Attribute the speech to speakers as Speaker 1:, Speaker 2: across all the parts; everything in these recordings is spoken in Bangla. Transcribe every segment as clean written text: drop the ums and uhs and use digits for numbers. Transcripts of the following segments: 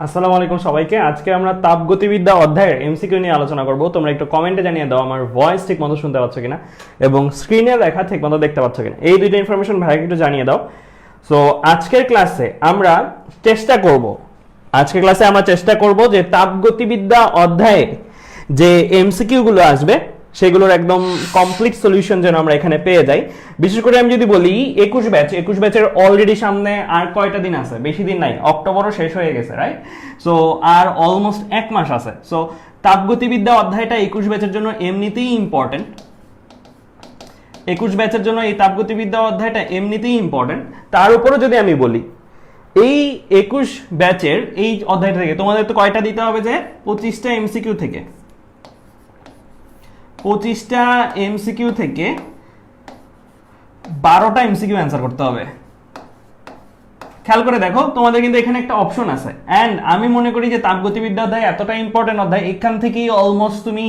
Speaker 1: আসসালামু আলাইকুম সবাইকে। আজকে আমরা তাপগতিবিদ্যা অধ্যায়ের এমসিকিউ নিয়ে আলোচনা করব। তোমরা একটু কমেন্টে জানিয়ে দাও আমার ভয়েস ঠিক মতো শুনতে পাচ্ছ কিনা এবং স্ক্রিনে লেখা ঠিক মতো দেখতে পাচ্ছ কিনা। এই দুইটা ইনফরমেশন ভাইকে একটু জানিয়ে দাও। সো আজকের ক্লাসে আমরা চেষ্টা করব যে তাপগতিবিদ্যা অধ্যায়ে যে এমসিকিউ গুলো আসবে সেগুলোর একদম কমপ্লিট সলিউশন যেন আমরা এখানে পেয়ে যাই। বিশেষ করে আমি যদি বলি 21 ব্যাচের অলরেডি সামনে আর কয়টা দিন আছে, বেশি দিন নাই, অক্টোবরও শেষ হয়ে গেছে, রাইট? সো আর অলমোস্ট এক মাস আছে। সো তাপগতিবিদ্যা অধ্যায়টা 21 ব্যাচের জন্য এমনিতেই ইম্পর্টেন্ট। 21 ব্যাচের জন্য এই তাপগতিবিদ্যা অধ্যায়টা এমনিতেই ইম্পর্টেন্ট। তার উপরে যদি আমি বলি এই 21 ব্যাচের এই অধ্যায়টা থেকে তোমাদের তো কয়টা দিতে হবে, যে 25টা এমসিকিউ থেকে 12টা এমসিকিউ অ্যান্সার করতে হবে। খেয়াল করে দেখো, তোমাদের কিন্তু এখানে একটা অপশন আছে। অ্যান্ড আমি মনে করি যে তাপগতিবিদ্যা অধ্যায় এতটা ইম্পর্টেন্ট অধ্যায়, এখান থেকেই অলমোস্ট তুমি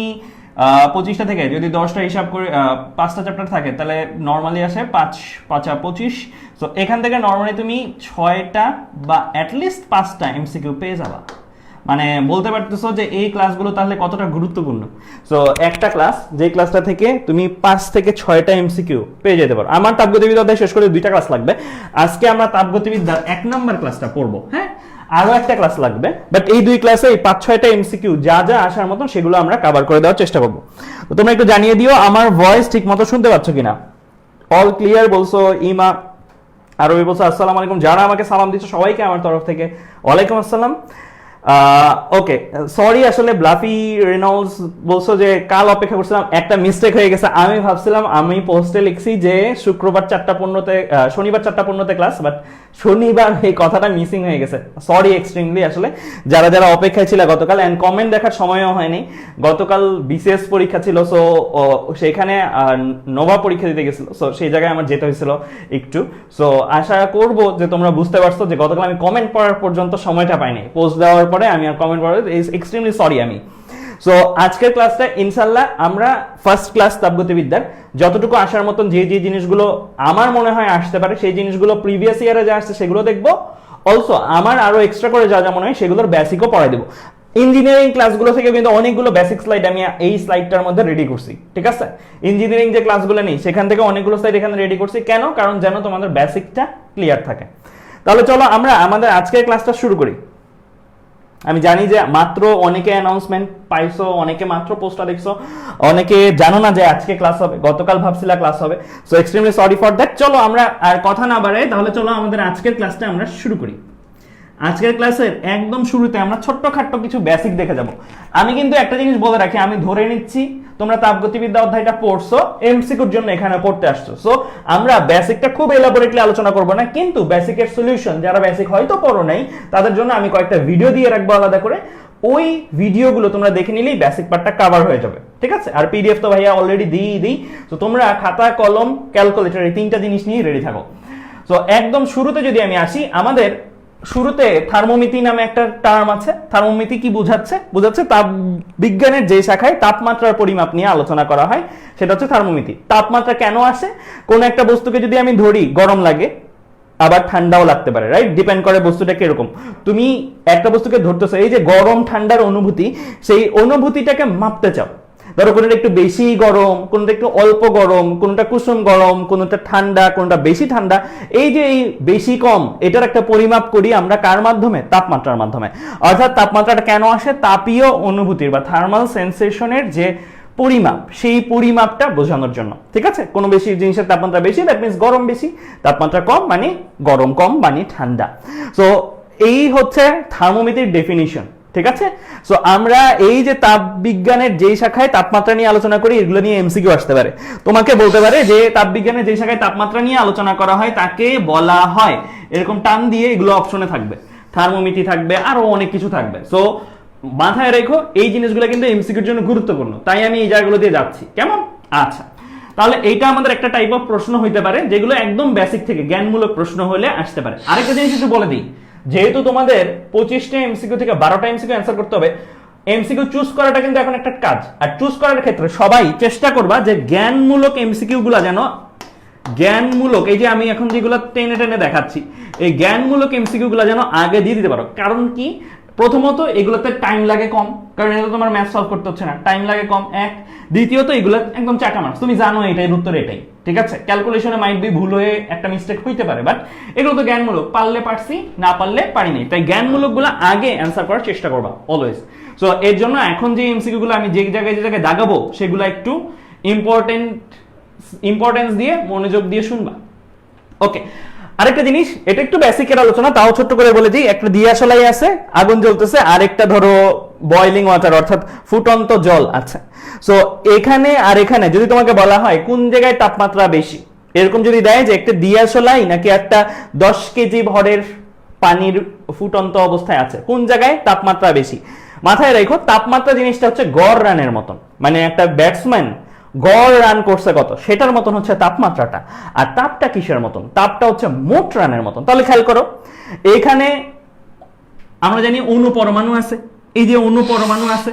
Speaker 1: 25টা থেকে যদি 10টা হিসাব করে 5টা চ্যাপ্টার থাকে তাহলে নর্মালি আসে 5×5 = 25। সো এখান থেকে নর্মালি তুমি 6টা বা অ্যাটলিস্ট 5টা এমসিকিউ পেয়ে যাবা। মানে বলতে পারতেছো যে এই ক্লাসগুলো তাহলে কতটা গুরুত্বপূর্ণ। সো একটা ক্লাস, যে ক্লাসটা থেকে তুমি 5 থেকে 6টা এমসিকিউ পেয়ে যেতে পারো। আমার তাপগতিবিদ্যা অধ্যায় শেষ করে 2টা ক্লাস লাগবে। আজকে আমরা তাপগতিবিদ্যার 1 নম্বর ক্লাসটা পড়বো, হ্যাঁ, আরো একটা ক্লাস লাগবে, বাট এই দুই ক্লাসে এই 5-6টা এমসিকিউ যা যা আসার মতন সেগুলো আমরা কভার করে দেওয়ার চেষ্টা করবো। তো তোমরা একটু জানিয়ে দিও আমার ভয়েস ঠিক মতো শুনতে পাচ্ছ কিনা। অল ক্লিয়ার বলছো ইমা, আরবি বলছো আসসালামু আলাইকুম। যারা আমাকে সালাম দিচ্ছ সবাইকে আমার তরফ থেকে ওয়ালাইকুম আসসালাম। ওকে, সরি, আসলে ব্লাফি রেনল্ডস বলছো যে কাল অপেক্ষা করছিলাম, একটা মিস্টেক হয়ে গেছে। আমি ভাবছিলাম আমি পোস্টে লিখছি যে শনিবার 4:15 ক্লাস, বাট শনিবার এই কথাটা মিসিং হয়ে গেছে। Sorry extremely. আসলে যারা যারা অপেক্ষায় ছিল গতকাল, এন্ড কমেন্ট দেখার সময়ও হয়নি, গতকাল বিসিএস পরীক্ষা ছিল, সো সেখানে নোভা পরীক্ষা দিতে গেছিল, সো সেই জায়গায় আমার যেতে হয়েছিল একটু। সো আশা করব যে তোমরা বুঝতে পারছো যে গতকাল আমি কমেন্ট পড়ার পর্যন্ত সময়টা পাইনি, পোস্ট দেওয়ার পরে আমি আর কমেন্ট পড়ার এক্সট্রিমলি সরি আমি। সো আজকের ক্লাসটা ইনশাল্লাহ আমরা ফার্স্ট ক্লাস তাপগতিবিদ্যার যতটুকু আসার মতন যে যে জিনিসগুলো আমার মনে হয় আসতে পারে সেই জিনিসগুলো প্রিভিয়াস ইয়ারে যা আসছে সেগুলো দেখবো। অলসো আমার আরো এক্সট্রা করে যা যা মনে হয় সেগুলোর বেসিকও পড়াই দেবো। ইঞ্জিনিয়ারিং ক্লাসগুলো থেকে কিন্তু অনেকগুলো বেসিক স্লাইড আমি এই স্লাইডটার মধ্যে রেডি করছি, ঠিক আছে? ইঞ্জিনিয়ারিং যে ক্লাসগুলো নেই সেখান থেকে অনেকগুলো স্লাইড এখানে রেডি করছি। কেন? কারণ যেন তোমাদের বেসিকটা ক্লিয়ার থাকে। তাহলে চলো আমরা আমাদের আজকের ক্লাসটা শুরু করি। আমি জানি যে মাত্র অনেকে অ্যানাউন্সমেন্ট পাইছো, অনেকে মাত্র পোস্টটা দেখছো, অনেকে জানো না যে আজকে ক্লাস হবে, গতকাল ভাবছিলা ক্লাস হবে। So extremely sorry for that. চলো আমরা আর কথা না বাড়াই, তাহলে চলো আমাদের আজকের ক্লাসটা আমরা শুরু করি। আজকের ক্লাসের একদম শুরুতে আমরা ছোট্টখাট্ট কিছু বেসিক দেখে যাব। আমি কিন্তু একটা জিনিস বলে রাখি, আমি ধরে নিচ্ছি তোমরা তাপগতিবিদ্যা অধ্যায়টা পড়ছো, এমসিকিউর জন্য এখানে পড়তে আসছো। সো আমরা বেসিকটা খুব এলাবোরেটলি আলোচনা করব না, কিন্তু বেসিকের সলিউশন যারা বেসিক হয়তো পড়ো নাই তাদের জন্য আমি কয়েকটা ভিডিও দিয়ে রাখবো আলাদা করে। ওই ভিডিওগুলো তোমরা দেখে নিলেই বেসিক পার্টটা কভার হয়ে যাবে, ঠিক আছে? আর পিডিএফ তো ভাইয়া অলরেডি দিই। তো তোমরা খাতা, কলম, ক্যালকুলেটর এই 3টা জিনিস নিয়ে রেডি থাকো। সো একদম শুরুতে যদি আমি আসি, আমাদের শুরুতে থার্মোমিতি নামে একটা টার্ম আছে। থার্মোমিতি কি বোঝাচ্ছে? তাপ বিজ্ঞানের যে শাখায় তাপমাত্রার পরিমাপ নিয়ে আলোচনা করা হয় সেটা হচ্ছে থার্মোমিতি। তাপমাত্রা কেন আসে? কোন একটা বস্তুকে যদি আমি ধরি গরম লাগে, আবার ঠান্ডাও লাগতে পারে, রাইট? ডিপেন্ড করে বস্তুটা কিরকম। তুমি একটা বস্তুকে ধরতেছো, এই যে গরম ঠান্ডার অনুভূতি, সেই অনুভূতিটাকে মাপতে চাও। ধরো কোনটা একটু বেশি গরম, কোনটা একটু অল্প গরম, কোনটা কুসুম গরম, কোনটা ঠান্ডা, কোনটা বেশি ঠান্ডা। এই যে এই বেশি কম, এটার একটা পরিমাপ করি আমরা কার মাধ্যমে? তাপমাত্রার মাধ্যমে। অর্থাৎ তাপমাত্রাটা কেন আসে? তাপীয় অনুভূতির বা থার্মাল সেন্সেশনের যে পরিমাপ, সেই পরিমাপটা বোঝানোর জন্য, ঠিক আছে? কোনো বেশি জিনিসের তাপমাত্রা বেশি, দ্যাট মিন্স গরম বেশি, তাপমাত্রা কম মানে গরম কম মানে ঠান্ডা। সো এই হচ্ছে থার্মোমিটারের ডেফিনিশন, ঠিক আছে? সো আমরা এই যে তাপ বিজ্ঞানের যেই শাখায় তাপমাত্রা নিয়ে আলোচনা করি, এগুলো নিয়ে এমসিকিউ আসতে পারে। তোমাকে বলতে পারে যে তাপ বিজ্ঞানের যেই শাখায় তাপমাত্রা নিয়ে আলোচনা করা হয় তাকে বলা হয়, এরকম টার্ম দিয়ে এগুলো অপশনে থাকবে। থার্মোমিটি থাকবে, আরো অনেক কিছু থাকবে। সো মাথায় রেখো এই জিনিসগুলো কিন্তু এমসিকিউর জন্য গুরুত্বপূর্ণ, তাই আমি এই জায়গাগুলো দিয়ে যাচ্ছি। কেমন? আচ্ছা, তাহলে এইটা আমাদের একটা টাইপ অফ প্রশ্ন হইতে পারে যেগুলো একদম বেসিক থেকে জ্ঞানমূলক প্রশ্ন হলে আসতে পারে। আরেকটা জিনিস একটু বলে দিই, যেহেতু তোমাদের 25টা এমসিকিউ থেকে 12টা এমসিকিউ অ্যান্সার করতে হবে, এমসিকিউ চুজ করাটা কিন্তু এখন একটা কাজ। আর চুজ করার ক্ষেত্রে সবাই চেষ্টা করবা যে জ্ঞানমূলক এমসিকিউ গুলা যেন জ্ঞানমূলক, এই যে আমি এখন যেগুলো টেনে টেনে দেখাচ্ছি, এই জ্ঞানমূলক এমসিকিউ গুলা যেন আগে দিয়ে দিতে পারো। কারণ কি? প্রথমত এগুলোতে টাইম লাগে কম, কারণ এটা তোমার ম্যাথ সলভ করতে হচ্ছে না, টাইম লাগে কম এক। দ্বিতীয়ত এগুলো একদম চাকা মার্কস, তুমি জানো এটাই উত্তর এটাই, ঠিক আছে? ক্যালকুলেশনে মাইট বি ভুল হয়ে একটা মিস্টেক হইতে পারে, বাট এগুলো তো জ্ঞানমূলক, পারলে পারছি, না পারলে পারিনি। তাই জ্ঞানমূলকগুলো আগে অ্যান্সার করার চেষ্টা করবা অলওয়েজ। সো এর জন্য এখন যে এমসিকিউ গুলো আমি যে জায়গায় দাগাবো সেগুলো একটু ইম্পর্টেন্স দিয়ে মনোযোগ দিয়ে শুনবা। ওকে, আরেকটা জিনিস, এটা একটু বেসিকের আলোচনা, তাও ছোট্ট করে বলে দিই। একটা দিয়াশলাই আছে, আগুন জ্বলতেছে, আরেকটা ধরো বয়লিং ওয়াটার অর্থাৎ ফুটন্ত জল আছে। সো এখানে আর এখানে যদি তোমাকে বলা হয় কোন জায়গায় তাপমাত্রা বেশি, এরকম যদি দেয় যে একটা দিয়াশলাই নাকি একটা 10 কেজি ভরের পানির ফুটন্ত অবস্থায় আছে, কোন জায়গায় তাপমাত্রা বেশি, মাথায় রেখো তাপমাত্রা জিনিসটা হচ্ছে গড় রানের মতন, মানে একটা ব্যাটসম্যান গড় রান করছে কত সেটার মতন হচ্ছে তাপমাত্রাটা। আর তাপটা কিসের মতন? তাপটা হচ্ছে মোট রানের মতন। তাহলে খেয়াল করো, এখানে আমরা জানি অণু পরমাণু আছে, এই যে অণু পরমাণু আছে,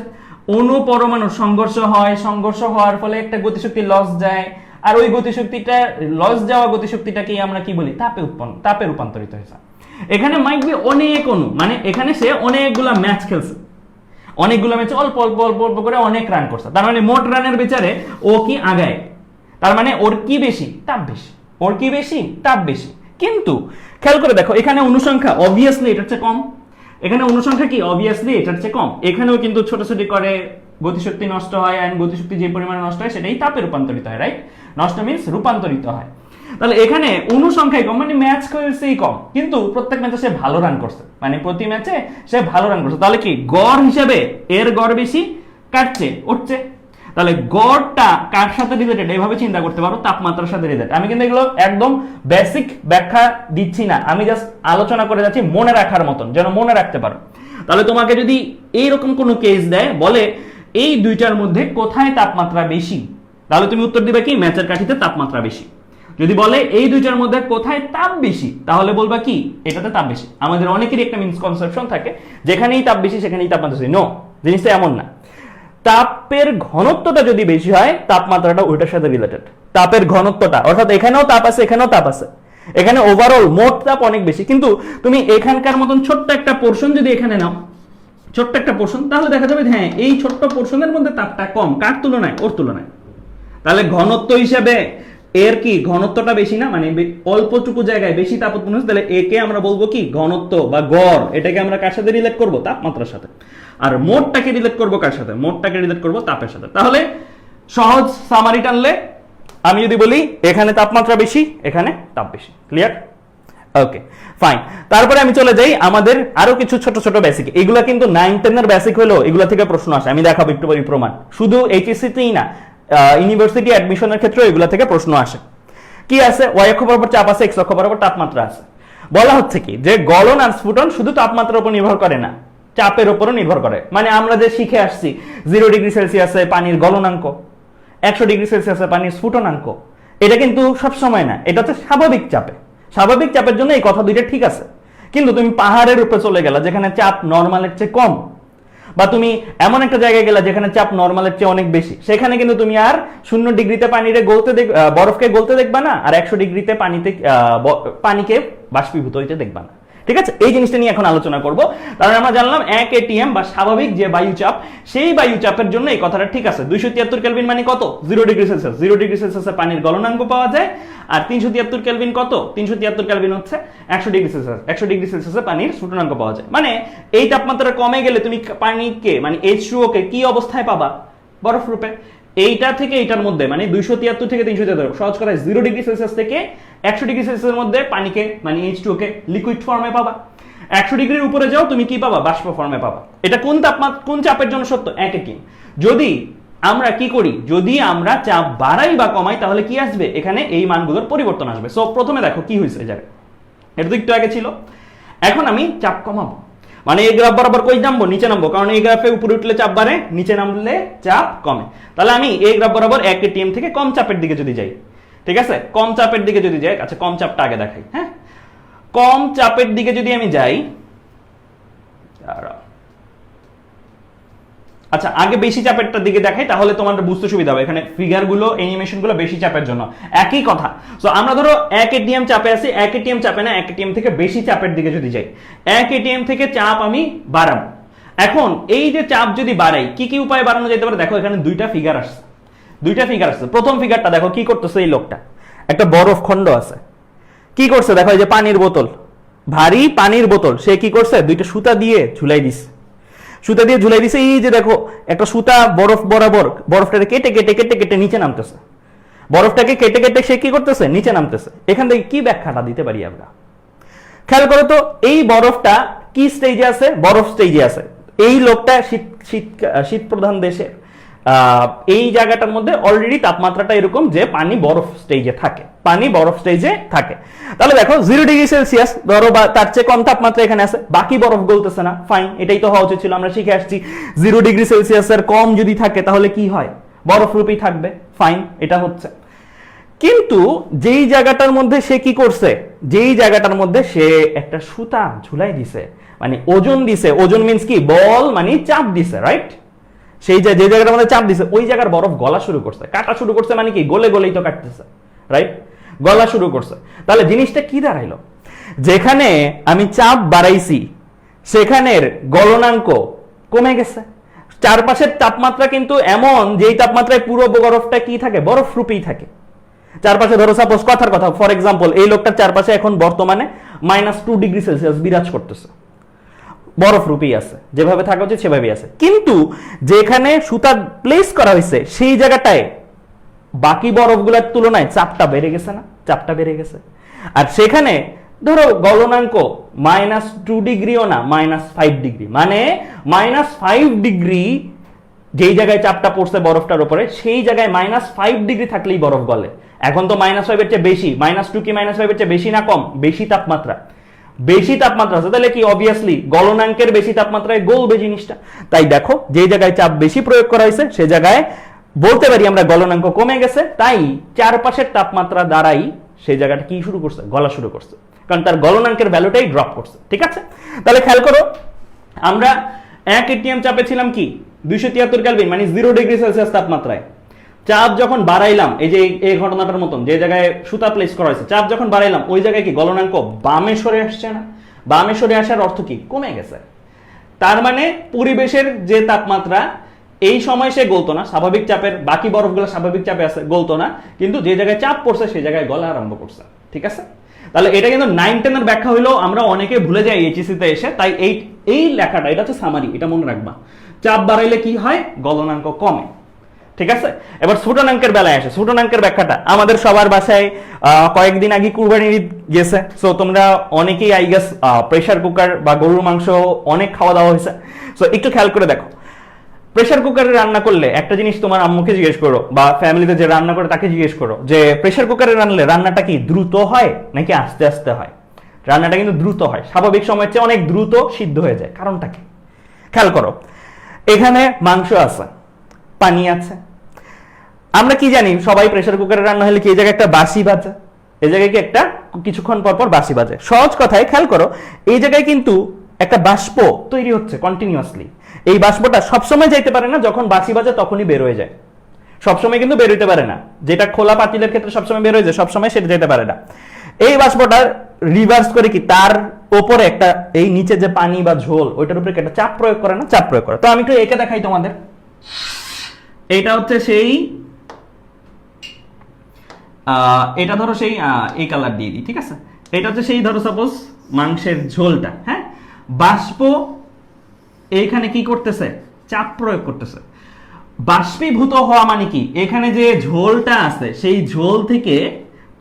Speaker 1: অণু পরমাণু সংঘর্ষ হয়, সংঘর্ষ হওয়ার ফলে একটা গতিশক্তি লস যায়, আর ওই গতিশক্তিটা লস যাওয়া গতিশক্তিটাকেই আমরা কি বলি? তাপে রূপান্তরিত হয়েছে। এখানে মাইট বি অনেক অণু, মানে এখানে সে অনেকগুলা ম্যাচ খেলছে, অনেকগুলো ম্যাচে অল্প অল্প অল্প অল্প করে অনেক রান করছে, তার মানে মোট রানের বিচারে ও কি আগায়, তার মানে ওর কি বেশি? তাপ বেশি। ওর কি বেশি? তাপ বেশি। কিন্তু খেয়াল করে দেখো, এখানে অনুসংখ্যা অবভিয়াসলি এটার চেয়ে কম, এখানে অনুসংখ্যা কি অবভিয়াসলি এটার চেয়ে কম। এখানেও কিন্তু ছোটাছুটি করে গতিশক্তি নষ্ট হয়, এন্ড গতিশক্তি যে পরিমাণে নষ্ট হয় সেটাই তাপে রূপান্তরিত হয়, রাইট? নষ্ট মিন্স রূপান্তরিত হয়। তাহলে এখানে অনুসংখ্যাই কম, মানে ম্যাচ খেলছেই কম, কিন্তু প্রত্যেক ম্যাচে সে ভালো রান করছে, মানে প্রতি ম্যাচে সে ভালো রান করছে। তাহলে কি গড় হিসেবে এর গড় বেশি, কাটছে উঠছে। তাহলে গড়টা কার সাথে রিলেটেড এইভাবে চিন্তা করতে পারো, তাপমাত্রার সাথে রিলেটেড। আমি কিন্তু এগুলো একদম বেসিক ব্যাখ্যা দিচ্ছি না, আমি জাস্ট আলোচনা করে যাচ্ছি মনে রাখার মতন, যেন মনে রাখতে পারো। তাহলে তোমাকে যদি এইরকম কোনো কেস দেয়, বলে এই দুইটার মধ্যে কোথায় তাপমাত্রা বেশি, তাহলে তুমি উত্তর দিবে কি? ম্যাচের কাঠিতে তাপমাত্রা বেশি। যদি বলে এই দুইটার মধ্যে কোথায় তাপ বেশি, তাহলে বলবা কি? এটাতে তাপ বেশি। আমাদের অনেকেরই একটা মিসকনসেপশন থাকে, যেখানেই তাপ বেশি সেখানেই তাপমাত্রা বেশি। নো, জিনিসটা এমন না। তাপের ঘনত্বটা যদি বেশি হয়, তাপমাত্রাটা ওইটার সাথে রিলেটেড। তাপের ঘনত্বটা, অর্থাৎ এখানেও তাপ আছে, এখানেও তাপ আছে, এখানে ওভারঅল মোট তাপ অনেক বেশি। কিন্তু তুমি এখানকার মতন ছোট্ট একটা পোর্শন যদি এখানে নাও, ছোট্ট একটা পোর্শন, তাহলে দেখা যাবে হ্যাঁ এই ছোট্ট পোর্শনের মধ্যে তাপটা কম, কার তুলনায়? ওর তুলনায়। তাহলে ঘনত্ব হিসেবে এর কি ঘনত্বটা বেশি না, মানে অল্পটুকু জায়গায় বেশি তাপ উৎপন্ন হচ্ছে, তাহলে একে আমরা বলবো কি? ঘনত্ব বা গড়। এটাকে আমরা কার সাথে রিলেট করব? তাপমাত্রার সাথে। আর মোটটাকে রিলেট করব কার সাথে? মোটটাকে রিলেট করব তাপের সাথে। তাহলে সহজ সামারি টানলে আমি যদি বলি এখানে তাপমাত্রা বেশি, এখানে তাপ বেশি। ক্লিয়ার? ওকে, ফাইন। তারপরে আমি চলে যাই আমাদের আরো কিছু ছোট ছোট বেসিক। এগুলো কিন্তু 9-10 এর বেসিক হলো, এগুলো থেকে প্রশ্ন আসে, আমি দেখাবো একটু পরে প্রমাণ। শুধু এইচএসসি তেই না, ইউনিভার্সিটি অ্যাডমিশনের ক্ষেত্রে এগুলো থেকে প্রশ্ন আসে। কি আছে? ওয়াই অক্ষ বরাবর চাপ আছে, এক্স অক্ষ বরাবর তাপমাত্রা আছে। বলা হচ্ছে কি যে গলন আর স্ফুটন শুধু তাপমাত্রার উপর নির্ভর করে না, চাপের উপরও নির্ভর করে। মানে আমরা যে শিখে আসছি 0 ডিগ্রি সেলসিয়াসে পানির গলনাঙ্ক, 100 ডিগ্রি সেলসিয়াসে পানির স্ফুটনাঙ্ক, এটা কিন্তু সব সময় না, এটা হচ্ছে স্বাভাবিক চাপে। স্বাভাবিক চাপের জন্য এই কথা দুইটা ঠিক আছে। কিন্তু তুমি পাহাড়ের উপরে চলে গেলা যেখানে চাপ নরমালের চেয়ে কম, বা তুমি এমন একটা জায়গায় গেলা যেখানে চাপ নরমালের চেয়ে অনেক বেশি, সেখানে কিন্তু তুমি আর 0 ডিগ্রিতে পানিরে গলতে বরফকে গলতে দেখবা না, আর 100 ডিগ্রিতে পানিকে বাষ্পীভূত হইতে দেখবা না। ঠিক আছে? এই জিনিসটা নিয়ে এখন আলোচনা করব। তাহলে আমরা জানলাম 1 atm বা স্বাভাবিক যে বায়ুচাপ, সেই বায়ুচাপের জন্য এই কথাটা ঠিক আছে। 273 কেলভিন মানে কত? 0 ডিগ্রি সেলসিয়াস। 0 ডিগ্রি সেলসিয়াসে পানির গলনাঙ্ক পাওয়া যায়। আর 373 কেলভিন কত? 373 কেলভিন হচ্ছে 100 ডিগ্রি সেলসিয়াস। 100 ডিগ্রি সেলসিয়াসে পানির স্ফুটনাঙ্ক পাওয়া যায়। মানে এই তাপমাত্রা কমে গেলে তুমি পানিকে, মানে H2O কে কি অবস্থায় পাবা? বরফ রূপে। এইটা থেকে এইটার মধ্যে, মানে 273 থেকে 373, সহজ কথায় 0 ডিগ্রি সেলসিয়াস থেকে 100 ডিগ্রি সেলসিয়াসের মধ্যে পানিকে, মানে H2O কে লিকুইড ফর্মে পাবা। 100 ডিগ্রির উপরে যাও তুমি কি পাবা? বাষ্প ফর্মে পাবা। এটা কোন তাপমাত্রা, কোন চাপের জন্য সত্য? 1 atm। যদি আমরা কি করি, যদি আমরা চাপ বাড়াই বা কমাই, তাহলে কি আসবে? এখানে এই মানগুলোর পরিবর্তন আসবে। সো প্রথমে দেখো কি হয়েছে এই জায়গায়, এটা তো একটু আগে ছিল। এখন আমি চাপ কমাবো, মানে এই গ্রাফ বরাবর কই নামবো? নিচে নামবো, কারণ এই গ্রাফে উপরে উঠলে চাপ বাড়ে, নিচে নামলে চাপ কমে। তাহলে আমি এই গ্রাফ বরাবর 1 atm থেকে কম চাপের দিকে যদি যাই, ঠিক আছে, কম চাপের দিকে যদি যাই, আচ্ছা কম চাপটা আগে দেখাই। হ্যাঁ, কম চাপের দিকে যদি আমি যাই, আচ্ছা আগে বেশি চাপেরটার দিকে দেখাই, তাহলে তোমার বুঝতে সুবিধা হবে। এখানে ফিগারগুলো, অ্যানিমেশনগুলো বেশি চাপের জন্য, একই কথা। সো আমরা ধরো 1 atm চাপে আছি, 1 atm চাপে না, 1 atm থেকে বেশি চাপের দিকে যদি যাই, 1 atm থেকে চাপ আমি বাড়াবো। এখন এই যে চাপ যদি বাড়াই, কি কি উপায় বাড়ানো যেতে পারে? দেখো এখানে দুইটা ফিগার আসছে। প্রথম ফিগারটা দেখো কি করতেছে এই লোকটা, একটা বরফ খণ্ড আছে, কি করছে দেখো, এই যে পানির বোতল, ভারী পানির বোতল, সে কি করছে দুইটা সুতা দিয়ে ঝুলাই দিছে, এই যে দেখো একটা সুতা বরফ বরাবর বরফটাকে কেটে কেটে কেটে কেটে নিচে নামতেছে, বরফটাকে কেটে কেটে সে কি করতেছে নিচে নামতেছে। এখান থেকে কি ব্যাখ্যাটা দিতে পারি আমরা? খেয়াল করো তো, এই বরফটা কি স্টেজে আছে? বরফ স্টেজে আছে। এই লোকটা শীত প্রধান দেশে, এই জায়গাটার মধ্যে অলরেডি তাপমাত্রাটা এরকম যে পানি বরফ স্টেজে থাকে, তাহলে দেখো 0 ডিগ্রি সেলসিয়াস ধরো বা তার চেয়ে কম তাপমাত্রা এখানে আছে, বাকি বরফ গলতেছে না, ফাইন, এটাই তো হওয়া উচিত ছিল, আমরা শিখে আসছি 0 ডিগ্রি সেলসিয়াসের কম যদি থাকে তাহলে কি হয়, বরফ রূপেই থাকবে, ফাইন, এটা হচ্ছে। কিন্তু যেই জায়গাটার মধ্যে সে কি করছে, যেই জায়গাটার মধ্যে সে একটা সুতা ঝুলাই দিছে, মানে ওজন দিছে, ওজন মিন্স কি, বল মানে চাপ দিছে, রাইট? সেই যে জায়গাটার মধ্যে চাপ দিছে ওই জায়গার বরফ গলা শুরু করছে, কাটা শুরু করছে, মানে কি গলে গলেই তো কাটতেছে, রাইট? গলা শুরু করছে। তাহলে জিনিসটা কি দাঁড়াইলো, যেখানে আমি চাপ বাড়াইছি সেখানের গলনাঙ্ক কমে গেছে, চারপাশের তাপমাত্রা কিন্তু এমন যেই তাপমাত্রায় পুরো বরফটা কি থাকে, বরফ রূপেই থাকে। চারপাশে ধরো সাপোজ কথার কথা, ফর এক্সাম্পল এই লোকটার চারপাশে এখন বর্তমানে -2 ডিগ্রি সেলসিয়াস বিরাজ করতেছে, বরফ রূপেই আছে, যেভাবে থাকা উচিত সেভাবেই আছে। কিন্তু যেখানে সুতা প্লেস করা হয়েছে সেই জায়গাটায় বাকি বরফগুলোর তুলনায় চাপটা বেড়ে গেছে না, চাপটা বেড়ে গেছে। আর সেখানে ধরো গলনাঙ্ক -2 ডিগ্রিও না, -5 ডিগ্রি, মানে -5 ডিগ্রি যেই জায়গায় চাপটা পড়ছে বরফটার উপরে, সেই জায়গায় -5 ডিগ্রি থাকলেই বরফ গলে। এখন তো -5 এর চেয়ে বেশি, -2 কি -5 এর চেয়ে বেশি না কম? বেশি তাপমাত্রা আছে, তাহলে কি অবভিয়াসলি গলনাঙ্কের বেশি তাপমাত্রায় গলবে জিনিসটা। তাই দেখো যে জায়গায় চাপ বেশি প্রয়োগ করা হয়েছে সে জায়গায় বলতে পারি আমরা গলনাঙ্ক কমে গেছে, তাই চারপাশের তাপমাত্রা দ্বারাই সেই জায়গাটা কি শুরু করছে, গলা শুরু করছে, কারণ তার গলনাঙ্কের ভ্যালুটাই ড্রপ করছে, ঠিক আছে? তাহলে খেয়াল করো, আমরা 1 atm চাপে ছিলাম কি 273 কেলভিন, মানে 0 ডিগ্রি সেলসিয়াস তাপমাত্রায়। চাপ যখন বাড়াইলাম, এই যে এই ঘটনাটার মতন যে জায়গায় সুতা প্লেস করা হয়েছে, চাপ যখন বাড়াইলাম ওই জায়গায় কি গলনাঙ্ক বামে সরে আসছে না? বামে সরে আসার অর্থ কি, কমে গেছে। তার মানে পরিবেশের যে তাপমাত্রা এই সময় সে গলতো না, স্বাভাবিক চাপের, বাকি বরফগুলো স্বাভাবিক চাপে আছে, গলতো না, কিন্তু যে জায়গায় চাপ পড়ছে সেই জায়গায় গলা আরম্ভ করছে, ঠিক আছে? তাহলে এটা কিন্তু 9-10 এর ব্যাখ্যা হইলেও আমরা অনেকে ভুলে যাই এইচএসসি তে এসে, তাই এই লেখাটা এটা হচ্ছে সামারি, এটা মনে রাখবা। চাপ বাড়াইলে কি হয়, গলনাঙ্ক কমে, ঠিক আছে? এবার স্ফুটনাঙ্কের বেলায় আসে, স্ফুটনাঙ্কের ব্যাখ্যাটা আমাদের সবার বাসায় কয়েকদিন আগে কুরবানি ঈদ গেছে, সো তোমরা অনেকেই আই গেস প্রেসার কুকার বা গরুর মাংস অনেক খাওয়া দাওয়া হয়েছে। সো একটু খেয়াল করে দেখো, প্রেসার কুকারে রান্না করলে একটা জিনিস তোমার আম্মুকে জিজ্ঞেস করো বা ফ্যামিলিতে যে রান্না করে তাকে জিজ্ঞেস করো যে প্রেসার কুকারে রান্নালে রান্নাটা কি দ্রুত হয় নাকি আস্তে আস্তে হয়? রান্নাটা কিন্তু দ্রুত হয়, স্বাভাবিক সময়ের চেয়ে অনেক দ্রুত সিদ্ধ হয়ে যায়। কারণটা কি খেয়াল করো, এখানে মাংস আছে, পানি আছে, আমরা কি জানি সবাই প্রেসার কুকারে রান্না হলে কি এই জায়গায় একটা বাসি বাজে, এই জায়গায় কি একটা কিছুক্ষণ পর পর বাসি বাজে। সহজ কথায় খেয়াল করো, এই জায়গায় কিন্তু একটা বাষ্প তৈরি হচ্ছে কন্টিনিউয়াসলি। এই বাষ্পটা সবসময় যাইতে পারে না, যখন বাসি বাজে তখনই বের হয়ে যায়, সবসময় কিন্তু বের হইতে পারে না। যেটা খোলা পাতিলের ক্ষেত্রে সবসময় বের হয়ে যায়, সবসময় সেটা যেতে পারে না। এই বাষ্পটা রিভার্স করে কি তার উপরে একটা, এই নিচে যে পানি বা ঝোল ওইটার উপরে একটা চাপ প্রয়োগ করে না, চাপ প্রয়োগ করে। তো আমি একটু এঁকে দেখাই তোমাদের। এইটা হচ্ছে সেই এটা ধরো সেই এই কালার দিয়ে দিই, ঠিক আছে? এটা হচ্ছে সেই ধরো সাপোজ মাংসের ঝোলটা, হ্যাঁ, বাষ্প এইখানে কি করতেছে, চাপ প্রয়োগ করতেছে। বাষ্পীভূত হওয়া মানে কি, এখানে যে ঝোলটা আছে সেই ঝোল থেকে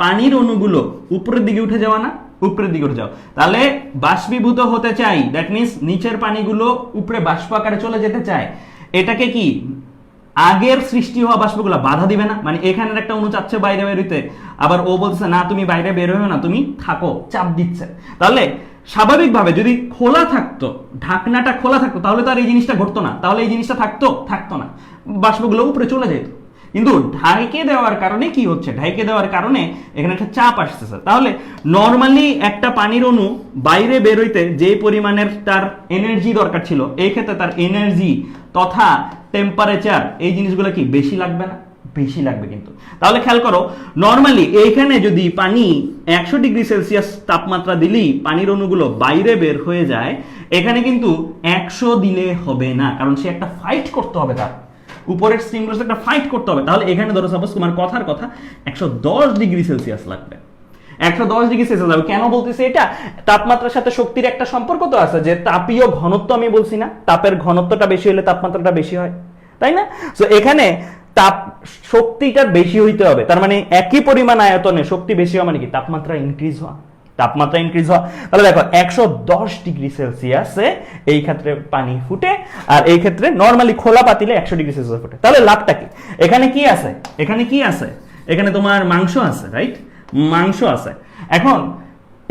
Speaker 1: পানির অণুগুলো উপরের দিকে উঠে যাওয়া না, উপরের দিকে উঠে যাও। তাহলে বাষ্পীভূত হতে চাই, দ্যাট মিনস নিচের পানিগুলো উপরে বাষ্প আকারে চলে যেতে চায়। এটাকে কি আগের সৃষ্টি হওয়া বাষ্পগুলো বাধা দিবে না, মানে এখানের একটা অণু চাচ্ছে বাইরে বেরোতে, আবার ও বলছে না তুমি বাইরে বের হও না, তুমি থাকো, চাপ দিচ্ছে। তাহলে স্বাভাবিকভাবে যদি খোলা থাকতো, ঢাকনাটা খোলা থাকতো, তাহলে তো আর এই জিনিসটা ঘটতো না, তাহলে এই জিনিসটা থাকতো না, বাষ্পগুলো উপরে চলে যেত। কিন্তু ঢাইকে দেওয়ার কারণে কি হচ্ছে, ঢাইকে দেওয়ার কারণে এখানে একটা চাপ আসতেছে। তাহলে নর্মালি একটা পানির অণু বাইরে বেরোইতে যে পরিমাণের তার এনার্জি দরকার ছিল, এই ক্ষেত্রে তার এনার্জি তথা টেম্পারেচার এই জিনিসগুলো কি বেশি লাগবে না, বেশি লাগবে কিন্তু। তাহলে খেয়াল করো, নর্মালি এইখানে যদি পানি 100°C তাপমাত্রা দিলেই পানির অণুগুলো বাইরে বের হয়ে যায়, এখানে কিন্তু 100 দিলে হবে না, কারণ সে একটা ফাইট করতে হবে, তার উপরের স্টিমগুলোর সাথে একটা ফাইট করতে হবে। তাহলে এখানে ধরো সাপোজ তোমার কথার কথা 110°C লাগবে, 110°C লাগবে। কেন বলতেছি এটা? তাপমাত্রার সাথে শক্তির একটা সম্পর্ক তো আছে, যে তাপীয় ঘনত্ব আমি বলছি না, তাপের ঘনত্বটা বেশি হলে তাপমাত্রাটা বেশি হয়, তাই না? সো এখানে তাপ শক্তিটা বেশি হইতে হবে, তার মানে একই পরিমাণ আয়তনে শক্তি বেশি হওয়া মানে কি তাপমাত্রা ইনক্রিজ হওয়া, তাপমাত্রা ইনক্রিজ হওয়া। তাহলে দেখো 110°C এই ক্ষেত্রে পানি ফুটে, আর এই ক্ষেত্রে নরমালি খোলা পাতিলে 100°C ফুটে। তাহলে লাভটা কি? এখানে কি আছে? এখানে কি আছে? এখানে তোমার মাংস আছে, রাইট? মাংস আছে। এখন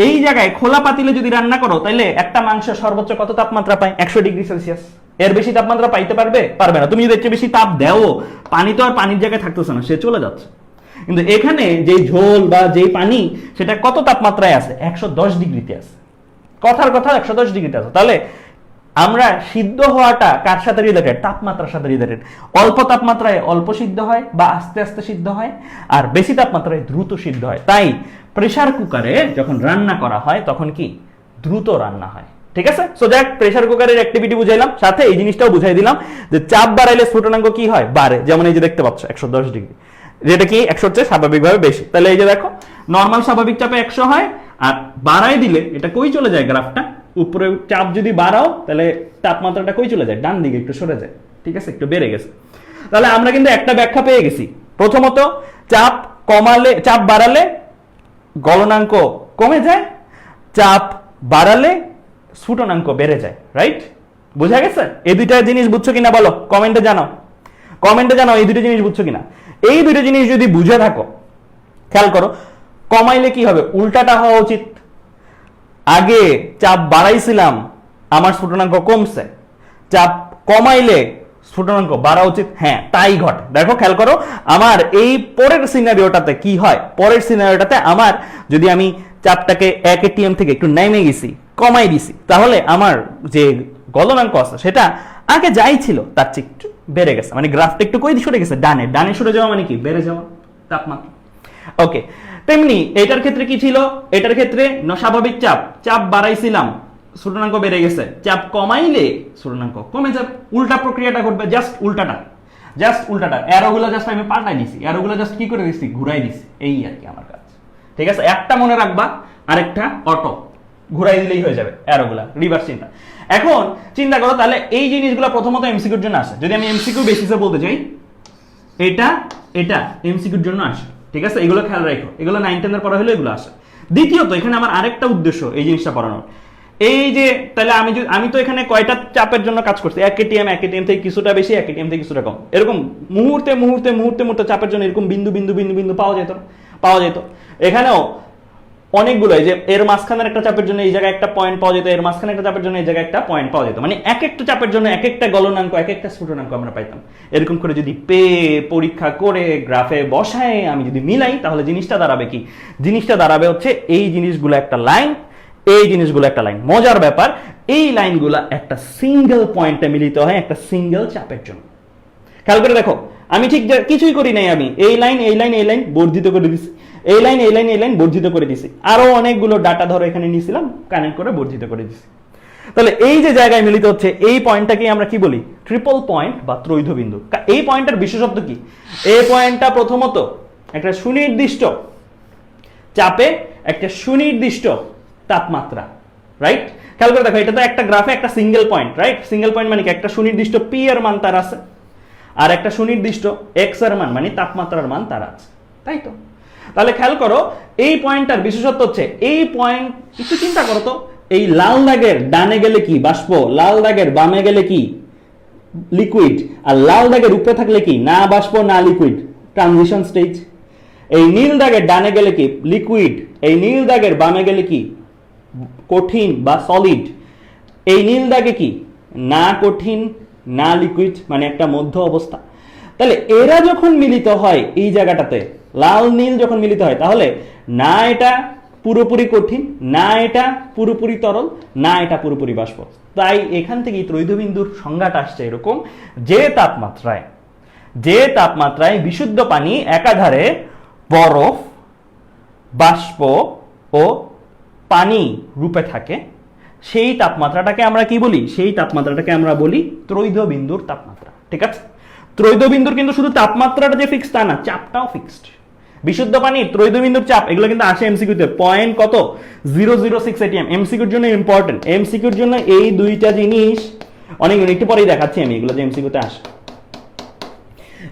Speaker 1: এই জায়গায় খোলা পাতিলে যদি রান্না করো, তাহলে একটা মাংস সর্বোচ্চ কত তাপমাত্রা পায়? 100°C। এর বেশি তাপমাত্রা পাইতে পারবে? পারবে না। তুমি যদি একটু বেশি তাপ দাও, পানি তো আর পানির জায়গায় থাকতেছে না, সে চলে যাচ্ছে। কিন্তু এখানে যে ঝোল বা যে পানি, সেটা কত তাপমাত্রায় আছে? 110°তে আছে। কথার কথা 110°তে আছে। তাহলে আমরা সিদ্ধ হওয়াটা কার সাথে রিলেটেড? তাপমাত্রার সাথে রিলেটেড। অল্প তাপমাত্রায় অল্প সিদ্ধ হয় বা আস্তে আস্তে সিদ্ধ হয়, আর বেশি তাপমাত্রায় দ্রুত সিদ্ধ হয়। তাই প্রেসার কুকারে যখন রান্না করা হয় তখন কি দ্রুত রান্না হয়, ঠিক আছে? সো যাক, প্রেসার কুকারের অ্যাক্টিভিটি বুঝাইলাম, সাথে এই জিনিসটাও বুঝাই দিলাম যে চাপ বাড়াইলে স্ফুটনাঙ্ক কি হয়? বাড়ে। যেমন এই যে দেখতে পাচ্ছ 110°, যেটা কি 100 চেয়ে স্বাভাবিকভাবে বেশি। তাহলে এই যে দেখো, নর্মাল স্বাভাবিক চাপে 100 হয়, আর বাড়াই দিলে এটা কই চলে যায়? গ্রাফটা উপরে চাপ যদি বাড়াও, তাহলে তাপমাত্রাটা কই চলে যায়? ডান দিকে একটু সরে যায়, ঠিক আছে? একটু বেড়ে গেছে। তাহলে আমরা কিন্তু একটা ব্যাখ্যা পেয়ে গেছি। প্রথমত, চাপ কমালে, চাপ বাড়ালে গলনাঙ্ক কমে যায়, চাপ বাড়ালে স্ফুটনাঙ্ক বেড়ে যায়, রাইট? বোঝা গেছে? এই দুইটা জিনিস বুঝছো কিনা বলো, কমেন্টে জানাও। কমেন্টে জানাও এই দুটো জিনিস বুঝছো কিনা। এই দুটো জিনিস যদি বুঝে থাকো, খেয়াল করো, কমাইলে কি হবে? উল্টাটা হওয়া উচিত। আগে চাপ বাড়াইছিলাম, আমার স্ফুটনাঙ্ক কমছে, চাপ কমাইলে স্ফুটনাঙ্ক বাড়া উচিত। হ্যাঁ, তাই ঘটে। দেখো, খেয়াল করো, আমার এই পরের সিনারিওটাতে কি হয়? পরের সিনারিওটাতে আমার যদি আমি চাপটাকে 1 atm থেকে একটু নেমে গেছি, কমাই দিছি, তাহলে আমার যে গলনাঙ্ক আছে সেটা আগে যাই ছিল তার চেয়ে একটু বেড়ে গেছে। মানে গ্রাফটা একটু কই সরে গেছে? ডানে। ডানে সরে যাওয়া মানে কি? বেড়ে যাওয়া তাপমাত্রা। ওকে, তেমনি এটার ক্ষেত্রে কি ছিল? এটার ক্ষেত্রে স্বাভাবিক চাপ, চাপ বাড়াইছিলাম, স্ফুটনাঙ্ক বেড়ে গেছে, চাপ কমাইলে স্ফুটনাঙ্ক কমে যাবে। উল্টা প্রক্রিয়াটা ঘটবে, জাস্ট উল্টাটা, জাস্ট উল্টাটা। অ্যারোগুলো জাস্ট আমি পাল্টাই দিছি, অ্যারোগুলো জাস্ট কি করে দিছি? ঘুরাই দিছি। এই আর কি আমার কাজ, ঠিক আছে? একটা মনে রাখবা, আরেকটা অটো, ঘুরাই দিলেই হয়ে যাবে অ্যারোগুলা, রিভার্স চিন্তা। এখন চিন্তা করো, তাহলে এই জিনিসগুলো প্রথমত এমসিকিউর জন্য আসে। যদি আমি এমসিকিউ বেসিসে বলতে চাই, এটা এটা এমসিকিউর জন্য আসে, ঠিক আছে? এগুলো খেয়াল রাখো, এগুলো 9-10 এর পড়া হলে এগুলো আসে। দ্বিতীয়ত, এখানে আমার আরেকটা উদ্দেশ্য এই জিনিসটা পড়ানোর। এই যে তাহলে আমি তো এখানে কয়টা চাপের জন্য কাজ করছি? 1 atm থেকে কিছুটা বেশি, 1 atm থেকে কিছুটা কম, এরকম মুহূর্তে মুহূর্তে মুহূর্তে মুহূর্তে চাপের জন্য এরকম বিন্দু বিন্দু বিন্দু বিন্দু পাওয়া যেত। এখানেও অনেকগুলো, এই যে এর মাঝখানের একটা চাপের জন্য এই জায়গায় একটা পয়েন্ট পাওয়া যেত, এর মাঝখানে একটা চাপের জন্য এই জায়গায় একটা পয়েন্ট পাওয়া যেত। মানে এক একটা চাপের জন্য এক একটা গলনাঙ্ক, এক একটা স্ফুটনাঙ্ক আমরা পাইতাম। এরকম করে যদি পরীক্ষা করে গ্রাফে বসায় আমি যদি মিলাই, তাহলে জিনিসটা দাঁড়াবে কি? জিনিসটা দাঁড়াবে হচ্ছে এই জিনিসগুলো একটা লাইন, এই জিনিসগুলো একটা লাইন। মজার ব্যাপার, এই লাইনগুলো একটা সিঙ্গেল পয়েন্টে মিলিত হয় একটা সিঙ্গেল চাপের জন্য। খেয়াল করে দেখো, আমি ঠিক কিছুই করি নাই, আমি এই লাইন এই লাইন এই লাইন বর্ধিত করে দিছি, এই লাইন এই লাইন এই লাইন বর্ধিত করে দিছি, আরো অনেকগুলো ডাটা ধরো এখানে নিয়েছিলাম, কানেক্ট করে বর্ধিত করে দিছি। তাহলে এই যে জায়গায় মিলিত হচ্ছে, এই পয়েন্টটাকে আমরা কি বলি? ট্রিপল পয়েন্ট বা ত্রৈধ বিন্দু। এই পয়েন্টের বিশেষত্ব কি? এই পয়েন্টটা প্রথমত একটা সুনির্দিষ্ট চাপে একটা সুনির্দিষ্ট তাপমাত্রা, রাইট? খেয়াল করে দেখো, এটা তো একটা গ্রাফে একটা single point, right? Single point মানে কি? একটা সুনির্দিষ্ট পি এর মান তার আছে, আর একটা সুনির্দিষ্ট এক্স এর মান মানে তাপমাত্রার মান তার আছে, তাই তো? তাহলে খেয়াল করো, এই পয়েন্টটার বিশেষত্ব হচ্ছে এই পয়েন্ট, একটু চিন্তা করো তো, এই লাল দাগের ডানে গেলে কি? বাষ্প। লাল দাগের বামে গেলে কি? লিকুইড। আর লাল দাগের উপরে থাকলে কি? না বাষ্প না লিকুইড, ট্রানজিশন স্টেজ। এই নীল দাগের ডানে গেলে কি? লিকুইড। এই নীল দাগের বামে গেলে কি? কঠিন বা সলিড। এই নীল দাগে কি? না কঠিন না লিকুইড, মানে একটা মধ্য অবস্থা। তাহলে এরা যখন মিলিত হয় এই জায়গাটাতে, লাল নীল যখন মিলিত হয়, তাহলে না এটা পুরোপুরি কঠিন, না এটা পুরোপুরি তরল, না এটা পুরোপুরি বাষ্প। তাই এখান থেকে ত্রৈধ বিন্দুর সংজ্ঞাটা আসছে এরকম, যে তাপমাত্রায় যে তাপমাত্রায় বিশুদ্ধ পানি একাধারে বরফ, বাষ্প ও পানি রূপে থাকে, সেই তাপমাত্রাটাকে আমরা কি বলি? সেই তাপমাত্রাটাকে আমরা বলি ত্রৈধ বিন্দুর তাপমাত্রা। ঠিক আছে, ত্রৈধ বিন্দুর কিন্তু শুধু তাপমাত্রাটা যে ফিক্সড তা না, চাপটাও ফিক্সড। বিশুদ্ধ পানি, ত্রৈধ বিন্দুর চাপ, এগুলো কিন্তু আসে এমসিকিউতে। পয়েন্ট কত? 006 ATM। এমসিকিউর জন্য ইম্পর্টেন্ট। এমসিকিউর জন্য এই দুইটা জিনিস অনেক একটু পরেই দেখাচ্ছি আমি, এগুলো যে এমসিকিউতে আসে,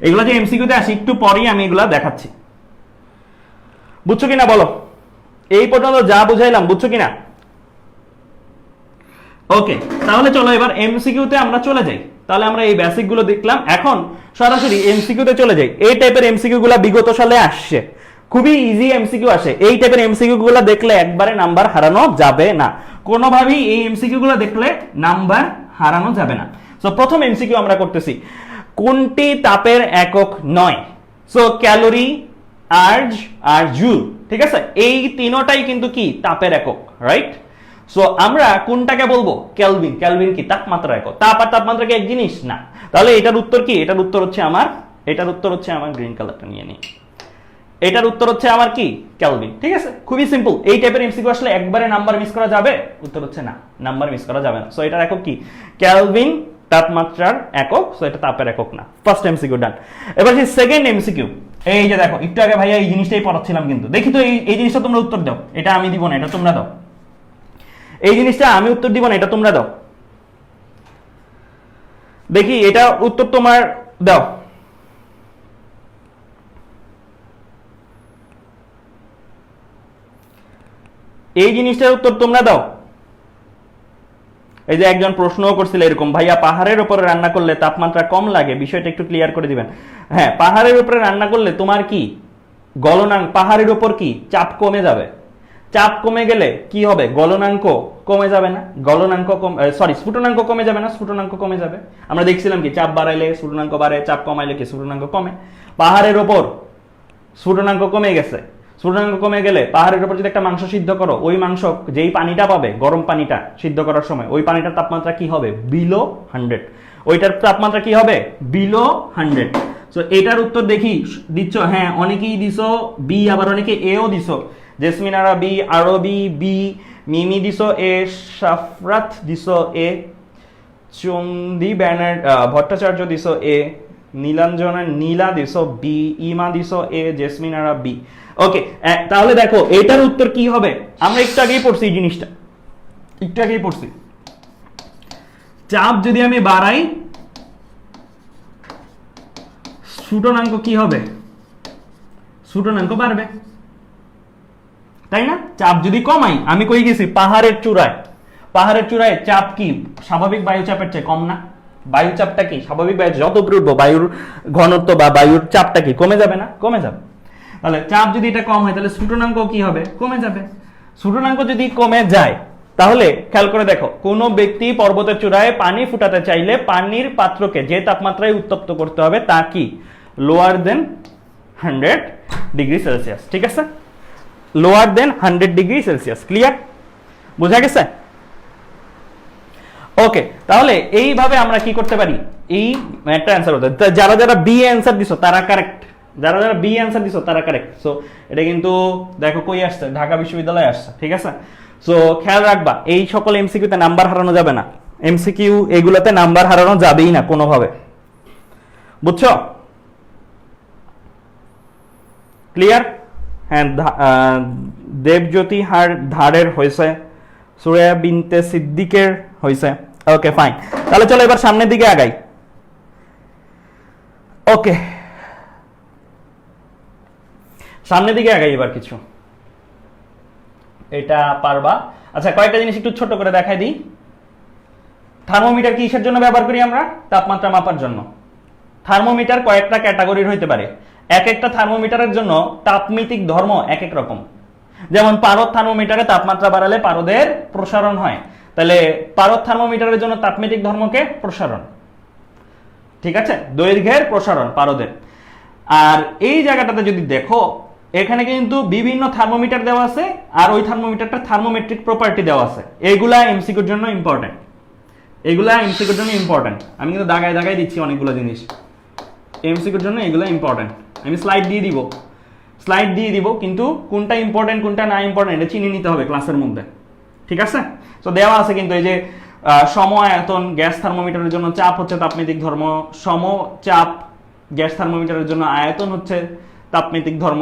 Speaker 1: এগুলো যে এমসিকিউতে আসে একটু পরেই আমি এগুলো দেখাচ্ছি। বুঝছো কিনা বলো? এই পর্যন্ত যা বুঝাইলাম বুঝছো কিনা? ওকে, তাহলে চলো এবার এমসিকিউতে আমরা চলে যাই। তাহলে আমরা এই বেসিক গুলো দেখলাম, এখন সরাসরি এমসিকিউতে চলে যাই। এই টাইপের এমসিকিউ গুলা বিগত সালে আসছে, খুবই ইজি এমসিকিউ আসে। এই টাইপের এমসিকিউ গুলো দেখলে একবারে নাম্বার হারানো যাবে না, কোনোভাবেই এই এমসিকিউ গুলো দেখলে নাম্বার হারানো যাবে না। সো প্রথম এমসিকিউ আমরা করতেছি, কোনটি তাপের একক নয়? সো ক্যালোরি, আর্জ আর জুল। ঠিক আছে, এই তিনটাই কিন্তু কি তাপের একক, রাইট? সো আমরা কোনটাকে বলবো? কেলভিন। কেলভিন কি তাপমাত্রা একক? তাপ আর তাপমাত্রা কি এক জিনিস না? তাহলে এটার উত্তর কি? এটার উত্তর হচ্ছে আমার গ্রিন কালারটা নিয়ে নিই। এটার উত্তর হচ্ছে আমার কি? কেলভিন। ঠিক আছে, খুবই সিম্পল। এই টাইপের এমসিকিউ আসলে একবারে নাম্বার মিস করা যাবে? উত্তর হচ্ছে না, নাম্বার মিস করা যাবে না। সো এটার একক কি? কেলভিন, তাপমাত্রার একক। সো এটা তাপের একক না। ফার্স্ট এমসিকিউ ডান। এবার সেই সেকেন্ড এমসিকিউ, এই যে দেখো, একটু আগে ভাইয়া এই জিনিসটাই পড়াচ্ছিলাম, কিন্তু দেখি তো এই জিনিসটা তোমরা উত্তর দাও। এটা আমি দিব না, এটা তোমরা দাও। এই জিনিসটা আমি উত্তর দিব না, এটা তোমরা দাও। দেখি এটা উত্তর তোমার দাও। এই জিনিসটার উত্তর তোমরা দাও। এই যে একজন প্রশ্নও করছিল এরকম, ভাইয়া পাহাড়ের উপরে রান্না করলে তাপমাত্রা কম লাগে, বিষয়টা একটু ক্লিয়ার করে দিবেন। হ্যাঁ, পাহাড়ের উপরে রান্না করলে তোমার কি গলনাঙ্ক, পাহাড়ের উপর কি চাপ কমে যাবে। চাপ কমে গেলে কি হবে? গলনাঙ্ক কমে যাবে না? স্ফুটনাঙ্ক কমে যাবে না? স্ফুটনাঙ্ক কমে যাবে। আমরা দেখছিলাম কি চাপ বাড়াইলে স্ফুটনাঙ্ক বাড়ে, চাপ কমাইলে কি স্ফুটনাঙ্ক কমে। পাহাড়ের উপর স্ফুটনাঙ্ক কমে গেছে, স্ফুটনাঙ্ক কমে গেলে পাহাড়ের উপর যদি একটা মাংস সিদ্ধ করো, ওই মাংস যেই পানিটা পাবে গরম পানিটা সিদ্ধ করার সময়, ওই পানিটার তাপমাত্রা কি হবে? বিলো 100। ওইটার তাপমাত্রা কি হবে? বিলো 100। সো এটার উত্তর দেখি দিচ্ছ। হ্যাঁ, অনেকেই দিছো বি, আবার অনেকে এও দিছো। জেসমিনারা বি, আরবি বি, মিমি দিছো এ, সাফরাত দিছো এ, চন্দি ভট্টাচার্য দিছো এ, নীলাঞ্জনা নীলা দিছো বি, ইমা দিছো এ, জেসমিনারা বি। ওকে, তাহলে দেখো এটার উত্তর কি হবে? আমরা একটু আগেই পড়ছি এই জিনিসটা, একটু আগেই পড়ছি। চাপ যদি আমি বাড়াই, স্ফুটনাঙ্ক কি হবে? স্ফুটনাঙ্ক বাড়বে, তাই না? চাপ যদি কমাই, আমি কই গেছি পাহাড়ের চূড়ায়, পাহাড়ের চূড়ায় চাপ কি স্বাভাবিক বায়ুচাপের চেয়ে কম না? বায়ুচাপটা কি স্বাভাবিক বায়ু যত উপরে উঠবো বায়ুর ঘনত্ব বা বায়ুর চাপটা কি কমে যাবে না? কমে যাবে। তাহলে চাপ যদি এটা কম হয়, তাহলে স্ফুটনাঙ্ক কি হবে? কমে যাবে। স্ফুটনাঙ্ক যদি কমে যায়, তাহলে খেয়াল করে দেখো, কোন ব্যক্তি পর্বতের চূড়ায় পানি ফুটাতে চাইলে পানির পাত্রকে যে তাপমাত্রায় উত্তপ্ত করতে হবে তা কি? লোয়ার দেন 100 ডিগ্রি সেলসিয়াস। ঠিক আছে, লোয়ার দেন 100 ডিগ্রি সেলসিয়াস। ক্লিয়ার? বোঝা গেছে? ওকে, তাহলে এইভাবে আমরা কি করতে পারি? এই একটা অ্যান্সার হতে, যারা যারা বি অ্যান্সার দিছো তারা কারেক্ট, যারা যারা বি অ্যান্সার দিছো তারা কারেক্ট। সো এটা কিন্তু দেখো কই আসছে? ঢাকা বিশ্ববিদ্যালয়ে আসছে। ঠিক আছে, সো খেয়াল রাখবা এই সকল এমসিকিউতে নাম্বার হারানো যাবে না। এমসিকিউ এগুলোতে নাম্বার হারানো যাবেই না কোনোভাবে। বুঝছো? ক্লিয়ার? হ্যাঁ, দেবজ্যোতি ধারের হয়েছে, সুরায়া বিনতে সিদ্দিকের হয়েছে। ওকে, ফাইন। তাহলে চলো এবার সামনের দিকে আগাই। ওকে, সামনের দিকে আগাই এবার কিছু। এটা পারবা? আচ্ছা, কয়েকটা জিনিস একটু ছোট করে দেখাই দিই। থার্মোমিটার কিসের জন্য ব্যবহার করি আমরা? তাপমাত্রা মাপার জন্য। থার্মোমিটার কয়েকটা ক্যাটাগরির হইতে পারে। এক একটা থার্মোমিটারের জন্য তাপমিতিক ধর্ম এক এক রকম। যেমন পারদ থার্মোমিটারে তাপমাত্রা বাড়ালে পারদের প্রসারণ হয়, তাহলে পারদ থার্মোমিটারের জন্য তাপমিতিক ধর্মকে প্রসারণ। ঠিক আছে, দৈর্ঘ্যের প্রসারণ পারদের। আর এই জায়গাটাতে যদি দেখো, এখানে কিন্তু বিভিন্ন থার্মোমিটার দেওয়া আছে, আর ওই থার্মোমিটারটা থার্মোমেট্রিক প্রপার্টি দেওয়া আছে। এগুলা এমসিকিউর জন্য ইম্পর্টেন্ট, এগুলা এমসিকিউর জন্য ইম্পর্টেন্ট। আমি কিন্তু দাগায় দাগায় দিচ্ছি অনেকগুলো জিনিস। এমসিকিউর জন্য এগুলো ইম্পর্টেন্ট। আমি স্লাইড দিয়ে দিব কিন্তু কোনটা ইম্পর্টেন্ট কোনটা না ইম্পর্টেন্ট এটা চিনে নিতে হবে ক্লাসের মধ্যে, ঠিক আছে? তো দেওয়া আছে কিন্তু এই যে সম আয়তন গ্যাস থার্মোমিটারের জন্য চাপ হচ্ছে তাপমাত্রিক ধর্ম, সম চাপ গ্যাস থার্মোমিটারের জন্য আয়তন হচ্ছে তাপমাত্রিক ধর্ম,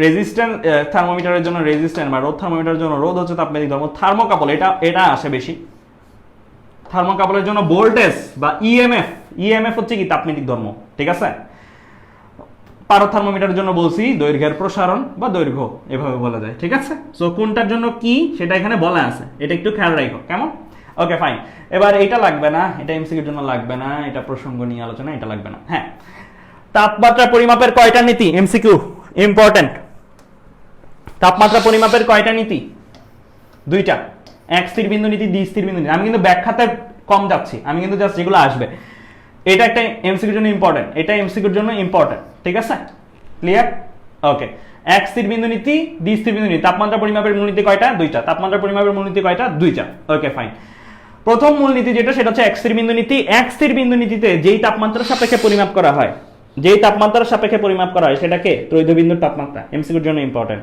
Speaker 1: রেজিস্ট্যান্স থার্মোমিটারের জন্য রেজিস্ট্যান্স বা রোধ থার্মোমিটারের জন্য রোধ হচ্ছে তাপমাত্রিক ধর্ম। থার্মোকাপল এটা আসে বেশি, থার্মোকাপলের জন্য ভোল্টেজ বা ইএমএফ হচ্ছে কি তাপমাত্রিক ধর্ম, ঠিক আছে? পারদ থার্মোমিটারের জন্য বলছি দৈর্ঘ্যের প্রসারণ বা দৈর্ঘ্য এভাবে বলা যায়, ঠিক আছে? সো কোনটার জন্য কি সেটা এখানে বলা আছে, এটা একটু খেয়াল রাখো, কেমন? Okay fine. এবার এটা লাগবে না, এটা এমসিকিউর জন্য লাগবে না, এটা প্রসঙ্গ নিয়ে আলোচনা, এটা লাগবে না। হ্যাঁ, তাপমাত্রা পরিমাপের কয়টা নীতি? MCQ important. তাপমাত্রা পরিমাপের কয়টা নীতি? দুইটা, এক স্থির বিন্দু নীতি, দ্বি স্থির বিন্দু নীতি। আমি কিন্তু ব্যাখ্যাতে কম যাচ্ছি, আমি কিন্তু জাস্ট যেগুলো আসবে। এটা একটা এমসিকিউর জন্য ইম্পর্টেন্ট, এটা এমসিকিউর জন্য ইম্পর্টেন্ট, ঠিক আছে? ক্লিয়ার? ওকে। এক স্থির বিন্দু নীতি, দ্বি স্থির বিন্দু নীতি। তাপমাত্রা পরিমাপের মূলনীতি কয়টা? দুইটা। তাপমাত্রা পরিমাপের মূলনীতি কয়টা? দুইটা। Okay fine. প্রথম মূলনীতি যেটা সেটা হচ্ছে এক স্থির বিন্দু নীতি। এক স্থির বিন্দু নীতিতে যেই তাপমাত্রার সাপেক্ষে পরিমাপ করা হয়, সেটাকে ত্রৈধ বিন্দুর তাপমাত্রা। এমসিকিউর জন্য ইম্পর্টেন্ট।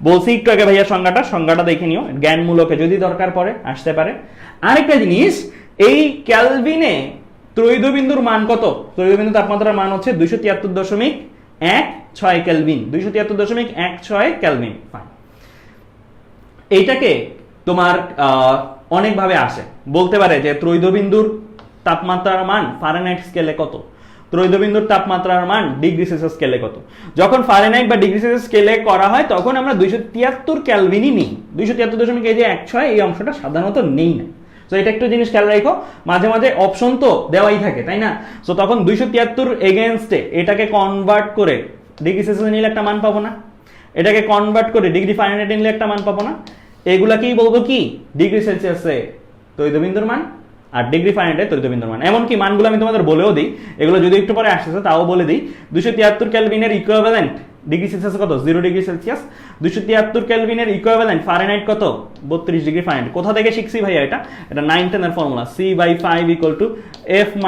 Speaker 1: বলছি একটু আগে ভাইয়া সংজ্ঞাটা দেখে নিও, জ্ঞানমূলকে যদি দরকার পড়ে আসতে পারে। আরেকটা জিনিস, এই ক্যালভিনে ত্রৈধ বিন্দুর মান কত? ত্রৈধ বিন্দু তাপমাত্রার মান হচ্ছে 273.16 কেলভিন। 273.16 কেলভিন। এইটাকে তোমার অনেকভাবে আসে, বলতে পারে যে ত্রৈধ বিন্দুর তাপমাত্রার মান ফারেনহাইট স্কেলে কত, ত্রৈধ বিন্দুর তাপমাত্রার মান ডিগ্রি সেলসিয়াস স্কেলে কত। যখন ফারেনহাইট বা ডিগ্রি সেলসিয়াস স্কেলে করা হয় তখন আমরা 273 কেলভিনই নিই। 273.16 এই অংশটা সাধারণত নেই না। তো এটা একটু জিনিস খেয়াল রাখো, মাঝে মাঝে অপশন তো দেওয়াই থাকে, তাই না? সো তখন 273 এগেইনস্টে এটাকে কনভার্ট করে ডিগ্রি সেলসিয়াস নিলে একটা মান পাবো না, এটাকে কনভার্ট করে ডিগ্রি ফারেনহাইট নিলে একটা মান পাবো না। এগুলাকেই বলবো কি ডিগ্রি সেলসিয়াসে ত্রৈধ বিন্দুর মান আর ডিগ্রি ফারেনহাইটে ত্রৈধ বিন্দুর মান। এমনকি মানগুলো আমি তোমাদের বলেও দিই, এগুলো যদি একটু পরে আসতেছে তাও বলে দিই। 273 কেলভিনের ইকুইভ্যালেন্ট ডিগ্রি সেলসিয়াস কত? 0 ডিগ্রি সেলসিয়াস। 273 কেলভিনের ইকুইভ্যালেন্ট ফারেনহাইট কত? 32 ডিগ্রি ফারেনহাইট। কোথা থেকে শিখছি ভাইয়া এটা? এটা 9-10 এর ফর্মুলা। C/5 = F -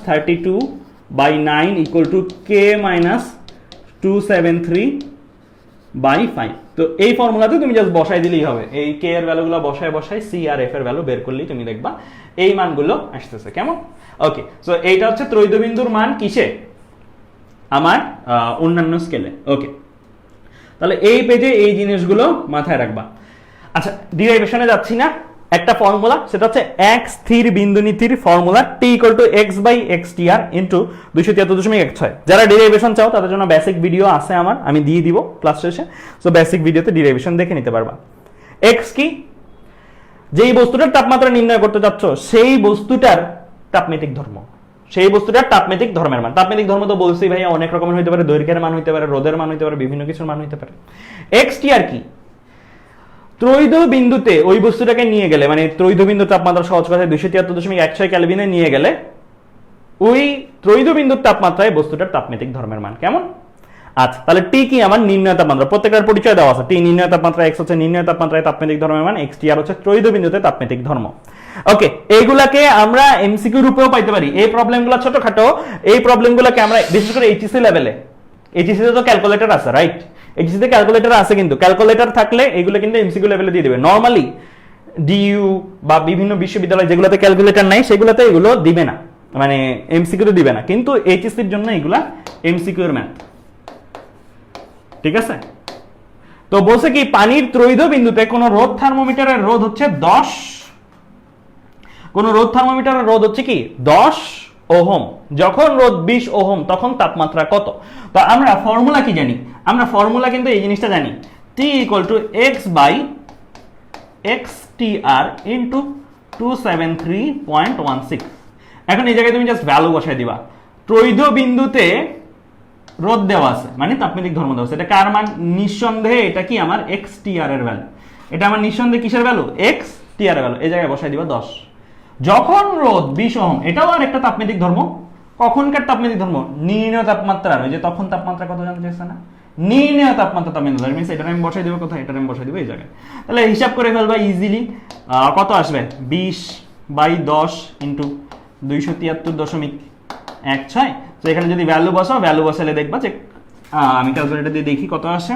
Speaker 1: 32/9 = K - 273/5। তো এই ফর্মুলাতে তুমি জাস্ট বসাই দিলেই হবে, এই কে এর ভ্যালুগুলো বসায় সি আর এফ এর ভ্যালু বের করলেই তুমি দেখবা এই মানগুলো আসতেছে, কেমন? ওকে, সো এইটা হচ্ছে ত্রৈধ বিন্দুর মান কিসে? আমার অন্যান্য স্কেলে। ওকে, তাহলে এই পেজে এই জিনিসগুলো মাথায় রাখবা। আচ্ছা, ডিরাইভেশনে যাচ্ছি না, একটা ফর্মুলা, সেটা হচ্ছে এক স্থির বিন্দু নীতির ফর্মুলা T = x/xtr × 273.16। যারা ডেরিভেশন চাও তাদের জন্য বেসিক ভিডিও আছে আমার, আমি দিয়ে দিব ক্লাস শেষে। সো বেসিক ভিডিওতে ডেরিভেশন দেখে নিতে পারবা। x কি? যেই বস্তুটার তাপমাত্রা নির্ণয় করতে যাচ্ছ সেই বস্তুটার তাপমাত্রিক ধর্ম, সেই বস্তুটার তাপমাত্রিক ধর্মের মান। তাপমাত্রিক ধর্ম তো বলছি ভাইয়া অনেক রকমের হইতে পারে, দৈর্ঘ্যের মান হইতে পারে, রোধের মান হইতে পারে, বিভিন্ন কিছুর মান হইতে পারে। xtr কি? ত্রৈধ বিন্দুতে ওই বস্তুটাকে নিয়ে গেলে, মানে ত্রৈধ বিন্দুর তাপমাত্রা সহজ কথায় 273.16 কেলভিনে নিয়ে গেলে ওই ত্রৈধ বিন্দুর তাপমাত্রায় বস্তুটার তাপমাত্রিক ধর্মের মান, কেমন? আচ্ছা, তাহলে টি কি? আমার নির্ণয় তাপমাত্রা, প্রত্যেকটার পরিচয় দেওয়া আছে। টি নির্ণয় তাপমাত্রা, x হচ্ছে নির্ণয় তাপমাত্রায় তাপমাত্রিক ধর্মের মান, xtr হচ্ছে ত্রৈধ বিন্দুতে তাপমাত্রিক ধর্ম। ওকে, এইগুলাকে আমরা এমসিকিউ রূপেও পাইতে পারি। এই প্রবলেমগুলো ছোটখাটো, এই প্রবলেমগুলোকে আমরা বিশেষ করে এইচএসসি লেভেলে, এইচএসসি তে তো ক্যালকুলেটর আছে, রাইট? এইচএসসি তে ক্যালকুলেটর আছে, কিন্তু ক্যালকুলেটর থাকলে এগুলো কিন্তু এমসিকিউ লেভেলে দিয়ে দিবে। নরমালি ডিইউ বা বিভিন্ন বিশ্ববিদ্যালয় যেগুলোতে ক্যালকুলেটর নাই সেগুলোতে এগুলো দিবে না, মানে এমসিকিউ দিবে না, কিন্তু এইচএসসির জন্য এগুলা এমসিকিউ এর ম্যাথ, ঠিক আছে? তো বলছে কি পানির ত্রৈধ বিন্দুতে কোন রোধ থার্মোমিটারের রোধ হচ্ছে 10, কোন রোধ থার্মোমিটারের রোধ হচ্ছে কি 10 ওহম। যখন রোধ 20 ওহম তখন তাপমাত্রা কত? তো আমরা ফর্মুলা কি জানি? আমরা ফর্মুলা কিন্তু এই জিনিসটা জানি, T = x/xtr × 273.16। এখন এই জায়গায় তুমি জাস্ট ভ্যালু বসাই দিবা। ত্রৈধ বিন্দুতে রোধ দেওয়া আছে মানে তাপমাত্রিক ধর্ম দেওয়া আছে, এটা কার মান? নিঃসন্দেহে এটা কি আমার xtr এর ভ্যালু। এটা আমার নিঃসন্দেহে কিসের ভ্যালু? xtr এর ভ্যালু। এই জায়গায় বসাই দিবা 10। যখন রোধ 20 ওহম, এটাও আর একটা তাপমাত্রিক ধর্ম। কখনকার তাপমাত্রিক ধর্ম? নির্ণয় তাপমাত্রার। ওই যে তখন তাপমাত্রা কত জানতে চাইছে না, নির্ণয় তাপমাত্রা তাপমাত্রা ধর্ম। এটা আমি বসাই দেব কোথায়? এটা আমি বসাই দেব এই জায়গায়। তাহলে হিসাব করে ফেলবা ইজিলি। কত আসবে? 20/10 × 273.16। তো এখানে যদি ভ্যালু বসাও, ভ্যালু বসালে দেখবা যে আমি ক্যালকুলেটর দিয়ে দেখি কত আসে,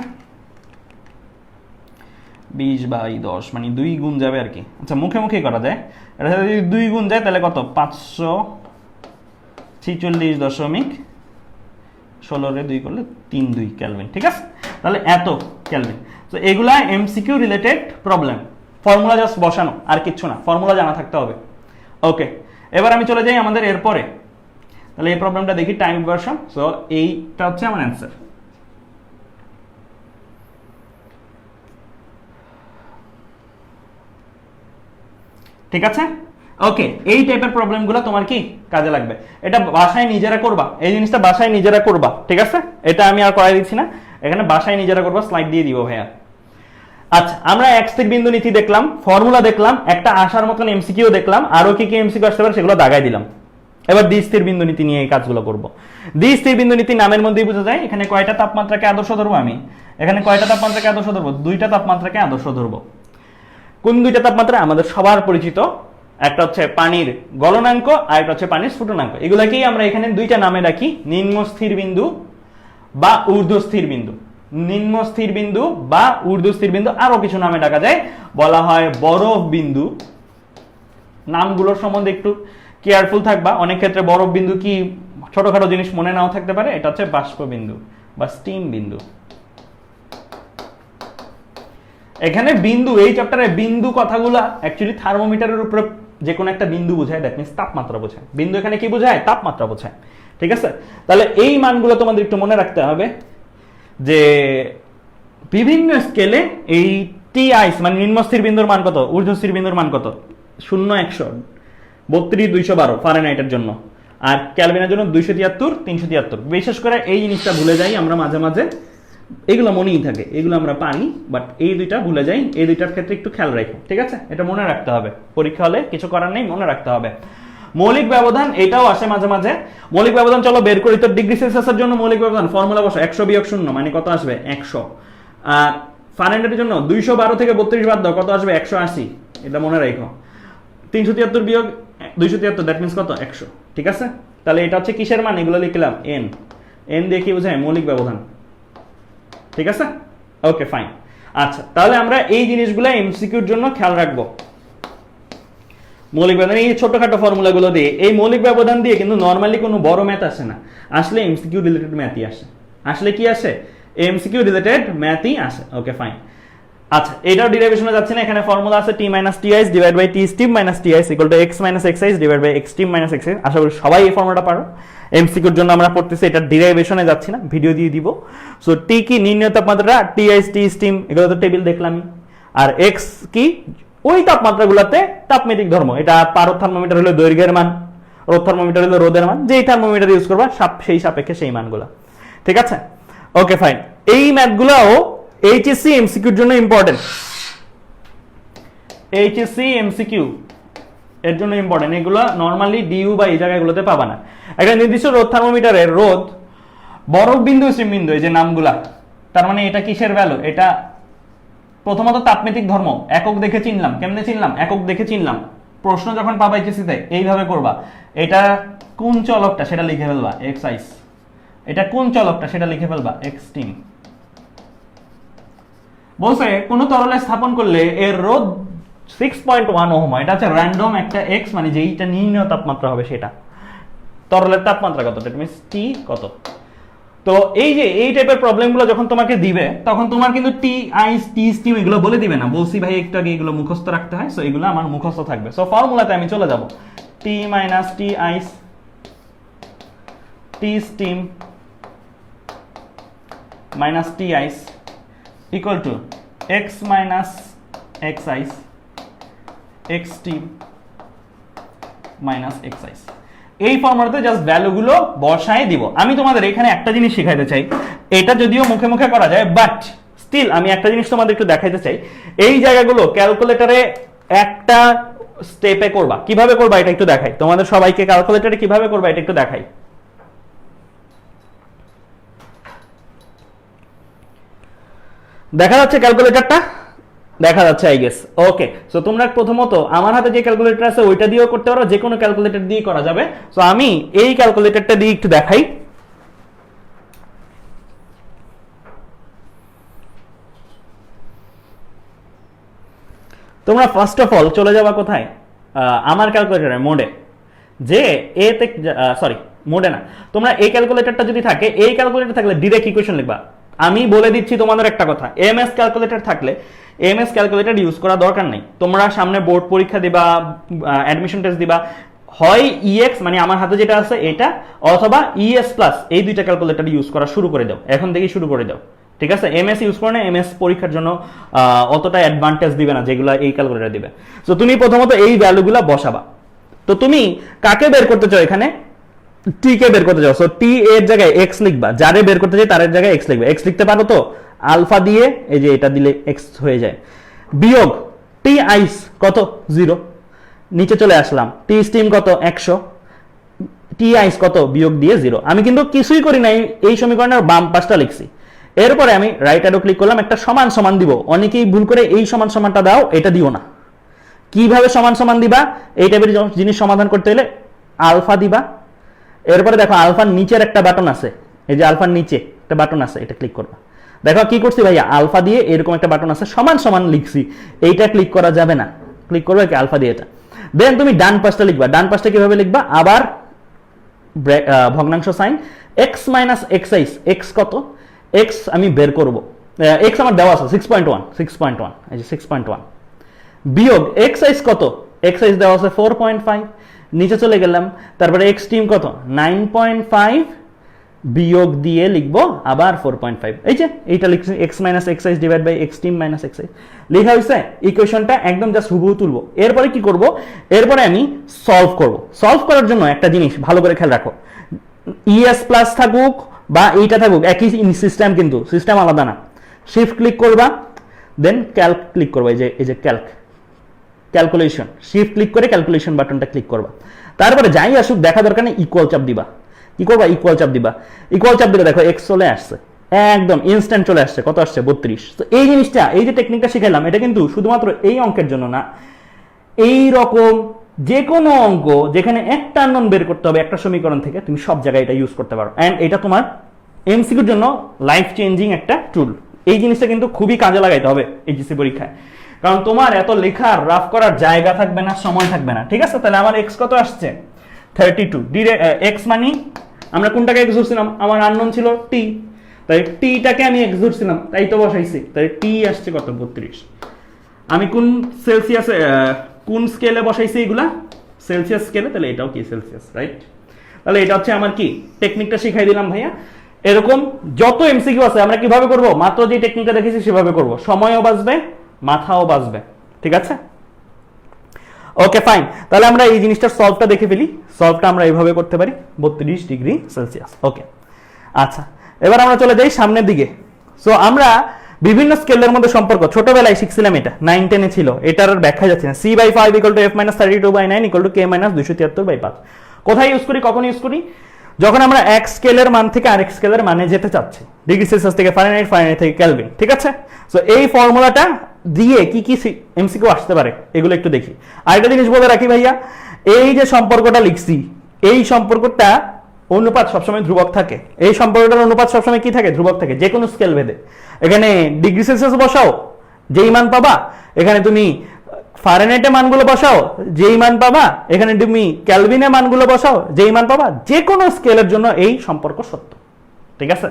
Speaker 1: 20/10 মানে 2 গুণ যাবে আর কি। আচ্ছা মুখে মুখেই করা যায়, এটা যদি 2 গুণ যায় তাহলে কত, 546.16 করলে 32 কেলভিন, ঠিক আছে? তাহলে এত কেলভিন। তো এগুলা MCQ related problem, formula just বসানো, আর কিচ্ছু না, ফর্মুলা জানা থাকতে হবে। ওকে, এবার আমি চলে যাই আমাদের এরপরে। তাহলে এই প্রবলেমটা দেখি, টাইম ভার্সন। সো এইটা হচ্ছে আমার অ্যান্সার। ঠিক আছে, ওকে, এই টাইপের প্রবলেমগুলো তোমার কি কাজে লাগবে। এটা বাসায় নিজেরা করবা, এই জিনিসটা বাসায় নিজেরা করবা, ঠিক আছে? এটা আমি আর করাই দিচ্ছি না, এখানে বাসায় নিজেরা করবা, স্লাইড দিয়ে দিব ভাইয়া। আচ্ছা, আমরা একস্থিক বিন্দু নীতি দেখলাম, ফর্মুলা দেখলাম, একটা আসার মতন এমসিকিউ দেখলাম, আরো কি কি এমসিকিউ আসতে পারে সেগুলো দাগাই দিলাম। এবার দ্বিস্থির বিন্দু নীতি নিয়ে এই কাজগুলো করব। দ্বিস্থির বিন্দু নীতি নামের মধ্যেই বোঝা যায় এখানে কয়টা তাপমাত্রাকে আদর্শ ধরবো আমি, এখানে কয়টা তাপমাত্রাকে আদর্শ ধরবো, 2টা তাপমাত্রাকে আদর্শ ধরবো। কোন 2টা তাপমাত্রা? আমাদের সবার পরিচিত, একটা হচ্ছে পানির গলনাঙ্ক আর একটা হচ্ছে পানির স্ফুটনাঙ্ক। এগুলাকেই আমরা এখানে 2টা নামে রাখি, নিম্ন স্থির বিন্দু বা ঊর্ধ্বস্থির বিন্দু। নিম্ন স্থির বিন্দু বা ঊর্ধ্বস্থির বিন্দু, আরো কিছু নামে ডাকা যায়, বলা হয় বরফ বিন্দু। নামগুলোর সম্বন্ধে একটু কেয়ারফুল থাকবা, অনেক ক্ষেত্রে বরফ বিন্দু কি ছোটখাটো জিনিস মনে নাও থাকতে পারে। এটা হচ্ছে বাষ্প বিন্দু বা স্টিম বিন্দু। এখানে বিন্দু, এই চ্যাপ্টারে বিন্দু কথাগুলো অ্যাকচুয়ালি থার্মোমিটারের উপরে যে কোনো একটা বিন্দু বোঝায়, দ্যাট মিন্স তাপমাত্রা বোঝায়। বিন্দু এখানে কি বোঝায়? তাপমাত্রা বোঝায়, ঠিক আছে? তাহলে এই মানগুলো তোমাদের একটু মনে রাখতে হবে যে বিভিন্ন স্কেলে এই টি আইস মানে নিম্নস্থির বিন্দুর মান কত, ঊর্ধ্বস্থির বিন্দুর মান কত, 0, 100, 32, 212 ফারেনহাইটের জন্য, আর ক্যালভিনের জন্য 273, 373। বিশেষ করে এই জিনিসটা ভুলে যাই আমরা মাঝে মাঝে, এগুলো মনেই থাকে, এগুলো আমরা পারি, বাট এই দুইটা ভুলে যাই। এই দুইটার ক্ষেত্রে একটু খেয়াল রাখো, ঠিক আছে? এটা মনে রাখতে হবে, পরীক্ষা হলে কিছু করার নেই, মনে রাখতে হবে। মৌলিক ব্যবধান, এটাও আসে মাঝে মাঝে। মৌলিক ব্যবধান চলো বের করি তো। ডিগ্রি সেলসিয়াসের জন্য মৌলিক ব্যবধান ফর্মুলা বসো, 100 বিয়োগ 0 মানে কত আসবে, 100। আর ফারেনহাইটের জন্য 212 থেকে 32 বাদ দাও, কত আসবে, 180। এটা মনে রাখো। 373 বিয়োগ 273, দ্যাট মিন্স কত, 100, ঠিক আছে? তাহলে এটা হচ্ছে কিসের মান, এগুলো লিখলাম এন। এন দিয়ে কি বোঝায়, মৌলিক ব্যবধান, ঠিক আছে? Okay fine. আচ্ছা, তাহলে আমরা এই জিনিসগুলো এমসিকিউর জন্য খেয়াল রাখবো। মৌলিক ব্যবধান, এই ছোটখাটো ফর্মুলাগুলো দিয়ে, এই মৌলিক ব্যবধান দিয়ে কিন্তু নর্মালি কোনো বড় ম্যাথ আসে না, আসলে এমসিকিউ রিলেটেড ম্যাথই আসে। আসলে কি আসে, এমসিকিউ রিলেটেড ম্যাথই আসে। Okay fine. আচ্ছা, এটাও ডেরিভেশনে যাচ্ছে না, এখানে ফর্মুলা আছে t - tis divide by t steam minus tis equal to x - xis divide by x steam minus xis। আশা করি সবাই এই ফর্মুলাটা পারো। এমসিকিউর জন্য আমরা পড়তেছি, এটা ডেরিভেশনে যাচ্ছি না, ভিডিও দিয়ে দিব। সো t কি, নির্ণয় তাপমাত্রা, tis t স্টিম, এগুলো তো টেবিল দেখলামই। আর x কি, ওই তাপমাত্রাগুলোতে তাপমেতিক ধর্ম। এটা পারদ থার্মোমিটার হলো দৈর্ঘ্যের মান, রোদ থার্মোমিটার হলো রোদের মান, যেই থার্মোমিটার ইউজ করবা সেই সাপেক্ষে সেই মানগুলো, ঠিক আছে? Okay fine. এই ম্যাথগুলোও এইচএসসি এমসিকিউর জন্য ইম্পর্টেন্ট। এইচএসসি এমসিকিউ এর জন্য ইম্পর্টেন্ট, এগুলো নরমালি ডিইউ বা এই জায়গাগুলোতে পাবা না। একটা নির্দিষ্ট রোদ থার্মোমিটারের রোদ, বরফ বিন্দু, স্টিম বিন্দু, এই যে নামগুলা, তার মানে এটা কিসের ভ্যালু, এটা প্রথমত তাপমেতিক ধর্ম, একক দেখে চিনলাম। কেমনে চিনলাম, একক দেখে চিনলাম। প্রশ্ন যখন পাবা এইচএসসিতে এইভাবে করবা, এটা কোন চলকটা সেটা লিখে ফেলবা, এক্স আইস। এটা কোন চলকটা সেটা লিখে ফেলবা, এক্স স্টিম। বলছে কোন তরলে স্থাপন করলে এর রোধ 6.1 ওহম, এটা হচ্ছে র্যান্ডম একটা এক্স, মানে যেইটা নির্ণয় তাপমাত্রা হবে সেটা। তরলের তাপমাত্রা কত, দ্যাট মিন্স টি কত। তো এই যে এই টাইপের প্রবলেমগুলো যখন তোমাকে দিবে, তখন তোমার কিন্তু টি আইস, টি স্টিম এগুলো বলে দিবে না। বলছি ভাই একটু আগে এগুলো মুখস্থ রাখতে হয়, সো এগুলো আমার মুখস্থ থাকবে। সো ফর্মুলাতে আমি চলে যাব, T minus T ice, T steam minus T ice equal to X minus x ice, X steam minus x ice. এই ফর্মুলাতে জাস্ট ভ্যালুগুলো বসায় দিব। আমি তোমাদের এখানে একটা জিনিস শেখাইতে চাই, এটা যদিও মুখে মুখে করা যায়, বাট স্টিল আমি একটা জিনিস তোমাদের একটু দেখাইতে চাই। এই জায়গাগুলো ক্যালকুলেটরে একটা স্টেপে করবা, কিভাবে করবা এটা একটু দেখাই তোমাদের সবাইকে। ক্যালকুলেটরে কিভাবে করবা এটা একটু দেখাই। দেখা যাচ্ছে ক্যালকুলেটরটা, দেখা যাচ্ছে আই গেস। ওকে, সো তোমরা প্রথমত আমার হাতে যে ক্যালকুলেটর আছে ওইটা দিয়েও করতে পারো, যে কোনো ক্যালকুলেটর দিয়ে করা যাবে। সো আমি এই ক্যালকুলেটরটা দিয়ে একটু দেখাই। তোমরা ফার্স্ট অফ অল চলে যাবা কোথায়, আমার ক্যালকুলেটরে মোডে, যে এতে সরি মোডে না, তোমরা এই ক্যালকুলেটরটা যদি থাকে, এই ক্যালকুলেটর থাকলে ডিরেক্ট ইকুয়েশন লিখবা। আমি বলে দিচ্ছি তোমাদের একটা কথা, এমএস ক্যালকুলেটর থাকলে এমএস ক্যালকুলেটর ইউজ করা দরকার নেই। তোমরা সামনে বোর্ড পরীক্ষা দিবা, অ্যাডমিশন টেস্ট দিবা, হয় ইএক্স মানে আমার হাতে যেটা আছে এটা, অথবা ইএস প্লাস, এই দুইটা ক্যালকুলেটর ইউজ করা শুরু করে দাও, এখন থেকেই শুরু করে দাও, ঠিক আছে? এমএস ইউজ করে না, এমএস পরীক্ষার জন্য অতটা অ্যাডভান্টেজ দিবে না যেগুলো এই ক্যালকুলেটর দিবে। সো তুমি প্রথমত এই ভ্যালুগুলো বসাবা। তো তুমি কাকে বের করতে চাও, এখানে টি কে বের করতে চাও, সো টি এর জায়গায় এক্স লিখবা, যারে বের করতে চাই তার জায়গায় এক্স লিখবে। এক্স লিখতে পারো তো, আলফা দিয়ে এই যে এটা দিলে এক্স হয়ে যায়, বিয়োগ টি আইস কত 0, নিচে চলে আসলাম, টি স্টিম কত 100, টি আইস কত বিয়োগ দিয়ে 0। আমি কিন্তু কিছুই করি নাই, এই সমীকরণের বাম পাশটা লিখছি। এরপরে আমি রাইট অ্যারো ক্লিক করলাম, একটা সমান সমান দিব। অনেকেই ভুল করে এই সমান সমানটা দাও, এটা দিও না। কিভাবে সমান সমান দিবা, এই টাইপের জিনিস সমাধান করতে হলে আলফা দিবা। এরপরে দেখো আলফার নিচের একটা বাটন আছে, এই যে আলফার নিচে একটা বাটন আছে, এটা ক্লিক করবা। দেখো কি করছি ভাইয়া, আলফা দিয়ে এরকম একটা বাটন আছে, সমান সমান লিখছি, এইটা ক্লিক করা যাবে না, ক্লিক করবে কি আলফা দিয়ে এটা। দেন তুমি ডান পাশটা লিখবা। ডান পাশটা কিভাবে লিখবা, আবার ভগ্নাংশ sign, x minus x ice, x কত, এক্স আমি বের করব, এক্স আমার দেওয়া আছে 6.1, এই যে 6.1, বিয়োগ এক্স আইস কত, এক্স আইস দেওয়া আছে 4.5, নিচে চলে গেলাম, তারপরে এক্স টিম কত 9.5, বিয়োগ দিয়ে লিখবো আবার 4.5, এই যে এইটা লিখছি x minus x ice divide by x steam minus x ice, লেখা হয়েছে। ইকুয়েশনটা একদম জাস্ট হুবহু তুলবো। এরপরে কি করব, এরপরে আমি সলভ করব। সলভ করার জন্য একটা জিনিস ভালো করে খেয়াল রাখো, ইএস প্লাস থাকুক বা এইটা থাকুক, একই সিস্টেম, কিন্তু সিস্টেম আলাদা না। শিফট ক্লিক করবা, দেন ক্যালক ক্লিক করবা, এই যে ক্যালকুলেশন, শিফট ক্লিক করে ক্যালকুলেশন বাটনটা ক্লিক করবা। তারপরে যাই আসুক দেখা দরকার নেই, ইকুয়াল চাপ দিবা। কি করবা, ইকুয়াল চাপ দিবা। ইকুয়াল চাপ দিলে দেখো এক্স চলে আসছে, একদম ইনস্ট্যান্ট চলে আসছে, কত আসছে 32। তো এই জিনিসটা, এই যে টেকনিকটা শিখাইলাম, এটা কিন্তু শুধুমাত্র এই অঙ্কের জন্য না, এই রকম যে কোনো অঙ্ক যেখানে একটা আননোন বের করতে হবে একটা সমীকরণ থেকে, তুমি সব জায়গায় এটা ইউজ করতে পারো। এন্ড এটা তোমার এমসিকিউর জন্য লাইফ চেঞ্জিং একটা টুল। এই জিনিসটা কিন্তু খুবই কাজে লাগাইতে হবে এইচএসসি পরীক্ষায়, কারণ তোমার এত লেখার রাফ করার জায়গা থাকবে না, সময় থাকবে না, ঠিক আছে? তাহলে আমার এক্স কত আসছে 32, এক্স মানে আমরা কোনটাকে এক্স ধরছিলাম, আমার আননোন ছিল টি, তাই টিটাকে আমি এক্স ধরছিলাম, তাই তো বসাইছি, তাই টি আসছে কত 32। আমি কোন সেলসিয়াসে কোন স্কেলে বসাইছি এগুলা, সেলসিয়াস স্কেলে, তাহলে এটাও কি সেলসিয়াস, রাইট? তাহলে এটা হচ্ছে আমার কি টেকনিকটা শিখাই দিলাম ভাইয়া। এরকম যত এমসিকিউ আছে আমরা কিভাবে করব, মাত্র যে টেকনিকটা দেখেছি সেভাবে করব, সময়ও বাঁচবে, মাথাও বাঁচবে, ঠিক আছে? ওকে ফাইন, তাহলে আমরা এই জিনিসটার সলভটা দেখে ফেলি। সলভটা আমরা এইভাবে করতে পারি, 32 ডিগ্রি সেলসিয়াস। ওকে, আচ্ছা, এবার আমরা চলে যাই সামনের দিকে। সো আমরা বিভিন্ন স্কেলের মধ্যে সম্পর্ক ছোটবেলায় শিখছিলাম, এটা 9-10 ছিল, এটার আর ব্যাখ্যা যাচ্ছে না। c/5 = f - 32/9 = k - 273/5। কোথায় ইউজ করি, কখন ইউজ করি? যখন আমরা এক স্কেলের মান থেকে আরেক স্কেলের মানে যেতে চাচ্ছি, ডিগ্রি সেলসিয়াস থেকে ফারেনহাইট, ফারেনহাইট থেকে কেলভিন, ঠিক আছে? সো এই ফর্মুলাটা দিয়ে কি কি এমসিকিউ আসতে পারে এগুলো একটু দেখি। আরেকটা জিনিস বলে রাখি ভাইয়া, এই যে সম্পর্কটা লিখছি, এই সম্পর্কটা অনুপাত সবসময় ধ্রুবক থাকে। এই সম্পর্কটার অনুপাত সবসময় কি থাকে, ধ্রুবক থাকে, যে কোনো স্কেল ভেদে। এখানে ডিগ্রি সেলসিয়াস বসাও, যেই মান পাবা, এখানে তুমি ফারেনহাইটের মানগুলো বসাও, যেই মান পাবা, এখানে তুমি কেলভিনের মানগুলো বসাও, যেই মান পাবা, যে কোনো স্কেলের জন্য এই সম্পর্ক সত্য, ঠিক আছে?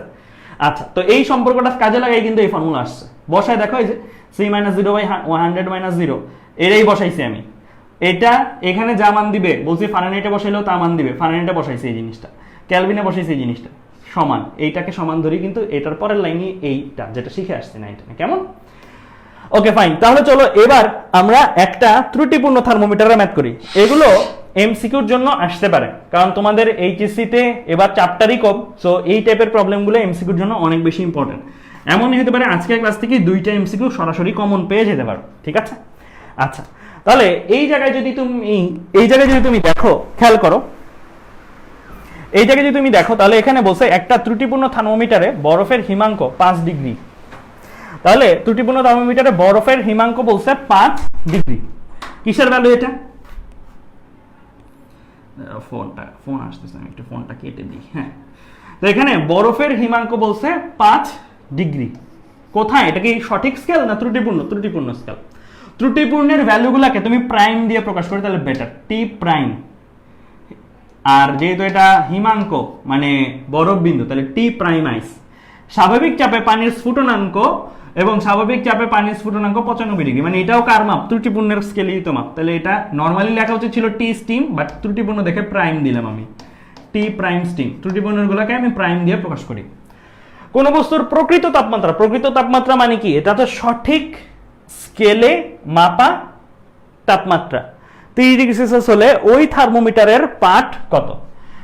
Speaker 1: আচ্ছা, তো এই সম্পর্কটা কাজে লাগাই কিন্তু এই ফর্মুলা আসছে। বসায় দেখো, এই যে c - 0/100 - 0, এটাই বসাইছি আমি। এটা এখানে যা মান দিবে, বলছি ফারেনহাইটে বসাইলেও তা মান দিবে, ফারেনহাইটে বসাইছি এই জিনিসটা, কেলভিনে বসাইছি এই জিনিসটা, সমান, এইটাকে সমান ধরি, কিন্তু এটার পরের লাইনে এইটা যেটা শিখে আসছে না, এটা কেমন? ওকে ফাইন, তাহলে চলো এবার আমরা একটা ত্রুটিপূর্ণ থার্মোমিটারের ম্যাথ করি। এগুলো এমসিকিউর জন্য আসতে পারে, কারণ তোমাদের এইচএসসি তে এবার চ্যাপ্টারই কম, সো এই টাইপের প্রবলেমগুলো এমসিকিউর জন্য অনেক বেশি ইম্পর্টেন্ট। এমনই হতে পারে আজকের ক্লাস থেকে 2টা এমসিকিউ সরাসরি কমন পেয়ে যেতে পারো, ঠিক আছে? আচ্ছা, তাহলে এই জায়গায় যদি তুমি দেখো, খেয়াল করো, এই জায়গায় যদি তুমি দেখো, তাহলে এখানে বলছে একটা ত্রুটিপূর্ণ থার্মোমিটারে বরফের হিমাঙ্ক 5 ডিগ্রি। তাহলে ত্রুটিপূর্ণ থার্মোমিটারে বরফের হিমাঙ্ক বলছে 5 ডিগ্রি। কিসের ভ্যালু এটা? ফোন আসতেছে, আমি একটু ফোনটা কেটে দিই। হ্যাঁ, তো এখানে বরফের হিমাঙ্ক বলছে 5 ডিগ্রি। কোথায়? এটা কি সঠিক স্কেল না ত্রুটিপূর্ণ? ত্রুটিপূর্ণ স্কেল। ত্রুটিপূর্ণের ভ্যালুগুলোকে তুমি প্রাইম দিয়ে প্রকাশ করে তাহলে বেটার, টি প্রাইম। আর যেহেতু এটা হিমাঙ্ক মানে বরফ বিন্দু, তাহলে টি প্রাইম আইস। স্বাভাবিক চাপে পানির স্ফুটনাঙ্ক এবং স্বাভাবিক চাপে পানির স্ফুটনাঙ্ক 95 ডিগ্রি, মানে এটাও কার মাপ? ত্রুটিপূর্ণের স্কেলিত মাপ। তাহলে এটা নর্মালি লেখা উচিত ছিল টি স্টিম, বাট ত্রুটিপূর্ণ দেখে প্রাইম দিলাম আমি, টি প্রাইম স্টিম। ত্রুটিপূর্ণগুলোকে আমি প্রাইম দিয়ে প্রকাশ করি। কোন বস্তুর প্রকৃত তাপমাত্রা, প্রকৃত তাপমাত্রা মানে কি? এটা তো সঠিক স্কেলে মাপা তাপমাত্রা। 30 ডিগ্রি সেলসিয়াস হলে ওই থার্মোমিটারের পাঠ কত?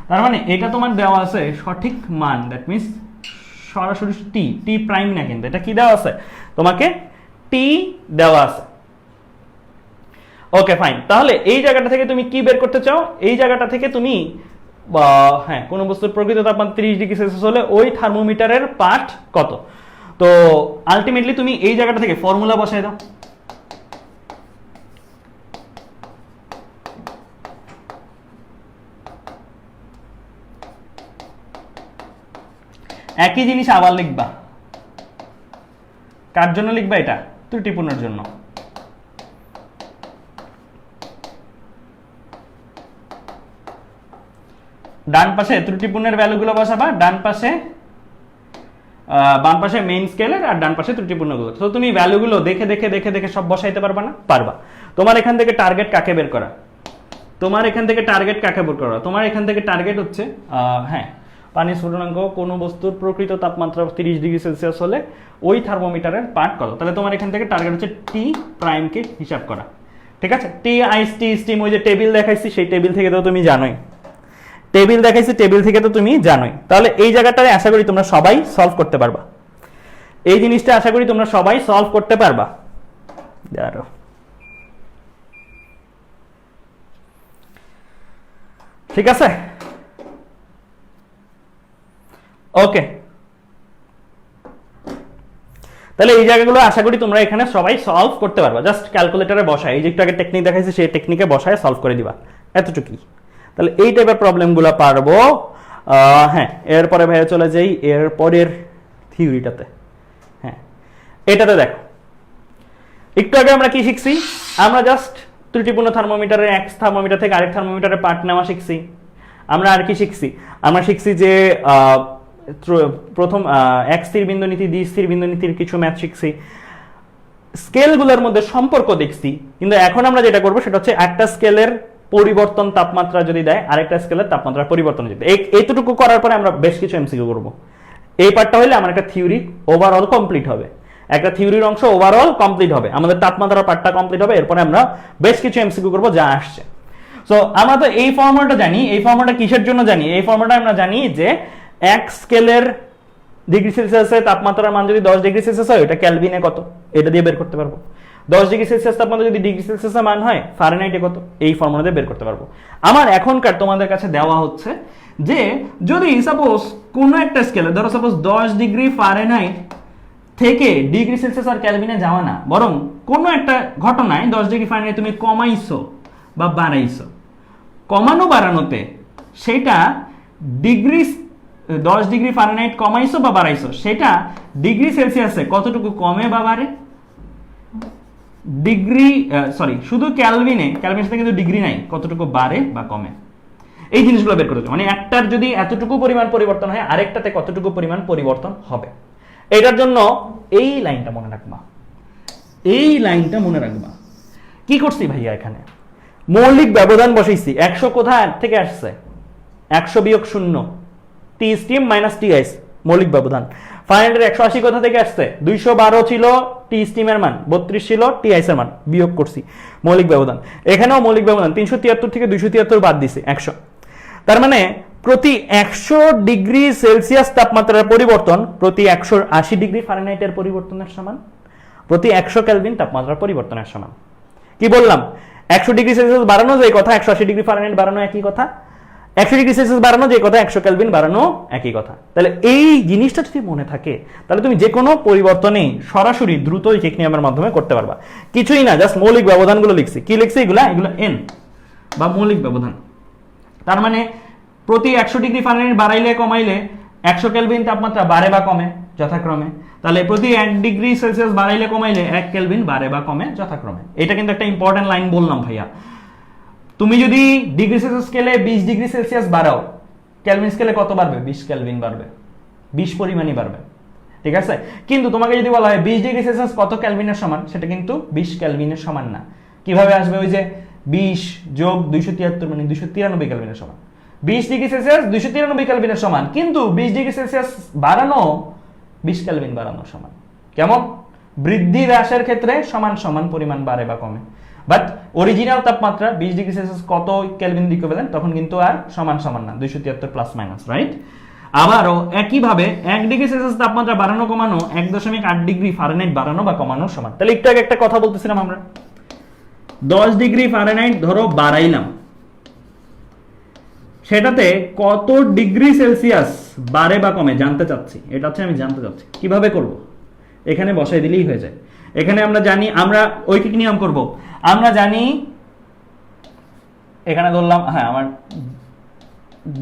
Speaker 1: তার মানে এটা তোমার দেওয়া আছে সঠিক মান, দ্যাট মিন্স সরাসরি টি, টি প্রাইম না, কিন্তু এটা কি দেওয়া আছে তোমাকে? টি দেওয়া আছে। Okay fine. তাহলে এই জায়গাটা থেকে তুমি কি বের করতে চাও? এই জায়গাটা থেকে তুমি হ্যাঁ, কোন বস্তুর প্রকৃত তাপমাত্রা 30 ডিগ্রি সেলসিয়াস হলে ওই থার্মোমিটারের পাঠ কত? তো আলটিমেটলি তুমি এই জায়গাটা থেকে ফর্মুলা বসাই দাও। একই জিনিস আবার লিখবা। কার জন্য লিখবা এটা? ত্রুটিপূর্ণের জন্য। ডান পাশে ত্রুটিপূর্ণের ভ্যালুগুলো বসাবা, ডান পাশে বাম পাশে মেইন স্কেলের, আর ডান পাশে ত্রুটিপূর্ণগুলো। তো তুমি ভ্যালুগুলো দেখে দেখে দেখে দেখে সব বসাইতে পারবা না? পারবা। তোমার এখান থেকে টার্গেট কাকে বের করা? তোমার এখান থেকে টার্গেট কাকে বের করা? তোমার এখান থেকে টার্গেট হচ্ছে হ্যাঁ, পানির স্ফুটনাঙ্ক কোন বস্তুর প্রকৃত তাপমাত্রা 30 ডিগ্রি সেলসিয়াস হলে ওই থার্মোমিটারের পাঠ কত? তাহলে তোমার এখান থেকে টার্গেট হচ্ছে টি প্রাইমকে হিসাব করা। ঠিক আছে? টি আইস, টি স্টিম, ওই যে টেবিল দেখাইছি সেই টেবিল থেকে তো তুমি জানোই, টেবিল দেখাইছি টেবিল থেকে তো তুমি জানোই। তাহলে এই জায়গাটায় আশা করি তোমরা সবাই সলভ করতে পারবা। এই জিনিসটা আশা করি তোমরা সবাই সলভ করতে পারবা। ঠিক আছে? ওকে, তাহলে এই জায়গাগুলো আশা করি তোমরা এখানে সবাই সলভ করতে পারবা। জাস্ট ক্যালকুলেটরে বসায়, এই যে একটু আগে টেকনিক দেখাইছি সেই টেকনিকে বসায় সলভ করে দিবা, এতটুকুই। তাহলে এই টাইপের প্রবলেমগুলো পারবো। হ্যাঁ, এরপরে ভাইয়া চলে যাই এর পরের থিওরিটাতে। হ্যাঁ, এটাতে দেখো, একটু আগে আমরা কি শিখছি? আমরা জাস্ট ত্রুটিপূর্ণ থার্মোমিটারের এক থার্মোমিটার থেকে আরেক থার্মোমিটারের পার্ট নেওয়া শিখছি। আমরা আর কি শিখছি? আমরা শিখছি যে প্রথম এক স্থির বিন্দু নীতি, দ্বি স্থির বিন্দু নীতির কিছু ম্যাথ শিখছি, স্কেলগুলোর মধ্যে সম্পর্ক দেখছি। কিন্তু এখন আমরা যেটা করবো সেটা হচ্ছে একটা স্কেলের পরিবর্তন তাপমাত্রা যদি দেয়, আরেকটা স্কেলের তাপমাত্রার পরিবর্তন যদি, এইটুকু করার পরে আমরা বেশ কিছু এমসিকিউ করবো। এই পার্টটা হলে আমার একটা থিওরি ওভারঅল কমপ্লিট হবে, একটা থিওরির অংশ ওভারঅল কমপ্লিট হবে, আমাদের তাপমাত্রার পার্টটা কমপ্লিট হবে। এরপরে আমরা বেশ কিছু এমসিকিউ করবো যা আসছে। সো আমরা তো এই ফর্মুলাটা জানি। এই ফর্মুলাটা কিসের জন্য জানি? এই ফর্মুলাটা আমরা জানি যে এক স্কেলের ডিগ্রি সেলসিয়াসের তাপমাত্রার মান যদি 10 ডিগ্রি সেলসিয়াস হয়, এটা ক্যালভিনে কত, এটা দিয়ে বের করতে পারবো। 10 ডিগ্রি সেলসিয়াস তাপমাত্রা যদি ডিগ্রি সেলসিয়াসের মান হয়, ফারেনহাইটে কত, এই ফর্মুলা দিয়ে বের করতে পারবো। আমার এখনকার তোমাদের কাছে দেওয়া হচ্ছে যে যদি সাপোজ কোনো একটা স্কেলে, ধরো সাপোজ 10 ডিগ্রি ফারেনহাইট থেকে ডিগ্রি সেলসিয়াস আর ক্যালভিনে যাওয়া না, বরং কোনো একটা ঘটনায় 10 ডিগ্রি ফারেনহাইট তুমি কমাইছো বা বাড়াইছো, কমানো বাড়ানোতে সেটা ডিগ্রি 10 ডিগ্রি ফারেনহাইট কমাইছো বা বাড়াইছো, সেটা ডিগ্রি সেলসিয়াসে কতটুকু কমে বা বাড়ে, ডিগ্রি শুধু ক্যালভিনে, ক্যালভিনের সাথে কিন্তু ডিগ্রি নাই, কতটুকু বাড়ে বা কমে, এই জিনিসগুলো বের করতে হবে। মানে একটার যদি এতটুকু পরিমাণ পরিবর্তন হয়, আরেকটাতে কতটুকু পরিমাণ পরিবর্তন হবে। এটার জন্য এই লাইনটা মনে রাখবা, এই লাইনটা মনে রাখবা। কি করছি ভাইয়া? এখানে মৌলিক ব্যবধান বসাইছি। 100 কোথা থেকে আসছে? 100 বিয়োগ 0, টি স্টিম মাইনাস টি আইস, মৌলিক ব্যবধান। ফারেনহাইটের 180 কোথা থেকে আসছে? 212 ছিল টি স্টিমের মান, 32 ছিল টি আইসের মান, বিয়োগ করছি, মৌলিক ব্যবধান। এখানেও মৌলিক ব্যবধান 373 থেকে 273 বাদ দিছে 100। তার মানে প্রতি 100 ডিগ্রি সেলসিয়াস তাপমাত্রার পরিবর্তন প্রতি 180 ডিগ্রি ফারেনহাইটের পরিবর্তনের সমান, প্রতি 100 কেলভিন তাপমাত্রার পরিবর্তনের সমান। কি বললাম? 100 ডিগ্রি সেলসিয়াস বাড়ানো যে কথা, 180 ডিগ্রি ফারেনহাইট বাড়ানো একই কথা, 100 ডিগ্রি সেলসিয়াস বাড়ানো যে কথা, 100 কেলভিন বাড়ানো একই কথা। তাহলে এই জিনিসটা যদি মনে থাকে, তাহলে তুমি যে কোনো পরিবর্তনই সরাসরি দ্রুত এইক নিয়মের মাধ্যমে করতে পারবা। কিছুই না, জাস্ট মৌলিক ব্যবধানগুলো লিখছি। কি লিখছি? এগুলো এন বা মৌলিক ব্যবধান। তার মানে প্রতি 100 ডিগ্রি ফারেনহাইট বাড়াইলে কমাইলে 100 কেলভিন তাপমাত্রা বাড়ে বা কমে যথাক্রমে। তাহলে প্রতি 1 ডিগ্রি সেলসিয়াস বাড়াইলে কমাইলে 1 কেলভিন বাড়ে বা কমে যথাক্রমে। এটা কিন্তু একটা ইম্পর্টেন্ট লাইন বললাম ভাইয়া। তুমি যদি ডিগ্রি সেলসিয়াস স্কেলে 20 ডিগ্রি সেলসিয়াস বাড়াও, কেলভিন স্কেলে কত বাড়বে? 20 কেলভিন বাড়বে, 20 পরিমাণই বাড়বে, ঠিক আছে। কিন্তু তোমাকে যদি বলা হয় 20 ডিগ্রি সেলসিয়াস কত কেলভিনের সমান, সেটা কিন্তু 20 কেলভিনের সমান না। কিভাবে আসবে? ওই যে 20 যোগ 273 মানে 293 কেলভিনের সমান। 20 ডিগ্রি সেলসিয়াস 293 কেলভিনের সমান, কিন্তু 20 ডিগ্রি সেলসিয়াস বাড়ানো 20 কেলভিন বাড়ানোর সমান। কেমন? বৃদ্ধি হ্রাসের ক্ষেত্রে সমান সমান পরিমাণ বাড়ে বা কমে, বাট অরিজিনাল তাপমাত্রা 20 ডিগ্রি সেলসিয়াস কত কেলভিন ইকুইভ্যালেন্ট, তখন কিন্তু আর সমান সমান না, 273 প্লাস মাইনাস, রাইট। আবারও একইভাবে 1 ডিগ্রি সেলসিয়াস তাপমাত্রা বাড়ানো কমানো 1.8 ডিগ্রি ফারেনহাইট বাড়ানো বা কমানোর সমান। তাহলে একটু আগে একটা কথা বলতেছিলাম আমরা, 10 ডিগ্রি ফারেনহাইট ধরো বাড়াইলাম, সেটাতে কত ডিগ্রি সেলসিয়াস বাড়ে বা কমে জানতে চাচ্ছি। এটা হচ্ছে আমি জানতে চাচ্ছি। কিভাবে করব? এখানে বসাই দিলেই হয়ে যায়। এখানে আমরা জানি, আমরা ঐকিক নিয়ম করব। আমরা জানি, এখানে ধরলাম, হ্যাঁ, আমার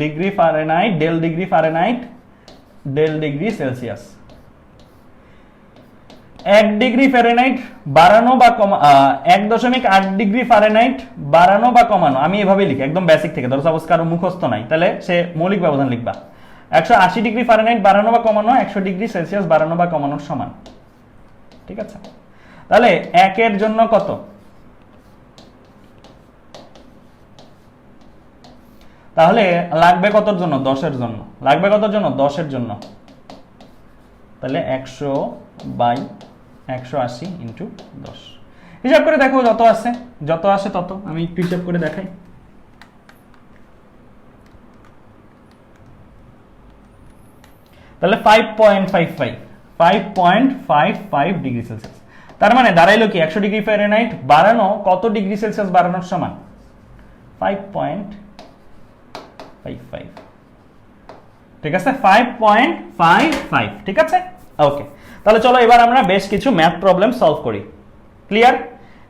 Speaker 1: degree Fahrenheit, del degree Fahrenheit, del degree Celsius. 1 degree Fahrenheit বাড়ানো বা কমা, 1.8 ডিগ্রি ফারেনহাইট বাড়ানো বা কমানো, আমি এভাবে লিখি একদম বেসিক থেকে। ধরো সাপোজ কারো মুখস্থ নাই, তাহলে সে মৌলিক ব্যবধান লিখবা। 180 ডিগ্রি ফারেনহাইট বাড়ানো বা কমানো 100 ডিগ্রি সেলসিয়াস বাড়ানো বা কমানোর সমান, ঠিক আছে। তাহলে 1 এর জন্য কত? তাহলে লাগবে কতর জন্য? 10 এর জন্য। লাগবে কতর জন্য? 10 এর জন্য। তাহলে 100/180 ইন্টু 10। হিসাব করে দেখো, যত আসে তত। আমি একটু হিসাব করে দেখাই। তাহলে 5.55 ডিগ্রি সেলসিয়াস। তার মানে দাঁড়াইলো কি, 100 ডিগ্রি ফারেনহাইট বাড়ানো কত ডিগ্রি সেলসিয়াস বাড়ানোর সমান? 5.55, ঠিক আছে, 5.55, ঠিক আছে, ওকে। তাহলে চলো এবার আমরা বেশ কিছু ম্যাথ প্রবলেম সলভ করি। ক্লিয়ার?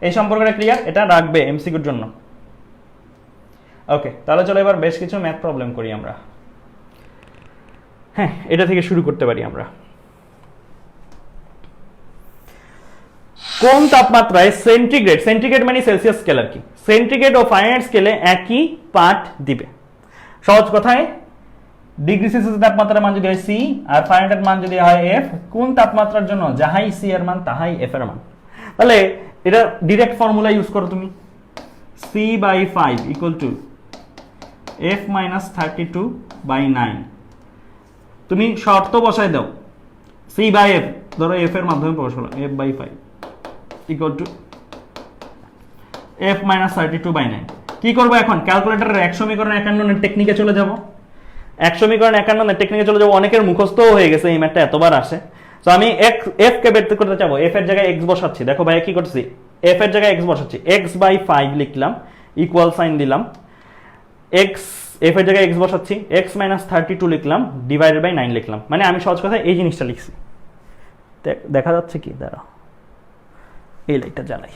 Speaker 1: এই সম্পর্কটা ক্লিয়ার? এটা রাখবে এমসিকিউর জন্য। ওকে, তাহলে চলো এবার বেশ কিছু ম্যাথ প্রবলেম করি আমরা। হ্যাঁ, এটা থেকে শুরু করতে পারি আমরা। কোন তাপমাত্রায় সেন্টিগ্রেড মানে সেলসিয়াস স্কেল আর কি, সেন্টিগ্রেড ও ফারেনহাইট স্কেলে একই পাঠ দিবে? সহজ কথায়, ডিগ্রি সেলসিয়াস তাপমাত্রার মান যদি হয় সি আর ফারেনহাইটের মান যদি হয় এফ, কোন তাপমাত্রার জন্য যাহাই সি এর মান তাহাই এফ এর মান। তাহলে এটা ডিরেক্ট ফর্মুলা ইউজ করো তুমি, c/5 ইকুয়াল টু f - 32/9। তুমি শর্ত বসাই দাও, c/f, ধরো f এর মাধ্যমে প্রকাশ করো, f/5 ইকুয়াল টু f - 32/9। কি করবো এখন? ক্যালকুলেটরের 1 সমীকরণ 51 টেকনিকে চলে যাব। 1 সমীকরণ 51 টেকনিকে চলে যাব। অনেকের মুখস্থও হয়ে গেছে, এই ম্যাথটা এতবার আসে। তো আমি f কে বের করতে চাবো, f এর জায়গায় x বসাচ্ছি। দেখো ভাই কি করছি, f এর জায়গায় x বসাচ্ছি, x/5 লিখলাম, ইকুয়াল সাইন দিলাম, x, f এর জায়গায় x বসাচ্ছি, x - 32 লিখলাম, ডিভাইডেড বাই 9 লিখলাম। মানে আমি সহজ কথায় এই জিনিসটা লিখছি। দেখা যাচ্ছে কি? দাঁড়াও, এই লাইটটা জ্বালাই।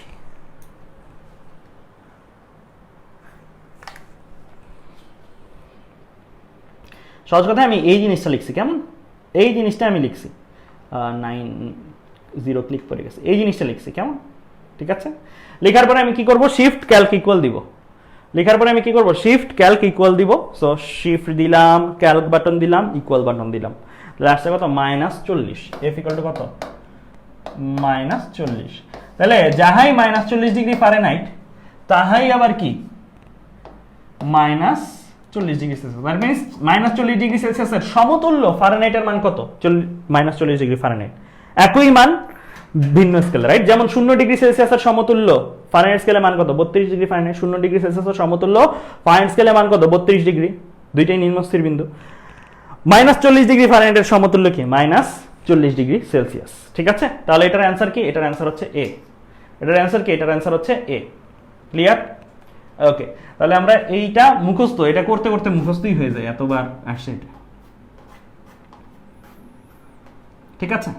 Speaker 1: সহজ কথায় আমি এই জিনিসটা লিখছি। কেমন? এই জিনিসটা আমি লিখছি, 90 ক্লিক করে গেছে, এই জিনিসটা লিখছি। কেমন? ঠিক আছে। লেখার পরে আমি কি করব? শিফট ক্যালক ইকুয়াল দিব। লেখার পরে আমি কি করব? শিফট ক্যালক ইকুয়াল দিব। সো শিফট দিলাম, ক্যালক বাটন দিলাম, ইকুয়াল বাটন দিলাম। লাস্টে কত? -40। এফ ইকুয়াল টু কত? -40। তাহলে যাহাই -40 ডিগ্রি ফারেনহাইট তাহাই আবার কি -40 degree Celsius. That means -40 degree সেলসিয়াসের সমতুল্য ফারেনহাইটের মান কত? -40 ডিগ্রি ফারেনহাইট। একই মান ভিন্ন স্কেলে, রাইট? যেমন 0 ডিগ্রি সেলসিয়াসের সমতুল্য ফারেনহাইট স্কেলে মান কত? 32 ডিগ্রি ফারেনহাইট। 0 ডিগ্রি সেলসিয়াসের সমতুল্য ফারেনহাইট স্কেলে মান কত? 32 ডিগ্রি। দুইটাই নিম্নস্থির বিন্দু। -40 ডিগ্রি ফারেনহাইটের সমতুল্য কি? -40 ডিগ্রি সেলসিয়াস। ঠিক আছে? তাহলে এটার অ্যান্সার কি? এটার অ্যান্সার হচ্ছে এ। এটার অ্যান্সার কি? এটার অ্যান্সার হচ্ছে এ। ক্লিয়ার? ওকে, তাহলে আমরা এইটা মুখস্থ, এটা করতে করতে মুখস্থই হয়ে যায়, এতবার আসছে এটা। ঠিক আছে,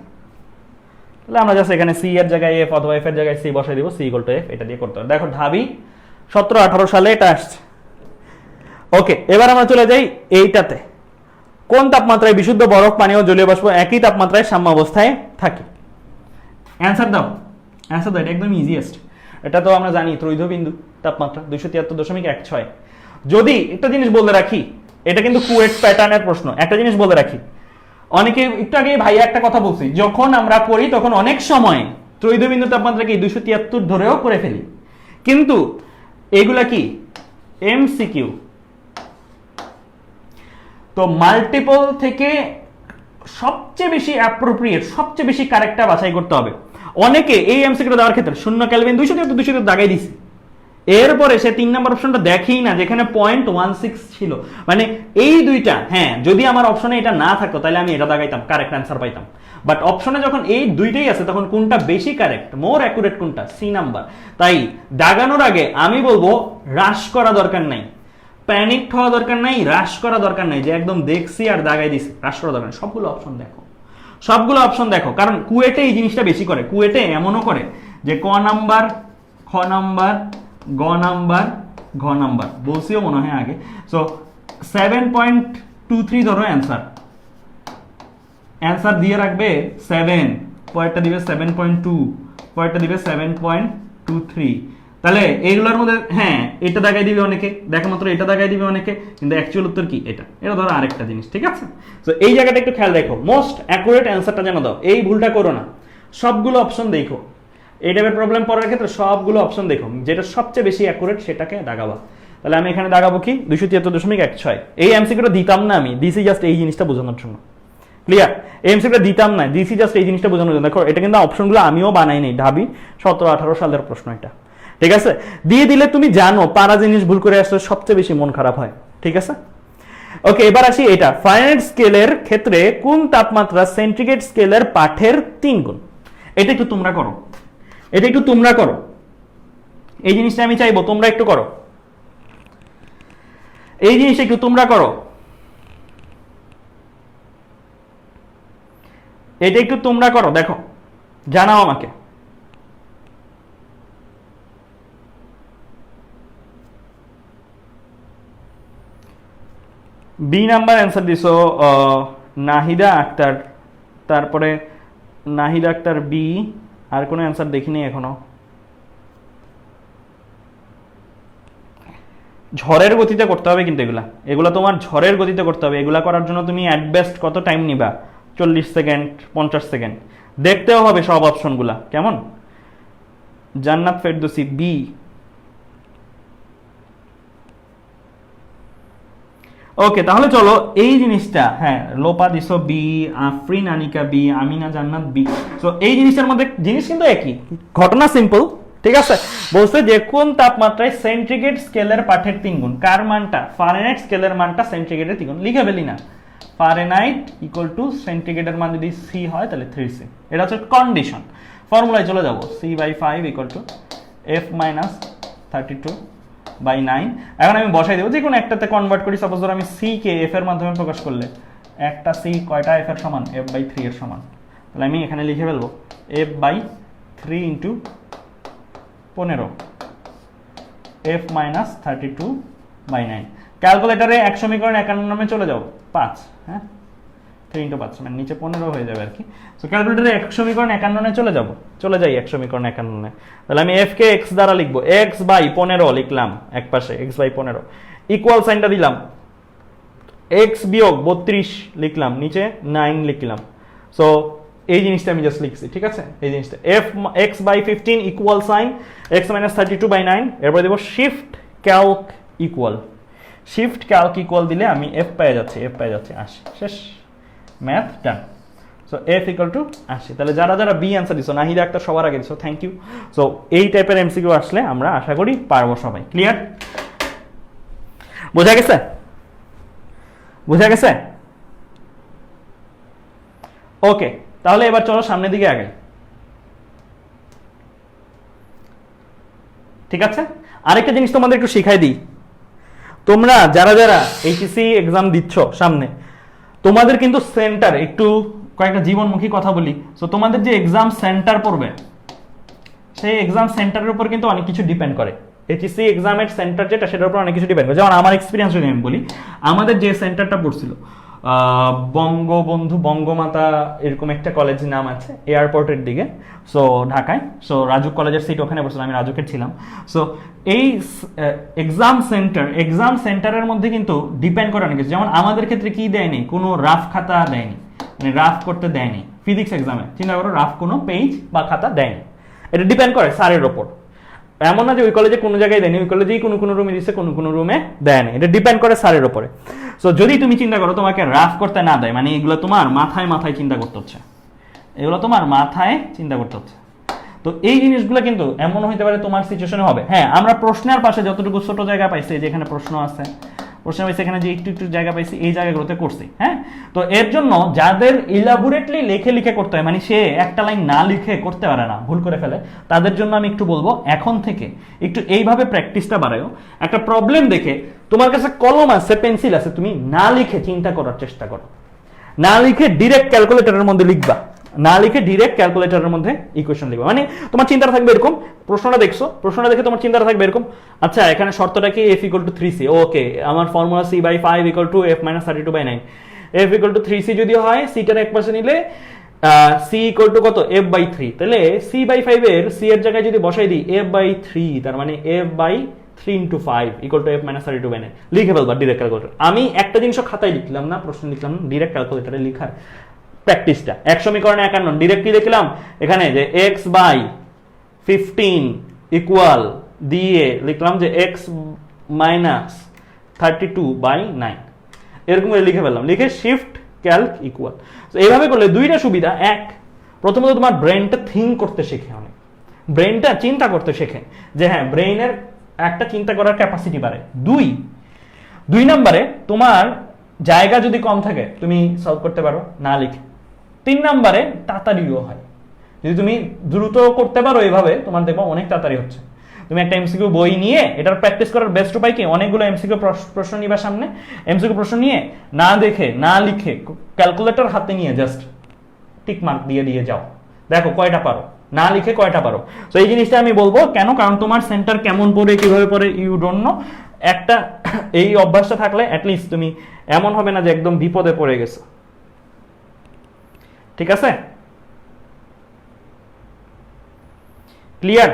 Speaker 1: তাহলে আমরা জাস্ট এখানে সি এর জায়গায় এফ অথবা এফ এর জায়গায় সি বসাই দিব, সি ইকুয়াল টু এফ, এটা দিয়ে করতে হবে। দেখো ঢাবি 17-18 সালে এটা আসছে। ওকে, এবার আমরা চলে যাই এইটাতে। কোন তাপমাত্রায় বিশুদ্ধ বরফ, পানি ও জলীয় বাষ্প একই তাপমাত্রায় সাম্য অবস্থায় থাকে? অ্যান্সার দাও, অ্যান্সার দাও, এটা একদম ইজিয়েস্ট। এটা তো আমরা জানি, ত্রৈধবিন্দু তাপমাত্রা 273.16। যদি একটা জিনিস বলে রাখি, এটা কিন্তু কুয়েট প্যাটার্নের প্রশ্ন, একটা জিনিস বলে রাখি, অনেকে একটু আগে ভাইয়া একটা কথা বলছি, যখন আমরা করি তখন অনেক সময় ত্রৈধবিন্দু তাপমাত্রাকে 273 ধরেও করে ফেলি, কিন্তু এগুলা কি এমসিকিউ, তো মাল্টিপল থেকে সবচেয়ে বেশি অ্যাপ্রোপ্রিয়েট, সবচেয়ে বেশি কারেক্টটা বাছাই করতে হবে। অনেকে এই এমসিকিউটা দেওয়ার ক্ষেত্রে 0 কেলভিন 273 দাগাই দিছে, এরপরে সে 3 নম্বর অপশনটা দেখেই না যেখানে 0.16 ছিল, মানে এই দুইটা, হ্যাঁ যদি আমার অপশনে এটা না থাকতো তাহলে আমি এটা দাগাইতাম, কারেক্ট অ্যান্সার পাইতাম, বাট অপশনে যখন এই দুইটাই আছে তখন কোনটা বেশি কারেক্ট, মোর অ্যাকুরেট কোনটা, সি নাম্বার। তাই দাগানোর আগে আমি বলবো হ্রাস করা দরকার নাই, প্যানিক হওয়া দরকার নাই, হ্রাস করা দরকার নাই যে একদম দেখছি আর দাগাই দিছি, হ্রাস করা দরকার নাই, সবগুলো অপশন দেখো, সবগুলো অপশন দেখো, কারণ কুয়েটে এই জিনিসটা বেশি করে, কুয়েটে এমনও করে যে ক নাম্বার, খ নাম্বার, গ নাম্বার, ঘ নাম্বার, বলছিও মনে হয় আগে। সো 7.23 ধরো অ্যান্সার, অ্যান্সার দিয়ে রাখবে 7, পরেরটা দিবে 7.2, পরেরটা দিবে 7.23, তাহলে এইগুলোর মধ্যে হ্যাঁ এটা দাগাই দিবে অনেকে, দেখা মাত্র এটা দাগাই দিবে অনেকে, কিন্তু অ্যাকচুয়াল উত্তর কি এটা, এটা ধরো আরেকটা জিনিস, ঠিক আছে? তো এই জায়গাটা একটু খেয়াল রাখো, মোস্ট অ্যাকুরেট অ্যান্সারটা যেন দাও, এই ভুলটা করো না, সবগুলো অপশন দেখো, এই টাইপের প্রবলেম পড়ার ক্ষেত্রে সবগুলো অপশন দেখো, যেটা সবচেয়ে বেশি অ্যাকুরেট সেটাকে দাগাবা। তাহলে আমি এখানে দাগাবো কি 273.16। এই এমসিকিউটা দিতাম না, আমি দিছি জাস্ট এই জিনিসটা বোঝানোর জন্য, ক্লিয়ার? এই এমসিকিউটা দিতাম না, দিছি জাস্ট এই জিনিসটা বোঝানোর জন্য। দেখো এটা কিন্তু অপশনগুলো আমিও বানাই নাই, ঢাবি 17-18 সালের প্রশ্ন এটা, ঠিক আছে? দিয়ে দিলে তুমি জানো পারা জিনিস ভুল করে আসলে সবচেয়ে বেশি মন খারাপ হয়, ঠিক আছে? ওকে, এবার আসি এটা, ফারেনহাইট স্কেলের ক্ষেত্রে কোন তাপমাত্রা সেন্টিগ্রেড স্কেলের পাঠের 3 গুণ? এটা একটু তোমরা করো, এটা একটু তোমরা করো, এই জিনিসটা আমি চাইবো তোমরা একটু করো, এই জিনিসটা একটু তোমরা করো, এটা একটু তোমরা করো, দেখো জানাও আমাকে। বি নাম্বার অ্যান্সার দিছো নাহিদা আক্তার, তারপরে নাহিদা আক্তার বি, আর কোনো অ্যান্সার দেখিনি এখনো। ঝড়ের গতিতে করতে হবে কিন্তু এগুলা, এগুলা তোমার ঝড়ের গতিতে করতে হবে, এগুলা করার জন্য তুমি অ্যাট বেস্ট কত টাইম নিবা, 40 সেকেন্ড 50 সেকেন্ড, দেখতেও হবে সব অপশনগুলা, কেমন? জান্নাত ফেরদৌসি বি, ওকে তাহলে চলো এই জিনিসটা, হ্যাঁ লোপা দিছো বি, আফরিন আনিকা বি, আমিনা জান্নাত বি। সো এই জিনিসটার মধ্যে জিনিস কিন্তু একই, ঘটনা সিম্পল, ঠিক আছে? বলছে যে কোন তাপমাত্রায় সেন্টিগ্রেড স্কেলের পাঠের 3 গুণ, কার মানটা? ফারেনহাইট স্কেলের মানটা সেন্টিগ্রেডের 3 গুণ, লিখে ফেলি না, ফারেনহাইট ইকুয়াল টু সেন্টিগ্রেডের মান যদি সি হয় তাহলে 3c, এটা হচ্ছে কন্ডিশন। ফর্মুলায় চলে যাব, c/5 equal to f minus 32/9। এখন আমি বসাই দেবো, যে কোনো একটাতে কনভার্ট করি, সাপোজ ধর আমি সি কে এফ এর মাধ্যমে প্রকাশ করলে একটা সি কয়টা এফ এর সমান, f/3 এর সমান, তাহলে আমি এখানে লিখে ফেলবো f/3 ইন্টু 15 f মাইনাস 32/9। ক্যালকুলেটারে 1 সমীকরণ 51 নামে চলে যাও, 5, হ্যাঁ 3 ইন্টু 5 মানে নিচে 15 হয়ে যাবে আর কি। সো ক্যালকুলেটারে 1 সমীকরণ 51 চলে যাই 1 সমীকরণ 51, তাহলে আমি f কে x দ্বারা লিখবো, x/15 লিখলাম এক পাশে, x/15 ইকুয়াল সাইনটা দিলাম, x বিয়োগ 32 লিখলাম, নিচে 9 লিখলাম। সো এই জিনিসটা আমি জাস্ট লিখছি, ঠিক আছে? এই জিনিসটা x/15 equal sign x minus 32/9, এরপর দেব shift calc equal, shift calc equal দিলে আমি f পেয়ে যাচ্ছি 80, শেষ, math done. So f equal to 80। তাহলে যারা যারা বি অ্যান্সার দিছো, নাহিদা একটা সবার আগে দিছো, থ্যাংক ইউ। সো এই টাইপের এমসিকিউ আসলে আমরা আশা করি পারবো সবাই, ক্লিয়ার? বোঝা গেছে? বোঝা গেছে? ওকে, তাহলে এবার চলো সামনের দিকে আগাই, ঠিক আছে? আরেকটা জিনিস তোমাদের একটু শিখাই দিই, তোমরা যারা যারা এইচএসসি এক্সাম দিচ্ছ সামনে, তোমাদের কিন্তু সেন্টার, একটু কয়েকটা জীবনমুখী কথা বলি। সো তোমাদের যে এক্সাম সেন্টার পড়বে, সেই এক্সাম সেন্টারের উপর কিন্তু অনেক কিছু ডিপেন্ড করে। এইচএসসি এক্সামের সেন্টার যেটা, সেটার উপর অনেক কিছু ডিপেন্ড করে। যেমন আমার এক্সপিরিয়েন্স যদি আমি বলি, আমাদের যে সেন্টারটা পড়ছিল বঙ্গবন্ধু বঙ্গমাতা এরকম একটা কলেজ নাম আছে এয়ারপোর্টের দিকে, সো ঢাকায়। সো রাজুক কলেজের সিট ওখানে বসছিলাম, আমি রাজুকের ছিলাম। সো এই এক্সাম সেন্টারের মধ্যে কিন্তু ডিপেন্ড করে অনেক কিছু। যেমন আমাদের ক্ষেত্রে কি দেয়নি, কোনো রাফ খাতা দেয়নি, মানে রাফ করতে দেয়নি ফিজিক্স এক্সামে। চিন্তা করো, রাফ কোনো পেজ বা খাতা দেয়নি। এটা ডিপেন্ড করে স্যারের ওপর। এমন না যে ওই কলেজে কোনো জায়গায় দেয়নি, ওই কলেজেই কোনো রুমে দিচ্ছে, কোনো রুমে দেয়নি। এটা ডিপেন্ড করে স্যারের ওপরে। সো যদি তুমি চিন্তা করো তোমাকে রাফ করতে না দেয়, মানে এগুলো তোমার মাথায় চিন্তা করতে হচ্ছে, এগুলো তোমার মাথায় চিন্তা করতে হচ্ছে। তো এই জিনিসগুলো কিন্তু এমন হইতে পারে তোমার সিচুয়েশনে হবে। হ্যাঁ, আমরা প্রশ্নের পাশে যতটুকু ছোট জায়গা পাইছি, যেখানে প্রশ্ন আছে, প্রশ্ন পাইছি এখানে যে একটু জায়গা পাইছি, এই জায়গাগুলোতে করছি। হ্যাঁ, তো এর জন্য যাদের ইলাবোরেটলি লিখে করতে হয়, মানে সে একটা লাইন না লিখে করতে পারে না, ভুল করে ফেলে, তাদের জন্য আমি একটু বলবো এখন থেকে একটু এইভাবে প্র্যাকটিসটা বাড়াও। একটা প্রবলেম দেখে তোমার কাছে কলম আছে, পেন্সিল আছে, তুমি না লিখে চিন্তা করার চেষ্টা করো। না লিখে ডিরেক্ট ক্যালকুলেটরের মধ্যে লিখবা, না লিখে ডিরেক্ট ক্যালকুলেটরের মধ্যে ইকুয়েশন লিখবা। মানে তোমার চিন্তা থাকবে এরকম, প্রশ্নটা দেখছো, প্রশ্নটা দেখে তোমার চিন্তা থাকবে এরকম, আচ্ছা এখানে শর্তটা কি f = 3c, ওকে আমার formula c/5 = f - 32/9, f = 3c যদি হয়, সিটার এক পাশে নিলে c = কত, f/3, তাহলে c/5 এর c এর জায়গায় যদি বসাই দিই f/3, তার মানে f/3 × 5 = f - 32/9 লিখে ফেলবা ডিরেক্ট ক্যালকুলেটর। আমি একটা জিনিসও খাতায় লিখলাম না, প্রশ্ন লিখলাম না, ডিরেক্ট ক্যালকুলেটরে লিখার প্র্যাকটিসটা। এক সমীকরণে 51 ডিরেক্টলি লিখলাম এখানে যে x/15 ইকুয়াল দিয়ে লিখলাম যে x - 32/9, এরকম করে লিখে ফেললাম, লিখে শিফট ক্যালক ইকুয়াল। এইভাবে করলে দুইটা সুবিধা। এক, প্রথমত তোমার ব্রেনটা থিঙ্ক করতে শেখে, অনেক ব্রেনটা চিন্তা করতে শেখে, যে হ্যাঁ ব্রেইনের একটা চিন্তা করার ক্যাপাসিটি বাড়ে। দুই নম্বরে তোমার জায়গা যদি কম থাকে তুমি সলভ করতে পারো না লিখে। 3 নম্বরে তাড়াতাড়িও হয়, যদি তুমি দ্রুত করতে পারো এইভাবে, তোমার দেখবো অনেক তাড়াতাড়ি হচ্ছে। তুমি একটা এমসিকিউ বই নিয়ে এটার প্র্যাকটিস করার বেস্ট উপায় কি, অনেকগুলো এমসিকিউ প্রশ্ন নিবা সামনে, এমসিকিউ প্রশ্ন নিয়ে না দেখে না লিখে ক্যালকুলেটর হাতে নিয়ে জাস্ট টিক মার্ক দিয়ে যাও, দেখো কয়টা পারো, না লিখে কয়টা পারো। তো এই জিনিসটা আমি বলবো কেন, কারণ তোমার সেন্টার কেমন পড়ে কিভাবে পড়ে ইউ ডোন্ট নো। একটা এই অভ্যাসটা থাকলে অ্যাটলিস্ট তুমি এমন হবে না যে একদম বিপদে পড়ে গেছো। ঠিক আছে, ক্লিয়ার?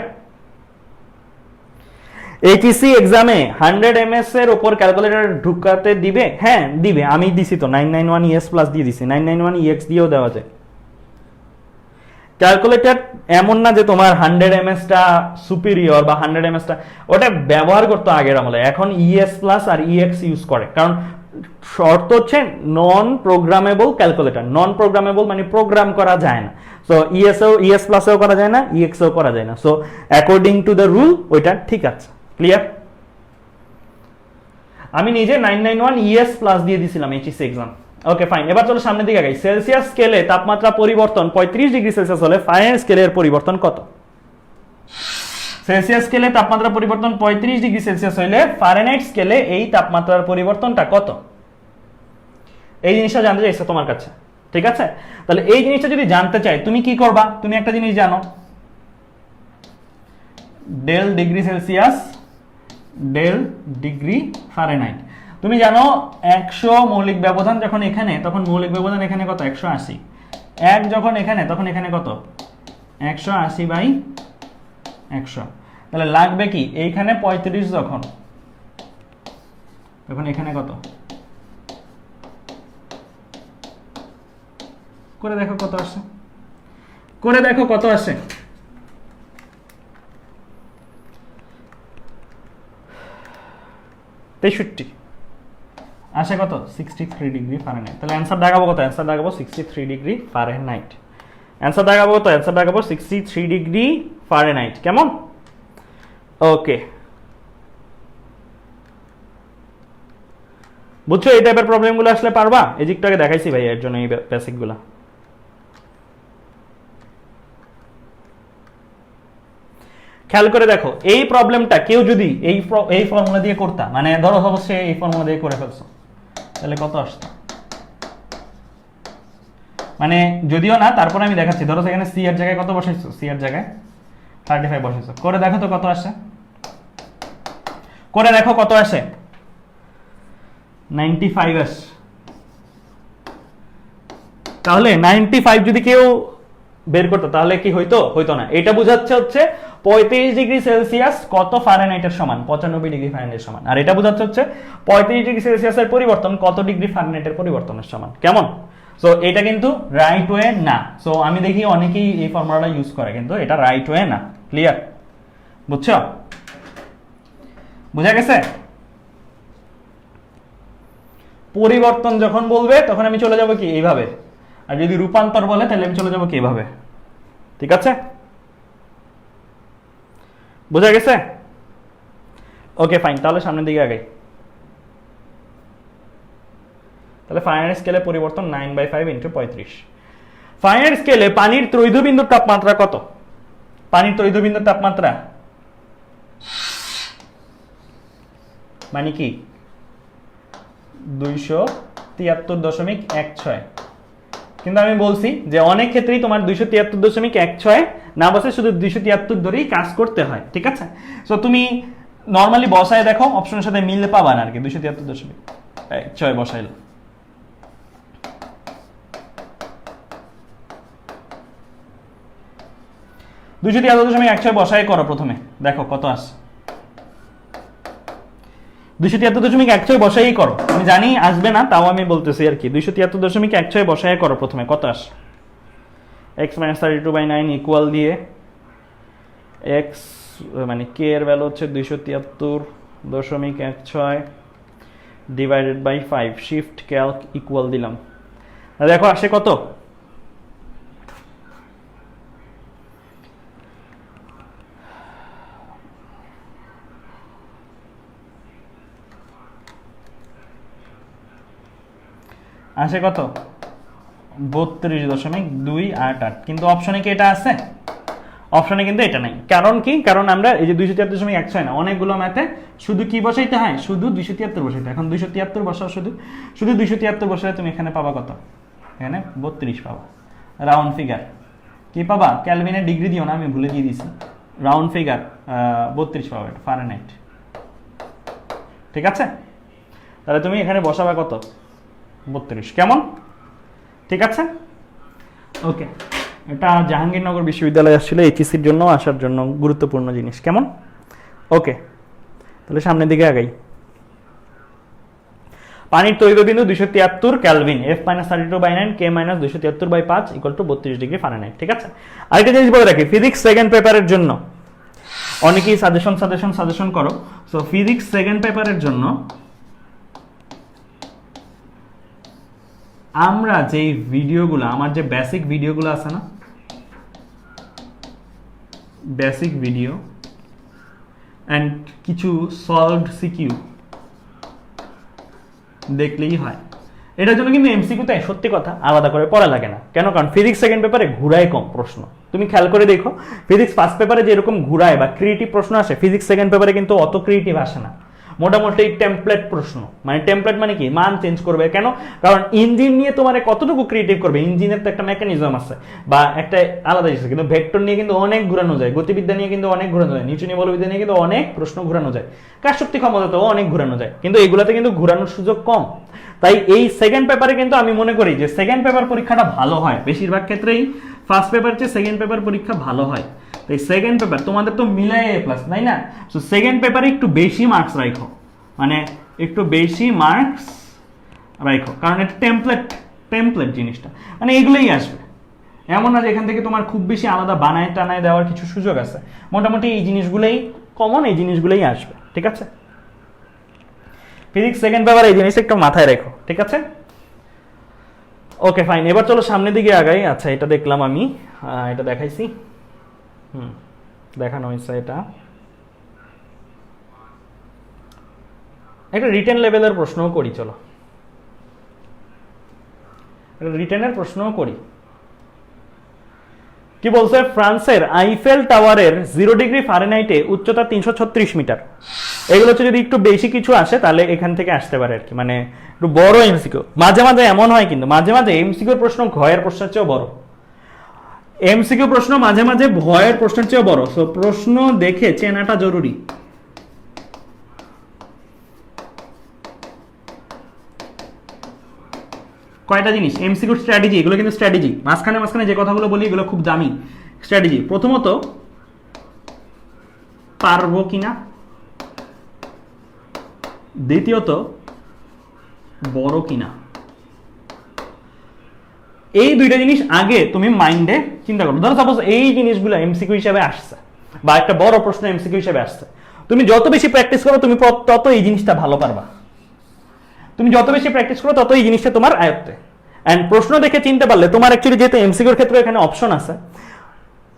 Speaker 1: এইচএসসি এক্সামে 100 ms এর উপর ক্যালকুলেটর ঢুকাতে দিবে? হ্যাঁ দিবে, আমি দিছি তো 991 ES প্লাস দিয়ে দিছি, 991 EX দিয়েও দেওয়া যায়। ক্যালকুলেটর এমন না যে তোমার 100 ms টা সুপিরিয়র বা 100 ms টা, ওটা ব্যবহার করতো আগের আমলে, এখন ES প্লাস আর EX ইউজ করে। কারণ শর্ত হচ্ছে নন প্রোগ্রামেবল ক্যালকুলেটর, নন প্রোগ্রামেবল মানে প্রোগ্রাম করা যায় না। সো ES প্লাসেও করা যায় না, EX এও করা যায় না। So according to the rule ওইটা ঠিক আছে, ক্লিয়ার? আমি নিজে 991 ES প্লাস দিয়ে দিছিলাম এইচএসসি এক্সাম। ওকে ফাইন, এবার চলো সামনের দিকে আগাই। সেলসিয়াস স্কেলে তাপমাত্রা পরিবর্তন 35 ডিগ্রি সেলসিয়াস হলে ফারেনহাইট স্কেলের পরিবর্তন কত? সেলসিয়াস স্কেলে তাপমাত্রা পরিবর্তন 35 ডিগ্রি সেলসিয়াস হলে ফারেনহাইট স্কেলে এই তাপমাত্রার পরিবর্তনটা কত? এই জিনিসটা জানতে চাইছে তোমার কাছে, ঠিক আছে? তাহলে এই জিনিসটা যদি জানতে চাই তুমি কি করবা, তুমি একটা জিনিস জানো, del degree Celsius del degree Fahrenheit. তুমি জানো 100 মৌলিক ব্যবধান যখন এখানে, তখন মৌলিক ব্যবধান এখানে কত? 180। 1 যখন এখানে, তখন এখানে কত? 180/100। তাহলে লাগবে কি এইখানে 35 যখন, তখন এখানে কত? করে দেখো কত আসে, করে দেখো কত আসে। আসে কত? 63 ডিগ্রি ফারেনহাইট। তাহলে অ্যান্সার দেখাবো কত? অ্যান্সার দেখাবো 63 ডিগ্রি ফারেনহাইট। অ্যান্সার দেখাবো কত? অ্যান্সার দেখাবো 63 ডিগ্রি ফারেনহাইট। কেমন? ওকে, বুঝছো এই টাইপের প্রবলেমগুলো আসলে পারবা? এই দিকটাকে দেখাইছি ভাই এর জন্য এই বেসিকগুলো। খেয়াল করে দেখো, এই প্রবলেমটা কেউ যদি এই ফর্মুলা দিয়ে করতা, মানে ধরো অবশ্যই এই ফর্মুলা দিয়ে করে ফেলছো, তাহলে কত আসতো? মানে যদিও না, তারপর আমি দেখাচ্ছি। ধরো সেখানে সি এর জায়গায় কত বসাইছো? সি এর জায়গায় 35 বসাইছো। করে দেখো তো কত আসে, করে দেখো কত আসে। 95 আসে। তাহলে 95 যদি কেউ বের করতো তাহলে কি হইতো? হইতো না। এটা বোঝাচ্ছে হচ্ছে 35 ডিগ্রি সেলসিয়াস কত ফারেনহাইটের সমান? 95 ডিগ্রি ফারেনহাইটের সমান। আর এটা বোঝাচ্ছে হচ্ছে 35 ডিগ্রি সেলসিয়াসের পরিবর্তন কত ডিগ্রি ফারেনহাইটের পরিবর্তনের সমান। কেমন? সো এটা কিন্তু রাইট ওয়ে না। সো আমি দেখি অনেকেই এই ফর্মুলাটা ইউজ করে, কিন্তু এটা রাইট ওয়ে না। ক্লিয়ার? বুঝছো? বুঝা গেছে? পরিবর্তন যখন বলবে তখন আমি চলে যাব কি এইভাবে, আর যদি রূপান্তর বলে তাহলে আমি চলে যাব কি এইভাবে। ঠিক আছে? বোঝা গেছে? ওকে ফাইন, তাহলে সামনের দিকে আগে। তাহলে ফারেনহাইট স্কেলে পরিবর্তন 9/5 × 35। ফারেনহাইট স্কেলে পানির ত্রৈধবিন্দুর তাপমাত্রা কত? পানির ত্রৈধবিন্দুর তাপমাত্রা মানে কি? 273.16। কিন্তু আমি বলছি যে অনেক ক্ষেত্রেই তোমার 273.16 না বসে শুধু 273 ধরেই কাজ করতে হয়। ঠিক আছে? সো তুমি নরমালি বসায় দেখো, অপশনের সাথে মিল পাবা না আর কি। 273.16 বসাইলো। দুইশো 273.16 বসায় করো প্রথমে, দেখো কত আসে। 273.16 বসাই করো। আমি জানি আসবে না, তাও আমি বলতেছি আর কি। 273.16 বসায় করো প্রথমে, কত আসে? x - 32/9 ইকুয়াল দিয়ে x মানে k এর ভ্যালু হচ্ছে 273.16 divided by 5, shift calc equal দিলাম। দেখো আসে কত? আসে কত? 32.288। কিন্তু অপশনে কি এটা আছে? অপশনে কিন্তু এটা নাই। কারণ কি? কারণ আমরা এই যে 273.16 না, অনেকগুলো ম্যাথে শুধু কি বসাইতে হয়? শুধু 273 বসাইতে। এখন 273 বসাও, শুধু 273 বসালে তুমি এখানে পাবা কত? এখানে 32 পাবা। রাউন্ড ফিগার কি পাবা? ক্যালভিনের ডিগ্রি দিও না, আমি ভুলে দিয়ে দিছি। রাউন্ড ফিগার 32 পাবা, এটা ফারেনহাইট। ঠিক আছে? তাহলে তুমি এখানে বসাবা কত? 32। কেমন? ঠিক আছে? ওকে, এটা জাহাঙ্গীরনগর বিশ্ববিদ্যালয়ে আসছিল এইচএসসির জন্য আসার জন্য গুরুত্বপূর্ণ জিনিস। কেমন? ওকে, তাহলে সামনের দিকে আগাই। পানির তৈলবিন্দু 273 Kelvin, F - 32/9 K - 273/5 = 32 degree Fahrenheit. ঠিক আছে? আরেকটা জিনিস বলে রাখি, ফিজিক্স সেকেন্ড পেপারের জন্য অনেকেই সাজেশন করো। সো ফিজিক্স সেকেন্ড পেপারের জন্য আমরা যেই ভিডিওগুলো, আমার যে বেসিক ভিডিওগুলো আছে না, বেসিক ভিডিও অ্যান্ড কিছু সলভড সিকিউ দেখলেই হয়। এটার জন্য কিন্তু এমসিকিউতে সত্যি কথা আলাদা করে পড়া লাগে না। কেন? কারণ ফিজিক্স সেকেন্ড পেপারে ঘুরায় কম প্রশ্ন। তুমি খেয়াল করে দেখো, ফিজিক্স ফার্স্ট পেপারে যেরকম ঘুরায় বা ক্রিয়েটিভ প্রশ্ন আসে, ফিজিক্স সেকেন্ড পেপারে কিন্তু অত ক্রিয়েটিভ আসে না। মোটামুটি টেমপ্লেট প্রশ্ন। মানে টেমপ্লেট মানে কি? মান চেঞ্জ করবে। কেন? কারণ ইঞ্জিন নিয়ে তোমার কতটুকু ক্রিয়েটিভ করবে? ইঞ্জিনের তো একটা মেকানিজম আছে বা একটা আলাদা জিনিস। কিন্তু ভেক্টর নিয়ে কিন্তু অনেক ঘুরানো যায়, গতিবিদ্যা নিয়ে কিন্তু অনেক ঘুরানো যায়, নিউটনীয় বলবিদ্যা নিয়ে কিন্তু অনেক প্রশ্ন ঘুরানো যায়, কাজ শক্তি ক্ষমতাতেও অনেক ঘুরানো যায়। কিন্তু এগুলাতে কিন্তু ঘুরানোর সুযোগ কম। তাই এই সেকেন্ড পেপারে কিন্তু আমি মনে করি যে সেকেন্ড পেপার পরীক্ষাটা ভালো হয়। বেশিরভাগ ক্ষেত্রেই ফার্স্ট পেপার চেয়ে সেকেন্ড পেপার পরীক্ষা ভালো হয়। তাই সেকেন্ড পেপার তোমাদের তো মিলাই A+, তাই না? সো সেকেন্ড পেপারে একটু বেশি মার্কস রাখো, মানে একটু বেশি মার্কস রাখো, কারণ এটা টেমপ্লেট জিনিসটা, মানে এগুলোই আসবে। এমন না যে এখান থেকে তোমার খুব বেশি আলাদা বানায় টানায় দেওয়ার কিছু সুযোগ আছে। মোটামুটি এই জিনিসগুলোই কমন, এই জিনিসগুলোই আসবে। ঠিক আছে? ফিজিক্স সেকেন্ড পেপার এই জিনিসটা একটু মাথায় রেখো। ঠিক আছে? ওকে ফাইন, এবার চলো সামনের দিকে আগাই। আচ্ছা, এটা দেখলাম আমি, এটা দেখাইছি, দেখানো হয়েছে। এটা একটা রিটেন লেভেলের প্রশ্নও করি। চলো রিটেনের প্রশ্নও করি। কি বলছে? ফ্রান্সের আইফেল টাওয়ারের 0 ডিগ্রি ফারেনহাইটে উচ্চতা 336 মিটার। এগুলো হচ্ছে যদি একটু বেশি কিছু আসে তাহলে এখান থেকে আসতে পারে আর কি, মানে একটু বড় এমসিকিউ। মাঝে মাঝে এমন হয়, কিন্তু মাঝে মাঝে এমসিকিউর প্রশ্ন ভয়ের প্রশ্নের চেয়েও বড়। এমসিকিউ প্রশ্ন মাঝে মাঝে ভয়ের প্রশ্নের চেয়েও বড়। সো প্রশ্ন দেখে চেনাটা জরুরি। কয়টা জিনিস এমসিকিউ স্ট্র্যাটেজি, এগুলো কিন্তু স্ট্র্যাটেজি, মাঝখানে মাঝখানে যে কথাগুলো বলি এগুলো খুব দামি স্ট্র্যাটেজি। প্রথমত পারবো কিনা, দ্বিতীয়ত বড় কিনা। এই দুইটা জিনিস আগে তুমি মাইন্ডে চিন্তা করো। ধরো সাপোজ এই জিনিসগুলো এমসিকিউ হিসেবে আসছে বা একটা বড় প্রশ্ন এমসিকিউ হিসেবে আসছে, তুমি যত বেশি প্র্যাকটিস করো তুমি তত এই জিনিসটা ভালো পারবা। তুমি যত বেশি প্র্যাকটিস করো তত এই জিনিসটা তোমার আয়ত্তে। এন্ড প্রশ্ন দেখে চিনতে পারলে তোমার অ্যাকচুয়ালি যেহেতু এমসিকিউর ক্ষেত্রে এখানে অপশন আছে,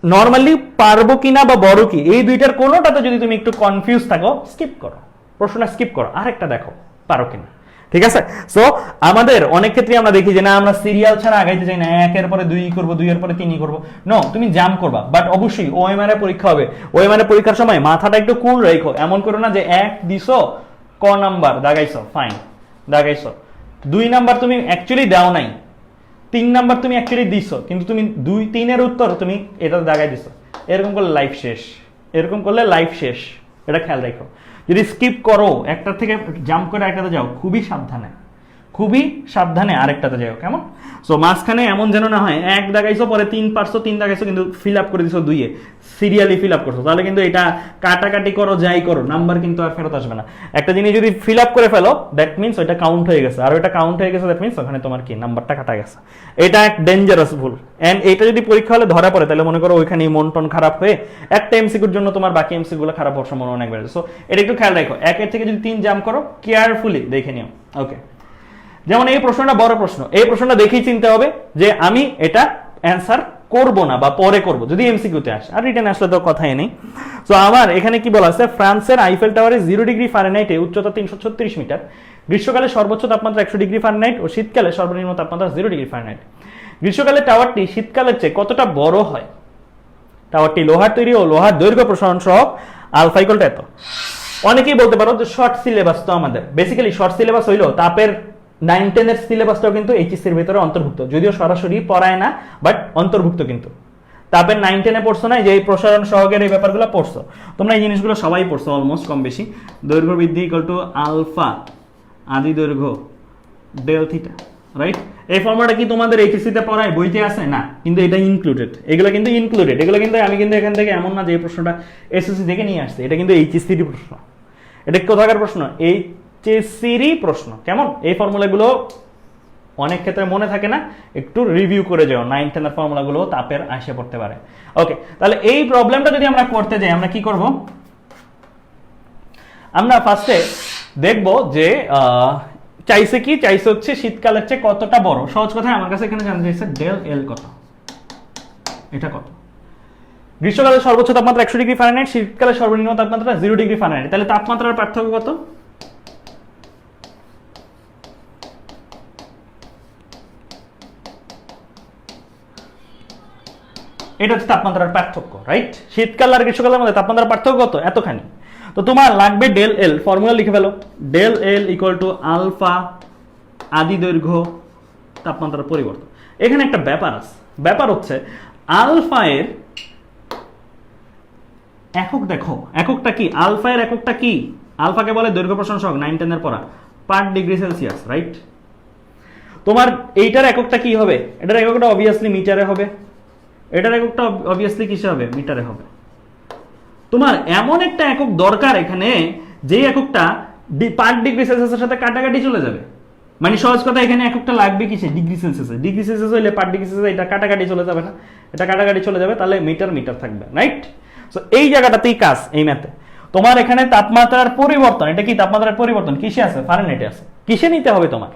Speaker 1: নর্মালি পারবো কিনা বা বড় কি এই দুইটার কোনোটাতে যদি তুমি একটু কনফিউজ থাকো স্কিপ করো, প্রশ্নটা স্কিপ করো, আরেকটা দেখো পারো কিনা। ঠিক আছে? সো আমাদের অনেক ক্ষেত্রে আমরা দেখি যে না আমরা সিরিয়াল ছাড়া আগাইতে চাই না, একের পরে 2 করব, 2 এর পরে 3 করব। নো, তুমি জাম্প করবা, বাট অবশ্যই ওএমআর এর পরীক্ষা হবে। ওএমআর এর পরীক্ষার সময় মাথাটা একটু কুল রাখো। এমন করো না যে 1 দিছো ক নাম্বার দাগাইছো, ফাইন দাগাইছো, 2 নাম্বার তুমি অ্যাকচুয়ালি দাও নাই, 3 নাম্বার তুমি অ্যাকচুয়ালি দিছো কিন্তু তুমি 2 3 এর উত্তর তুমি এটা দাগাই দিছো। এরকম করলে লাইফ শেষ, এরকম করলে লাইফ শেষ। এটা খেয়াল রাখো। যদি স্কিপ করো, একটা থেকে জাম্প করে আরেকটাতে যাও, খুবই সাবধানে, খুবই সাবধানে আরেকটাতে যাও। কেমন? সো মাঝখানে এমন যেন না হয় 1 দাগাইছো পরে 3 পারছো, 3 দাগাইছো কিন্তু ফিল আপ করে দিছো 2 এ, সিরিয়ালি ফিল আপ করছো, তাহলে কিন্তু এটা কাটাকাটি করো যাই করো নাম্বার কিন্তু আর ফেরত আসবে না। একটা জিনিস যদি ফিল আপ করে ফেলো দ্যাট মিন্স ওইটা কাউন্ট হয়ে গেছে, আর ওইটা কাউন্ট হয়ে গেছে দ্যাট মিন্স ওখানে তোমার কি নাম্বারটা কাটা গেছে। এটা এক ডেঞ্জারাস ভুল। এন্ড এটা যদি পরীক্ষা হলে ধরা পড়ে তাহলে মনে করো ওইখানেই মন টন খারাপ হয়ে একটা এমসিকিউর জন্য তোমার বাকি এমসিকিউ গুলো খারাপ হওয়ার সম্ভাবনা অনেক বেড়ে যায়। সো এটা একটু খেয়াল রাখো, 1 এর থেকে যদি 3 জাম্প করো কেয়ারফুলি দেখে নিও। ওকে, যেমন এই প্রশ্নটা বড় প্রশ্ন, এই প্রশ্নটা দেখেই চিনতে হবে যে আমি এটা অ্যান্সার করব না বা পরে করব যদি এমসিকিউতে আসে, আর রিটেন আসলে তো কথাই নেই। সো আমার এখানে কি বলা আছে, ফ্রান্সের আইফেল টাওয়ারে 0 ডিগ্রি ফারেনহাইটে উচ্চতা 336 মিটার, গ্রীষ্মকালে সর্বোচ্চ তাপমাত্রা 100 ডিগ্রি ফারেনহাইট ও শীতকালে সর্বনিম্ন তাপমাত্রা 0 ডিগ্রি ফারেনহাইট। গ্রীষ্মকালে টাওয়ারটি শীতকালের চেয়ে কতটা বড় হয়? টাওয়ারটি লোহার তৈরি ও লোহার দৈর্ঘ্য প্রসারণ সহ আলফা ইকুয়াল টু এত। অনেকেই বলতে পারো যে শর্ট সিলেবাস তো আমাদের, বেসিক্যালি শর্ট সিলেবাস হইলো তাপের 9-10 এর সিলেবাসটাও কিন্তু এইচএসসি এর ভিতরে অন্তর্ভুক্ত, যদিও সরাসরি পড়ায় না বাট অন্তর্ভুক্ত। কিন্তু তাপের 9-10 এ পড়ছো না, যে এই প্রসারণ সহকের এই ব্যাপারগুলো পড়ছো তোমরা, এই জিনিসগুলো সবাই পড়ছো অলমোস্ট কম বেশি। দৈর্ঘ্য বৃদ্ধি ইকুয়াল টু আলফা আদি দৈর্ঘ্য ডেল থিটা, রাইট? এই ফর্মুলাটা কি তোমাদের এইচএসসি তে পড়ায়, বইতে আছে না? কিন্তু এটা ইনক্লুডেড, এগুলো কিন্তু ইনক্লুডেড, এগুলো কিন্তু আমি কিন্তু এখান থেকে এমন না যে এই প্রশ্নটা এসএসসি থেকে নিয়ে আসছে, এটা কিন্তু এইচএসসি এর প্রশ্ন। এটা কোথাকার প্রশ্ন? এইচএসসি প্রশ্ন। কেমন? এই ফর্মুলাগুলো অনেক ক্ষেত্রে মনে থাকে না, একটু রিভিউ করে যাও। 9-10 এর ফর্মুলাগুলো তাপের আসে পড়তে পারে। ওকে, তাহলে এই প্রবলেমটা যদি আমরা করতে যাই আমরা কি করব? আমরা ফার্স্টে দেখব যে চাইছে কি, চাইছে হচ্ছে শীতকালের চেয়ে কতটা বড়। সহজ কথায় আমার কাছে এখানে জানতে চাইছে ডেল এল কত, এটা কত। গ্রীষ্মকালে সর্বোচ্চ তাপমাত্রা 100 ডিগ্রি ফারেনহাইট, শীতকালে সর্বনিম্ন তাপমাত্রা 0 ডিগ্রি ফারেনহাইট। তাহলে তাপমাত্রার পার্থক্য কত? এটা হচ্ছে তাপমাত্রার পার্থক্য, রাইট? শীতকাল আর গ্রীষ্মকালের মধ্যে তাপমাত্রার পার্থক্য কত? এতখানি। তো তোমার লাগবে ডেল এল, ফর্মুলা লিখে ফেলো। Del L equal to alpha আদি দৈর্ঘ্য তাপমাত্রার পরিবর্তন। এখানে একটা ব্যাপার আছে, ব্যাপার হচ্ছে আলফা এর একক দেখো, এককটা কি? আলফা এর এককটা কি? আলফাকে বলে দৈর্ঘ্য প্রসারণ সহগ, 9-10 এর পড়া, পার ডিগ্রি সেলসিয়াস, রাইট? তোমার এইটার এককটা কি হবে? এটার এককটা অবভিয়াসলি মিটারে হবে, এটার এককটা অবভিয়াসলি কিসে হবে? মিটারে হবে। তোমার এমন একটা একক দরকার এখানে যে এককটা পার ডিগ্রি সেলসিয়াসের সাথে কাটাকাটি চলে যাবে। মানে সহজ কথা, এখানে এককটা লাগবে কিসে? ডিগ্রি সেলসিয়াসে। ডিগ্রি সেলসিয়াস হইলে পার ডিগ্রি সেলসিয়াস এটা কাটাকাটি চলে যাবে না, এটা কাটাকাটি চলে যাবে, তাহলে মিটার মিটার থাকবে, রাইট? সো এই জায়গাটাতেই কাজ এই ম্যাথে। তোমার এখানে তাপমাত্রার পরিবর্তন, এটা কি তাপমাত্রার পরিবর্তন কিসে আছে? ফারেনহাইটে আছে। কিসে নিতে হবে তোমার?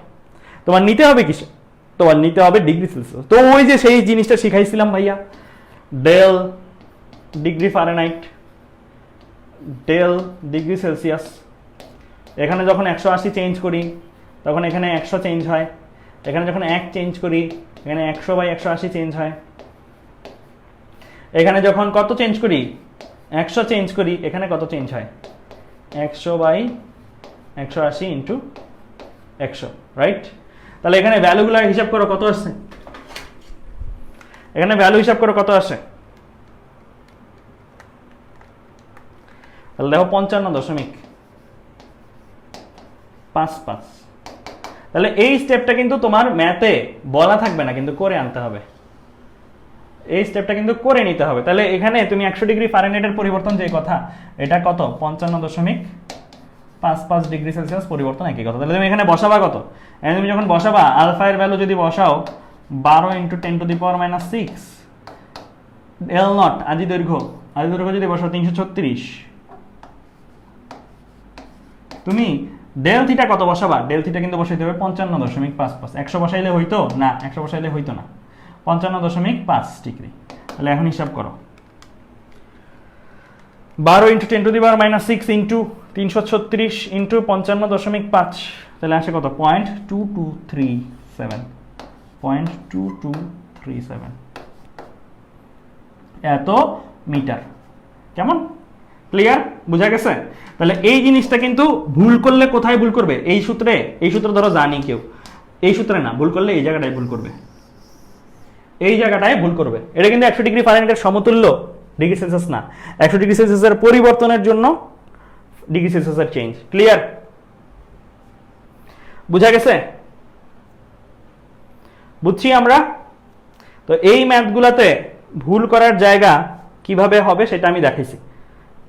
Speaker 1: তোমার নিতে হবে কিসে? তোমার নিতে হবে ডিগ্রি সেলসিয়াস। তো ওই যে সেই জিনিসটা শিখাইছিলাম ভাইয়া, del degree Fahrenheit del degree Celsius. এখানে যখন 180 চেঞ্জ করি তখন এখানে 100 চেঞ্জ হয়, এখানে যখন 1 চেঞ্জ করি এখানে 100/180 চেঞ্জ হয়, এখানে যখন কত চেঞ্জ করি 100 চেঞ্জ করি এখানে কত চেঞ্জ হয়? 100/180 ইন্টু 100, রাইট? তাহলে এখানে ভ্যালুগুলো হিসাব করো কত আসছে, এখানে ভ্যালু হিসাব করো কত আসে। তাহলে দেখো 55.55। তাহলে এই স্টেপটা কিন্তু তোমার ম্যাথে বলা থাকবে না, কিন্তু করে আনতে হবে। এই স্টেপটা কিন্তু করে নিতে হবে। তাহলে এখানে তুমি 100 ডিগ্রি ফারেনহাইটের পরিবর্তন যে কথা, এটা কত 55.55 ডিগ্রি সেলসিয়াস পরিবর্তন একই কথা। তাহলে তুমি এখানে বসাবা কত, তুমি যখন বসাবা আলফা এর ভ্যালু যদি বসাও 12 × 10⁻⁻6 এল নট আদি দৈর্ঘ্য যদি বসাও 336, তুমি ডেল থিটা কত বসাবা, ডেল থিটা কিন্তু বসাইতে হবে 55.55। 100 বসাইলে হইতো না, 100 বসাইলে হইতো না, 55.5 ডিগ্রি। তাহলে এখন হিসাব করো, 12 × 10⁻⁻6 ইন্টু 336 ইন্টু 55.5, তাহলে আসে কত 0.2237 এত মিটার। কেমন ক্লিয়ার, বোঝা গেছে? তাহলে এই জিনিসটা কিন্তু ভুল করলে কোথায় ভুল করবে, এই সূত্র ধরো জানি কেউ, এই সূত্রে না, ভুল করলে এই জায়গাটায় ভুল করবে, এই জায়গাটায় ভুল করবে। এটা কিন্তু 100 ডিগ্রি ফারেনহাইটের সমতুল্য, ডিগ্রি সেলসিয়াস না। 100 ডিগ্রি সেলসিয়াসের পরিবর্তনের জন্য ডিগ্রি সেলসিয়াসের চেঞ্জ। ক্লিয়ার, বুঝা গেছে? বুঝছি আমরা? তো এই ম্যাথগুলোতে ভুল করার জায়গা কিভাবে হবে সেটা আমি দেখাইছি।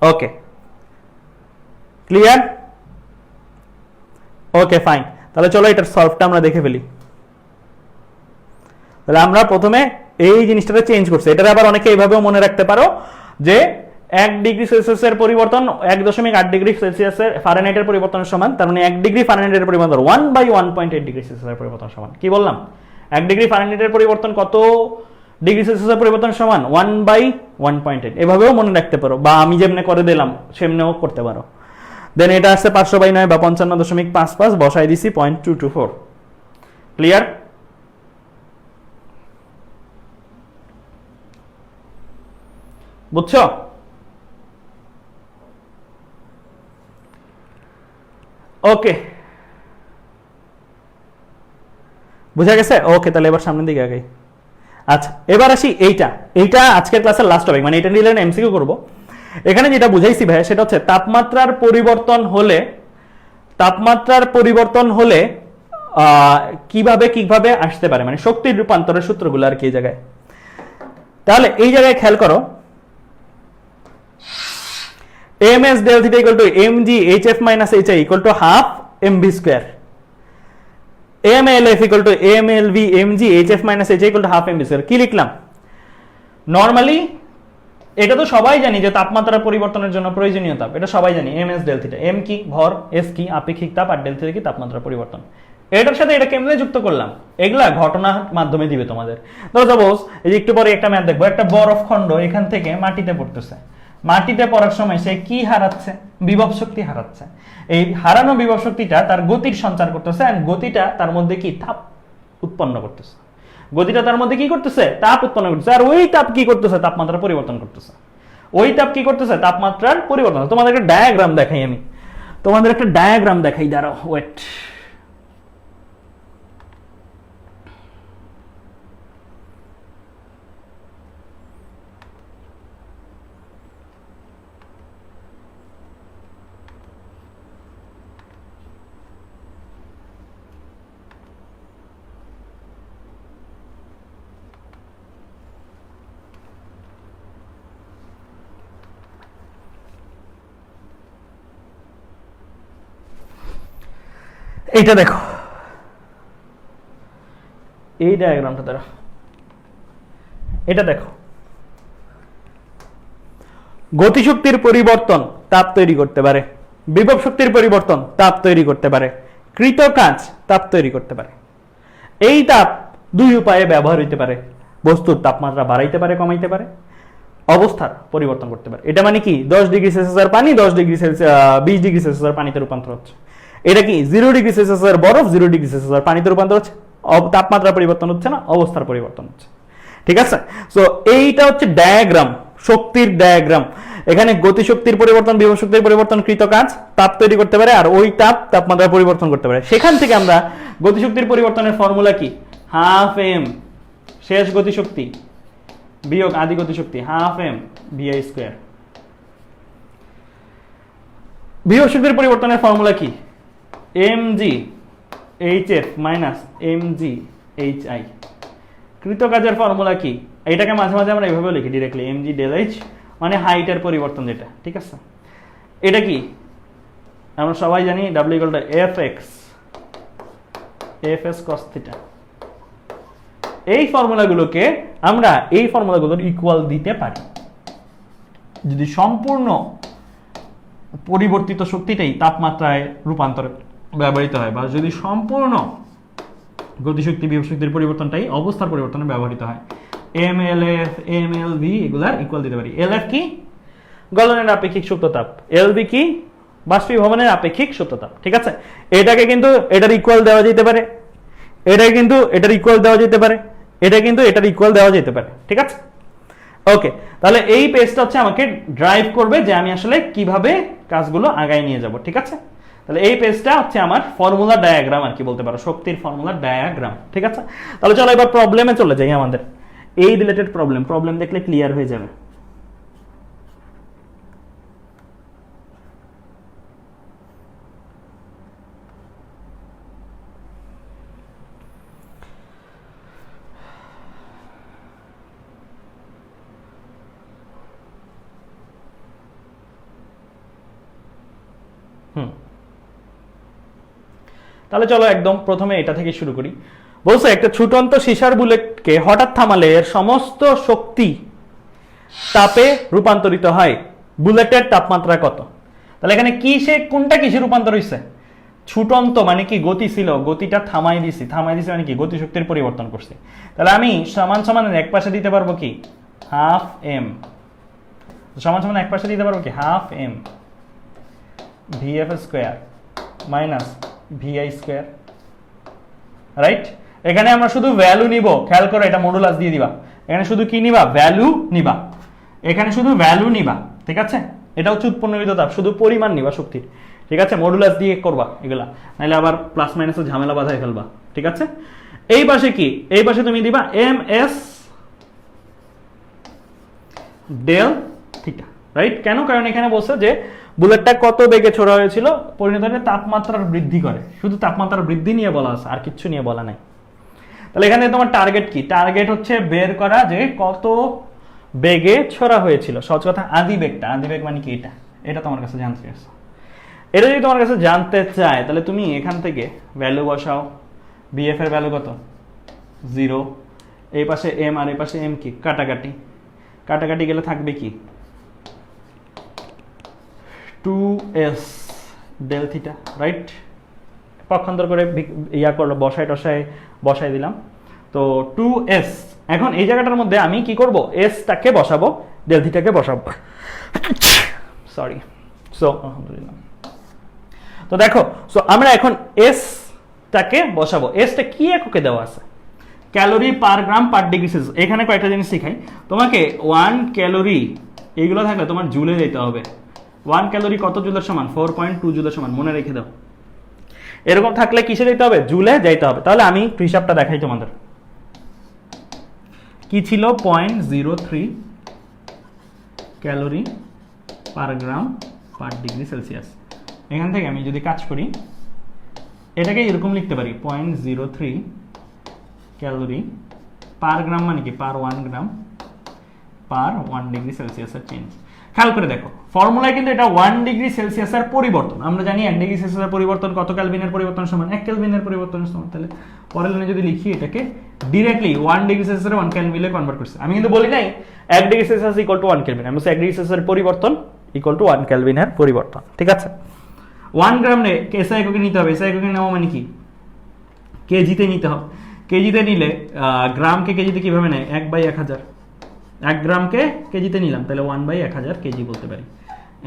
Speaker 1: ওকে, ক্লিয়ার? Okay fine. তাহলে চলো এটার সলভটা আমরা দেখে ফেলি। তাহলে আমরা প্রথমে এই জিনিসটাতে চেঞ্জ করছি। এটার আবার অনেকে এইভাবেও মনে রাখতে পারো যে 1 ডিগ্রি সেলসিয়াসের পরিবর্তন 1.8 ডিগ্রি সেলসিয়াসের ফারেনহাইটের পরিবর্তনের সমান, তার মানে 1 ডিগ্রি ফারেনহাইটের পরিবর্তন 1/1.8 ডিগ্রি সেলসিয়াসের পরিবর্তন সমান। কি বললাম? 1 ডিগ্রি ফারেনহাইটের পরিবর্তন কত ডিগ্রি সেলসিয়াসের পরিবর্তন সমান 1/1.8। এভাবেও মনে রাখতে পারো, বা আমি যেমনে করে দিলাম সেমনেও করতে পারো। দেন এটা আসছে 500/9 বা 55.55, বসাই দিছি 0.224। ক্লিয়ার? বুঝছো? ওকে, বুঝা গেছে? ওকে, তাহলে এবার সামনের দিকে আগাই। আচ্ছা, এবার আসি এইটা আজকের ক্লাসের লাস্ট টপিক, মানে এটা নিয়ে এমসিকিউ করব। এখানে যেটা বুঝাইছি ভাই সেটা হচ্ছে তাপমাত্রার পরিবর্তন হলে কিভাবে আসতে পারে, মানে শক্তির রূপান্তরের সূত্রগুলো আর কি এই জায়গায়। তাহলে এই জায়গায় খেয়াল করো, ms del theta equal to mg hf minus hi equal to half mv², mlf equal to mlv mg hf minus hi equal to half mv²। কি লিখলাম? নরমালি এটা তো সবাই জানি যে তাপমাত্রার পরিবর্তনের জন্য প্রয়োজনীয় তাপ, এটা সবাই জানি। ms del theta, m কি ভর, s কি আপেক্ষিক তাপ, আর del theta কি তাপমাত্রার পরিবর্তন। এটার সাথে এটা কেমনে যুক্ত করলাম, এগুলা ঘটনার মাধ্যমে দিবে তোমাদের। ধরো সাপোজ এই যে একটু পরে একটা ম্যাথ দেখবো, একটা বরফ খণ্ড এখান থেকে মাটিতে পড়তেছে, মাটিতে পড়ার সময় সে কি হারাচ্ছে, বিভব শক্তি হারাচ্ছে। এই হারানো বিভব শক্তিটা তার গতির সঞ্চার করতেছে, আর গতিটা তার মধ্যে কি তাপ উৎপন্ন করতেছে, গতিটা তার মধ্যে কি করতেছে, তাপ উৎপন্ন করতেছে। আর ওই তাপ কি করতেছে, তাপমাত্রা পরিবর্তন করতেছে। ওই তাপ কি করতেছে, তাপমাত্রার পরিবর্তন। তোমাদের একটা ডায়াগ্রাম দেখাই, আমি তোমাদের একটা ডায়াগ্রাম দেখাই, দাঁড়াও ওয়েট। এইটা দেখো, এই ডায়াগ্রামটা দ্বারা এটা দেখো, গতিশক্তির পরিবর্তন তাপ তৈরি করতে পারে, বিভব শক্তির পরিবর্তন তাপ তৈরি করতে পারে, কৃত কাজ তাপ তৈরি করতে পারে। এই তাপ দুই উপায়ে ব্যবহার হইতে পারে, বস্তুর তাপমাত্রা বাড়াইতে পারে, কমাইতে পারে, অবস্থার পরিবর্তন করতে পারে। এটা মানে কি 10 ডিগ্রি সেলসিয়াসের পানি 20 ডিগ্রি সেলসিয়াসের পানিতে রূপান্তর হচ্ছে। এটা কি 0 ডিগ্রি সেলসিয়াসের বরফ 0 ডিগ্রি সেলসিয়াসের পানিতে রূপান্তর হচ্ছে। তাপমাত্রা পরিবর্তন হচ্ছে না, অবস্থার পরিবর্তন হচ্ছে। ঠিক আছে? সো এইটা হচ্ছে ডায়াগ্রাম, শক্তির ডায়াগ্রাম। এখানে গতিশক্তির পরিবর্তন, বিভব শক্তির পরিবর্তন, কৃত কাজ তাপ তৈরি করতে পারে, আর ওই তাপ তাপমাত্রা পরিবর্তন করতে পারে। সেখান থেকে আমরা গতিশক্তির পরিবর্তনের ফর্মুলা কি, হাফ এম শেষ গতিশক্তি বিয়োগ আদি গতিশক্তি, হাফ এম vi²। বিভব শক্তির পরিবর্তনের ফর্মুলা কি, mg HF minus mg hi। কৃতকাজের ফর্মুলা কি? এটাকে মাঝে মাঝে আমরা এইভাবে লিখি ডিরেক্টলি, mg del h মানে হাইটের পরিবর্তন যেটা, ঠিক আছে? এটা কি আমরা সবাই জানি w equal to fs cos theta। এই ফর্মুলাগুলোকে আমরা এই ফর্মুলাগুলোর ইকুয়াল দিতে পারি যদি সম্পূর্ণ পরিবর্তিত শক্তিটাই তাপমাত্রায় রূপান্তর ব্যবহৃত হয়, বা যদি সম্পূর্ণ গতিশক্তি বিভব শক্তির পরিবর্তনটাই অবস্থার পরিবর্তনে ব্যবহৃত হয়। mlf mlv এগুলার ইকুয়াল দিতে পারি। lf কি? গলনের আপেক্ষিক সুপ্ত তাপ। lv কি? বাষ্পীভবনের আপেক্ষিক সুপ্ত তাপ, ঠিক আছে? এটাকে কিন্তু এটার ইকুয়াল দেওয়া যেতে পারে, এটা কিন্তু এটার ইকুয়াল দেওয়া যেতে পারে, এটা কিন্তু এটার ইকুয়াল দেওয়া যেতে পারে, ঠিক আছে? ওকে, তাহলে এই পেজটা হচ্ছে আমাকে ড্রাইভ করবে যে আমি আসলে কিভাবে কাজগুলো আগায় নিয়ে যাব, ঠিক আছে? তাহলে এই পেজটা হচ্ছে আমার ফর্মুলা ডায়াগ্রাম আর কি বলতে পারো, শক্তির ফর্মুলা ডায়াগ্রাম, ঠিক আছে? তাহলে চলো এবার প্রবলেমে চলে যাই। আমাদের এই রিলেটেড প্রবলেম দেখলে ক্লিয়ার হয়ে যাবে। তাহলে চলো একদম প্রথমে এটা থেকে শুরু করি। বলছে একটা ছুটন্ত সীসার বুলেটকে হঠাৎ থামালে এর সমস্ত শক্তি তাপে রূপান্তরিত হয়। বুলেটের তাপমাত্রা কত? তাহলে এখানে কোনটা কিসে রূপান্তর হয়েছে? ছুটন্ত মানে কি গতি ছিল, গতিটা থামাই দিছি মানে কি গতিশক্তির পরিবর্তন করছি। তাহলে আমি সমান সমান এক পাশে দিতে পারবো কি হাফ এম, সমান সমান এক পাশে দিতে পারবো কি half m vf square minus vi square, right? এখানে আমরা শুধু ভ্যালু নিব, খেয়াল করো এটা মডুলাস দিয়ে দিবা। এখানে শুধু কি নিবা? ভ্যালু নিবা, এখানে শুধু ভ্যালু নিবা, ঠিক আছে? এটা হচ্ছে উৎপন্নকৃত তাপ, শুধু পরিমাণ নিবা শক্তির, ঠিক আছে? মডুলাস দিয়ে করবা এগুলা, নাহলে আবার প্লাস মাইনাসের ঝামেলা বাধায় ফেলবা, ঠিক আছে? এই পাশে কি? এই পাশে তুমি দিবা ms ডেল থিটা, রাইট? কেন? কারণ এখানে বলছে যে বুলেটটা কত বেগে ছোড়া হয়েছিল পরিণত হয়ে তাপমাত্রার বৃদ্ধি করে, শুধু তাপমাত্রার বৃদ্ধি নিয়ে বলা আছে, আর কিচ্ছু নিয়ে বলা নাই। তাহলে এখানে তোমার টার্গেট কি? টার্গেট হচ্ছে বের করা যে কত বেগে ছোড়া হয়েছিল। সহজ কথা আদি বেগটা, আদি বেগ মানে কি এটা তোমার কাছে জানতে চাইছো। এটা যদি তোমার কাছে জানতে চায় তাহলে তুমি এখান থেকে ভ্যালু বসাও। বিএফ এর ভ্যালু কত? 0। এই পাশে এম আর এই পাশে এম কি কাটাকাটি গেলে থাকবে কি 2s ডেল থিটা, রাইট? পক্ষান্তর করে ইয়া করলো, বসাই দিলাম। তো 2s। এখন এই জায়গাটার মধ্যে আমি কি করব? s টাকে বসাবো, ডেল থিটাকে বসাবো, সরি। সো আলহামদুলিল্লাহ। তো দেখো, সো আমরা এখন s টাকে বসাবো। s টা কি এককে দেওয়া আছে? ক্যালোরি পার গ্রাম পার ডিগ্রি সেলসিয়াস। এখানে কয়েকটা জিনিস শিখাই তোমাকে। 1 ক্যালোরি এইগুলো থাকলে তোমার জুলে যেতে হবে। 1 ক্যালোরি কত জুলের সমান? 4.2 জুলের সমান, মনে রেখে দাও। এরকম থাকলে কিসে যেতে হবে? জুলে যাইতে হবে। তাহলে আমি হিসাবটা দেখাই তোমাদের। কি ছিল? 0.03 ক্যালোরি পার গ্রাম পার ডিগ্রি সেলসিয়াস। এখান থেকে আমি যদি কাজ করি এটাকে এরকম লিখতে পারি 0.03 ক্যালোরি পার গ্রাম মানে কি পার 1 গ্রাম পার 1 ডিগ্রি সেলসিয়াসের চেঞ্জ। খেয়াল করে দেখো ফর্মুলায় কিন্তু এটা 1 ডিগ্রি সেলসিয়াসের পরিবর্তন। আমরা জানি 1 ডিগ্রি সেলসিয়াসের পরিবর্তন কত কেলভিনের পরিবর্তন সমান 1 কেলভিনের পরিবর্তন সমান। তাহলে পরের লাইনে যদি লিখি এটাকে ডিরেক্টলি 1 ডিগ্রি সেলসিয়াসের 1 কেলভিনে কনভার্ট করছি। আমি কিন্তু বলি নাই 1 degree Celsius equal to 1 Kelvin, আমি বলছি 1 ডিগ্রি সেলসিয়াসের পরিবর্তন ইকুয়াল টু 1 কেলভিনের পরিবর্তন, ঠিক আছে? 1 গ্রাম নে এসআই এককে নিতে হবে। এসআই এককে নেওয়া মানে কি কেজিতে নিতে হবে। কেজিতে নিলে গ্রামকে কেজিতে কিভাবে নেয়? 1/1000। 1 গ্রামকে কেজিতে নিলাম, তাহলে 1/1000 কেজি বলতে পারি।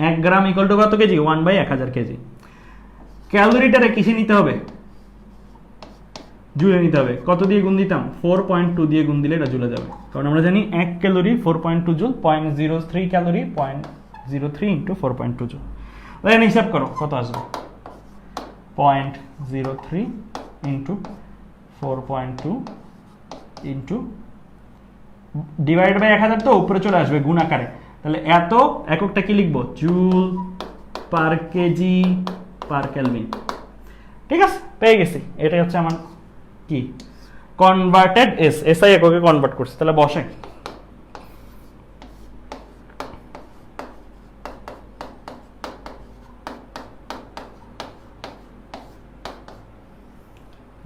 Speaker 1: 1 গ্রাম ইকুয়াল টু কত কেজি? 1/1000 কেজি। ক্যালোরিটারে কিসে নিতে হবে? জুলে নিতে হবে। কত দিয়ে গুণ দিতাম? 4.2 দিয়ে গুণ দিলে এটা জুলে যাবে, কারণ আমরা জানি 1 calorie 4.2 joule. 0.03 calorie 0.03 into 4.2 joule. তাহলে হিসাব করো কত আসবে? 0.03 ইন্টু 4.2 ইন্টু ডিভাইড বাই 1000, তো উপরে চলে আসবে গুণ আকারে। তাহলে এত এককটা কি লিখবো? Joule per KG per Kelvin. ঠিক আছে, পেয়ে গেছি। এটাই হচ্ছে আমার কি কনভার্টেড এসআই এককে কনভার্ট করছি। তাহলে বসে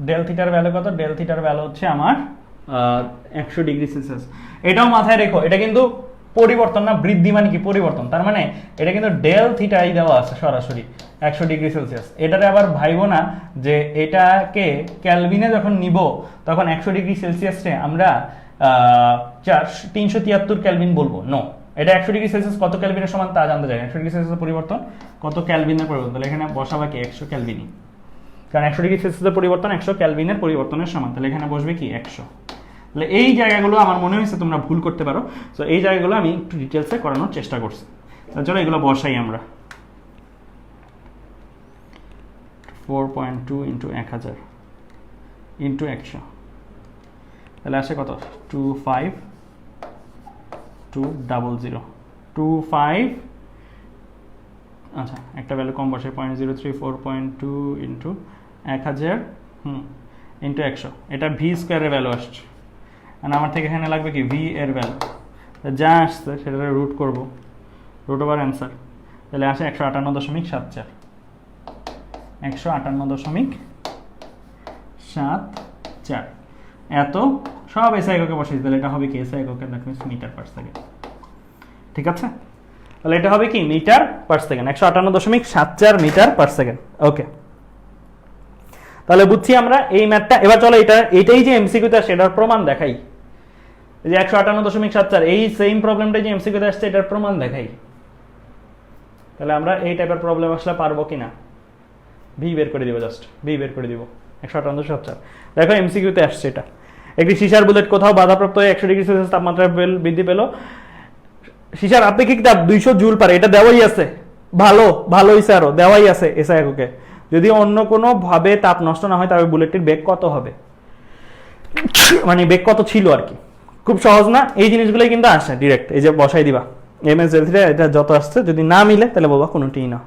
Speaker 1: ডেল থিটার ভ্যালু কত? ডেল থিটার ভ্যালু হচ্ছে আমার 100 ডিগ্রি সেলসিয়াস। এটাও মাথায় রেখো, এটা কিন্তু পরিবর্তন না, বৃদ্ধি মানে কি পরিবর্তন, তার মানে এটা কিন্তু ডেল থিটাই দেওয়া আছে সরাসরি 100 ডিগ্রি সেলসিয়াস। এটারে আবার ভাইবো না যে এটাকে ক্যালভিনে যখন নিব তখন 100 ডিগ্রি সেলসিয়াসে আমরা 373 ক্যালভিন বলবো, নো। এটা 100 ডিগ্রি সেলসিয়াস কত ক্যালভিনের সমান তা জানতে চাই। 100 ডিগ্রি সেলসিয়াসের পরিবর্তন কত ক্যালভিনের পরিবর্তন, তাহলে এখানে বসাবা কি 100 ক্যালভিনই, কারণ 100 ডিগ্রি সেলসিয়াসের পরিবর্তন 100 ক্যালভিনের পরিবর্তনের সমান। তাহলে এখানে বসবে কি 100। তাহলে এই জায়গাগুলো আমার মনে হয়েছে তোমরা ভুল করতে পারো, তো এই জায়গাগুলো আমি একটু ডিটেলসে করানোর চেষ্টা করছি। তার জন্য এগুলো বসাই আমরা। 4.2 ইন্টু 1000 ইন্টু 100, তাহলে আসে কত? 25200 25, আচ্ছা একটা ভ্যালু কম বসে 0.03, 4.2 ইন্টু 1000 ইন্টু 100, এটা ভি স্কোয়ারের ভ্যালু আসছে। আর আমার থেকে এখানে লাগবে কি ভি এর ভ্যালু, যা আসছে সেটা রুট করব, রুট ওভার অ্যান্সার। তাহলে আসে 158.74, 158.74 এত সব এসআই এককে বসিয়ে। তাহলে এটা হবে কি এসআই এককে মিটার পার সেকেন্ড। ঠিক আছে, তাহলে এটা হবে কি metre per second, 158.74 metre per second. Okay, তাহলে বুঝছি আমরা এই ম্যাথটা। এবার চলো এটাই যে এমসিকিউতে আসে এটার প্রমাণ দেখাই। এই যে 158.74 এই সেম প্রবলেমটা যে এমসিকিউতে আসছে এটার প্রমাণ দেখাই। তাহলে আমরা এই টাইপের প্রবলেম আসলে পারবো কিনা, ভি বের করে দিব, জাস্ট ভি বের করে দিব 158.74। দেখো এমসিকিউতে আসছে এটা। একটি সিসার বুলেট কোথাও বাধাপ্রাপ্ত হয়ে 100 ডিগ্রি সেলসিয়াস তাপমাত্রা বৃদ্ধি পেল। সিসার আপেক্ষিক তাপ 200 জুল পারে, এটা দেওয়াই আছে। ভালো হইছে, আরো দেওয়াই আছে এসআই এককে। যদি অন্য কোনো ভাবে তাপ নষ্ট না হয় তবে বুলেটটির বেগ কত হবে, মানে বেগ কত ছিল আর কি। খুব সহজ না, এই জিনিসগুলোই কিন্তু আসে ডিরেক্ট। এই যে বসাই দিবা এমএস ডেল থিটা, এটা যত আসছে যদি না মিলে তাহলে বলবা কোনোটিই না,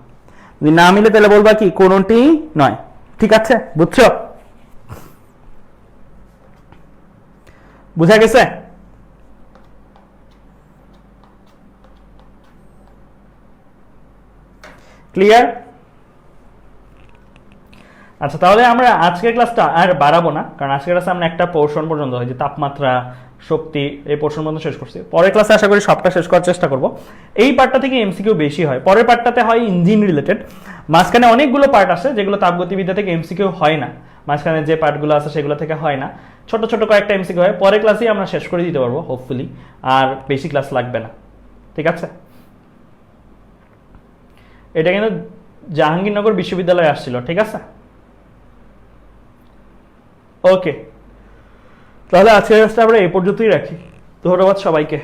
Speaker 1: যদি না মিলে তাহলে বলবা কি কোনোটিই নয়। ঠিক আছে, বুঝছো? বুঝা গেছে? ক্লিয়ার? আচ্ছা, তাহলে আমরা আজকের ক্লাসটা আর বাড়াবো না, কারণ আজকের ক্লাসে আমরা একটা পোর্শন পর্যন্ত হয় যে তাপমাত্রা শক্তি এই পোর্শন পর্যন্ত শেষ করছি। পরের ক্লাসে আশা করি সবটা শেষ করার চেষ্টা করব। এই পার্টটা থেকে এমসিকিউ বেশি হয়, পরের পার্টটাতে হয় ইঞ্জিন রিলেটেড। মাঝখানে অনেকগুলো পার্ট আছে যেগুলো তাপগতিবিদ্যা থেকে এমসিকিউ হয় না, মাঝখানে যে পার্টগুলো আছে সেগুলো থেকে হয় না, ছোট ছোট কয়েকটা এমসিকিউ হয়। পরের ক্লাসেই আমরা শেষ করে দিতে পারবো হোপফুলি, আর বেশি ক্লাস লাগবে না। ঠিক আছে, এটা কিন্তু জাহাঙ্গীরনগর বিশ্ববিদ্যালয়ে আসছিল। ঠিক আছে, ওকে, তাহলে আজকের ক্লাসটা আমরা এই পর্যন্তই রাখি। ধন্যবাদ সবাইকে।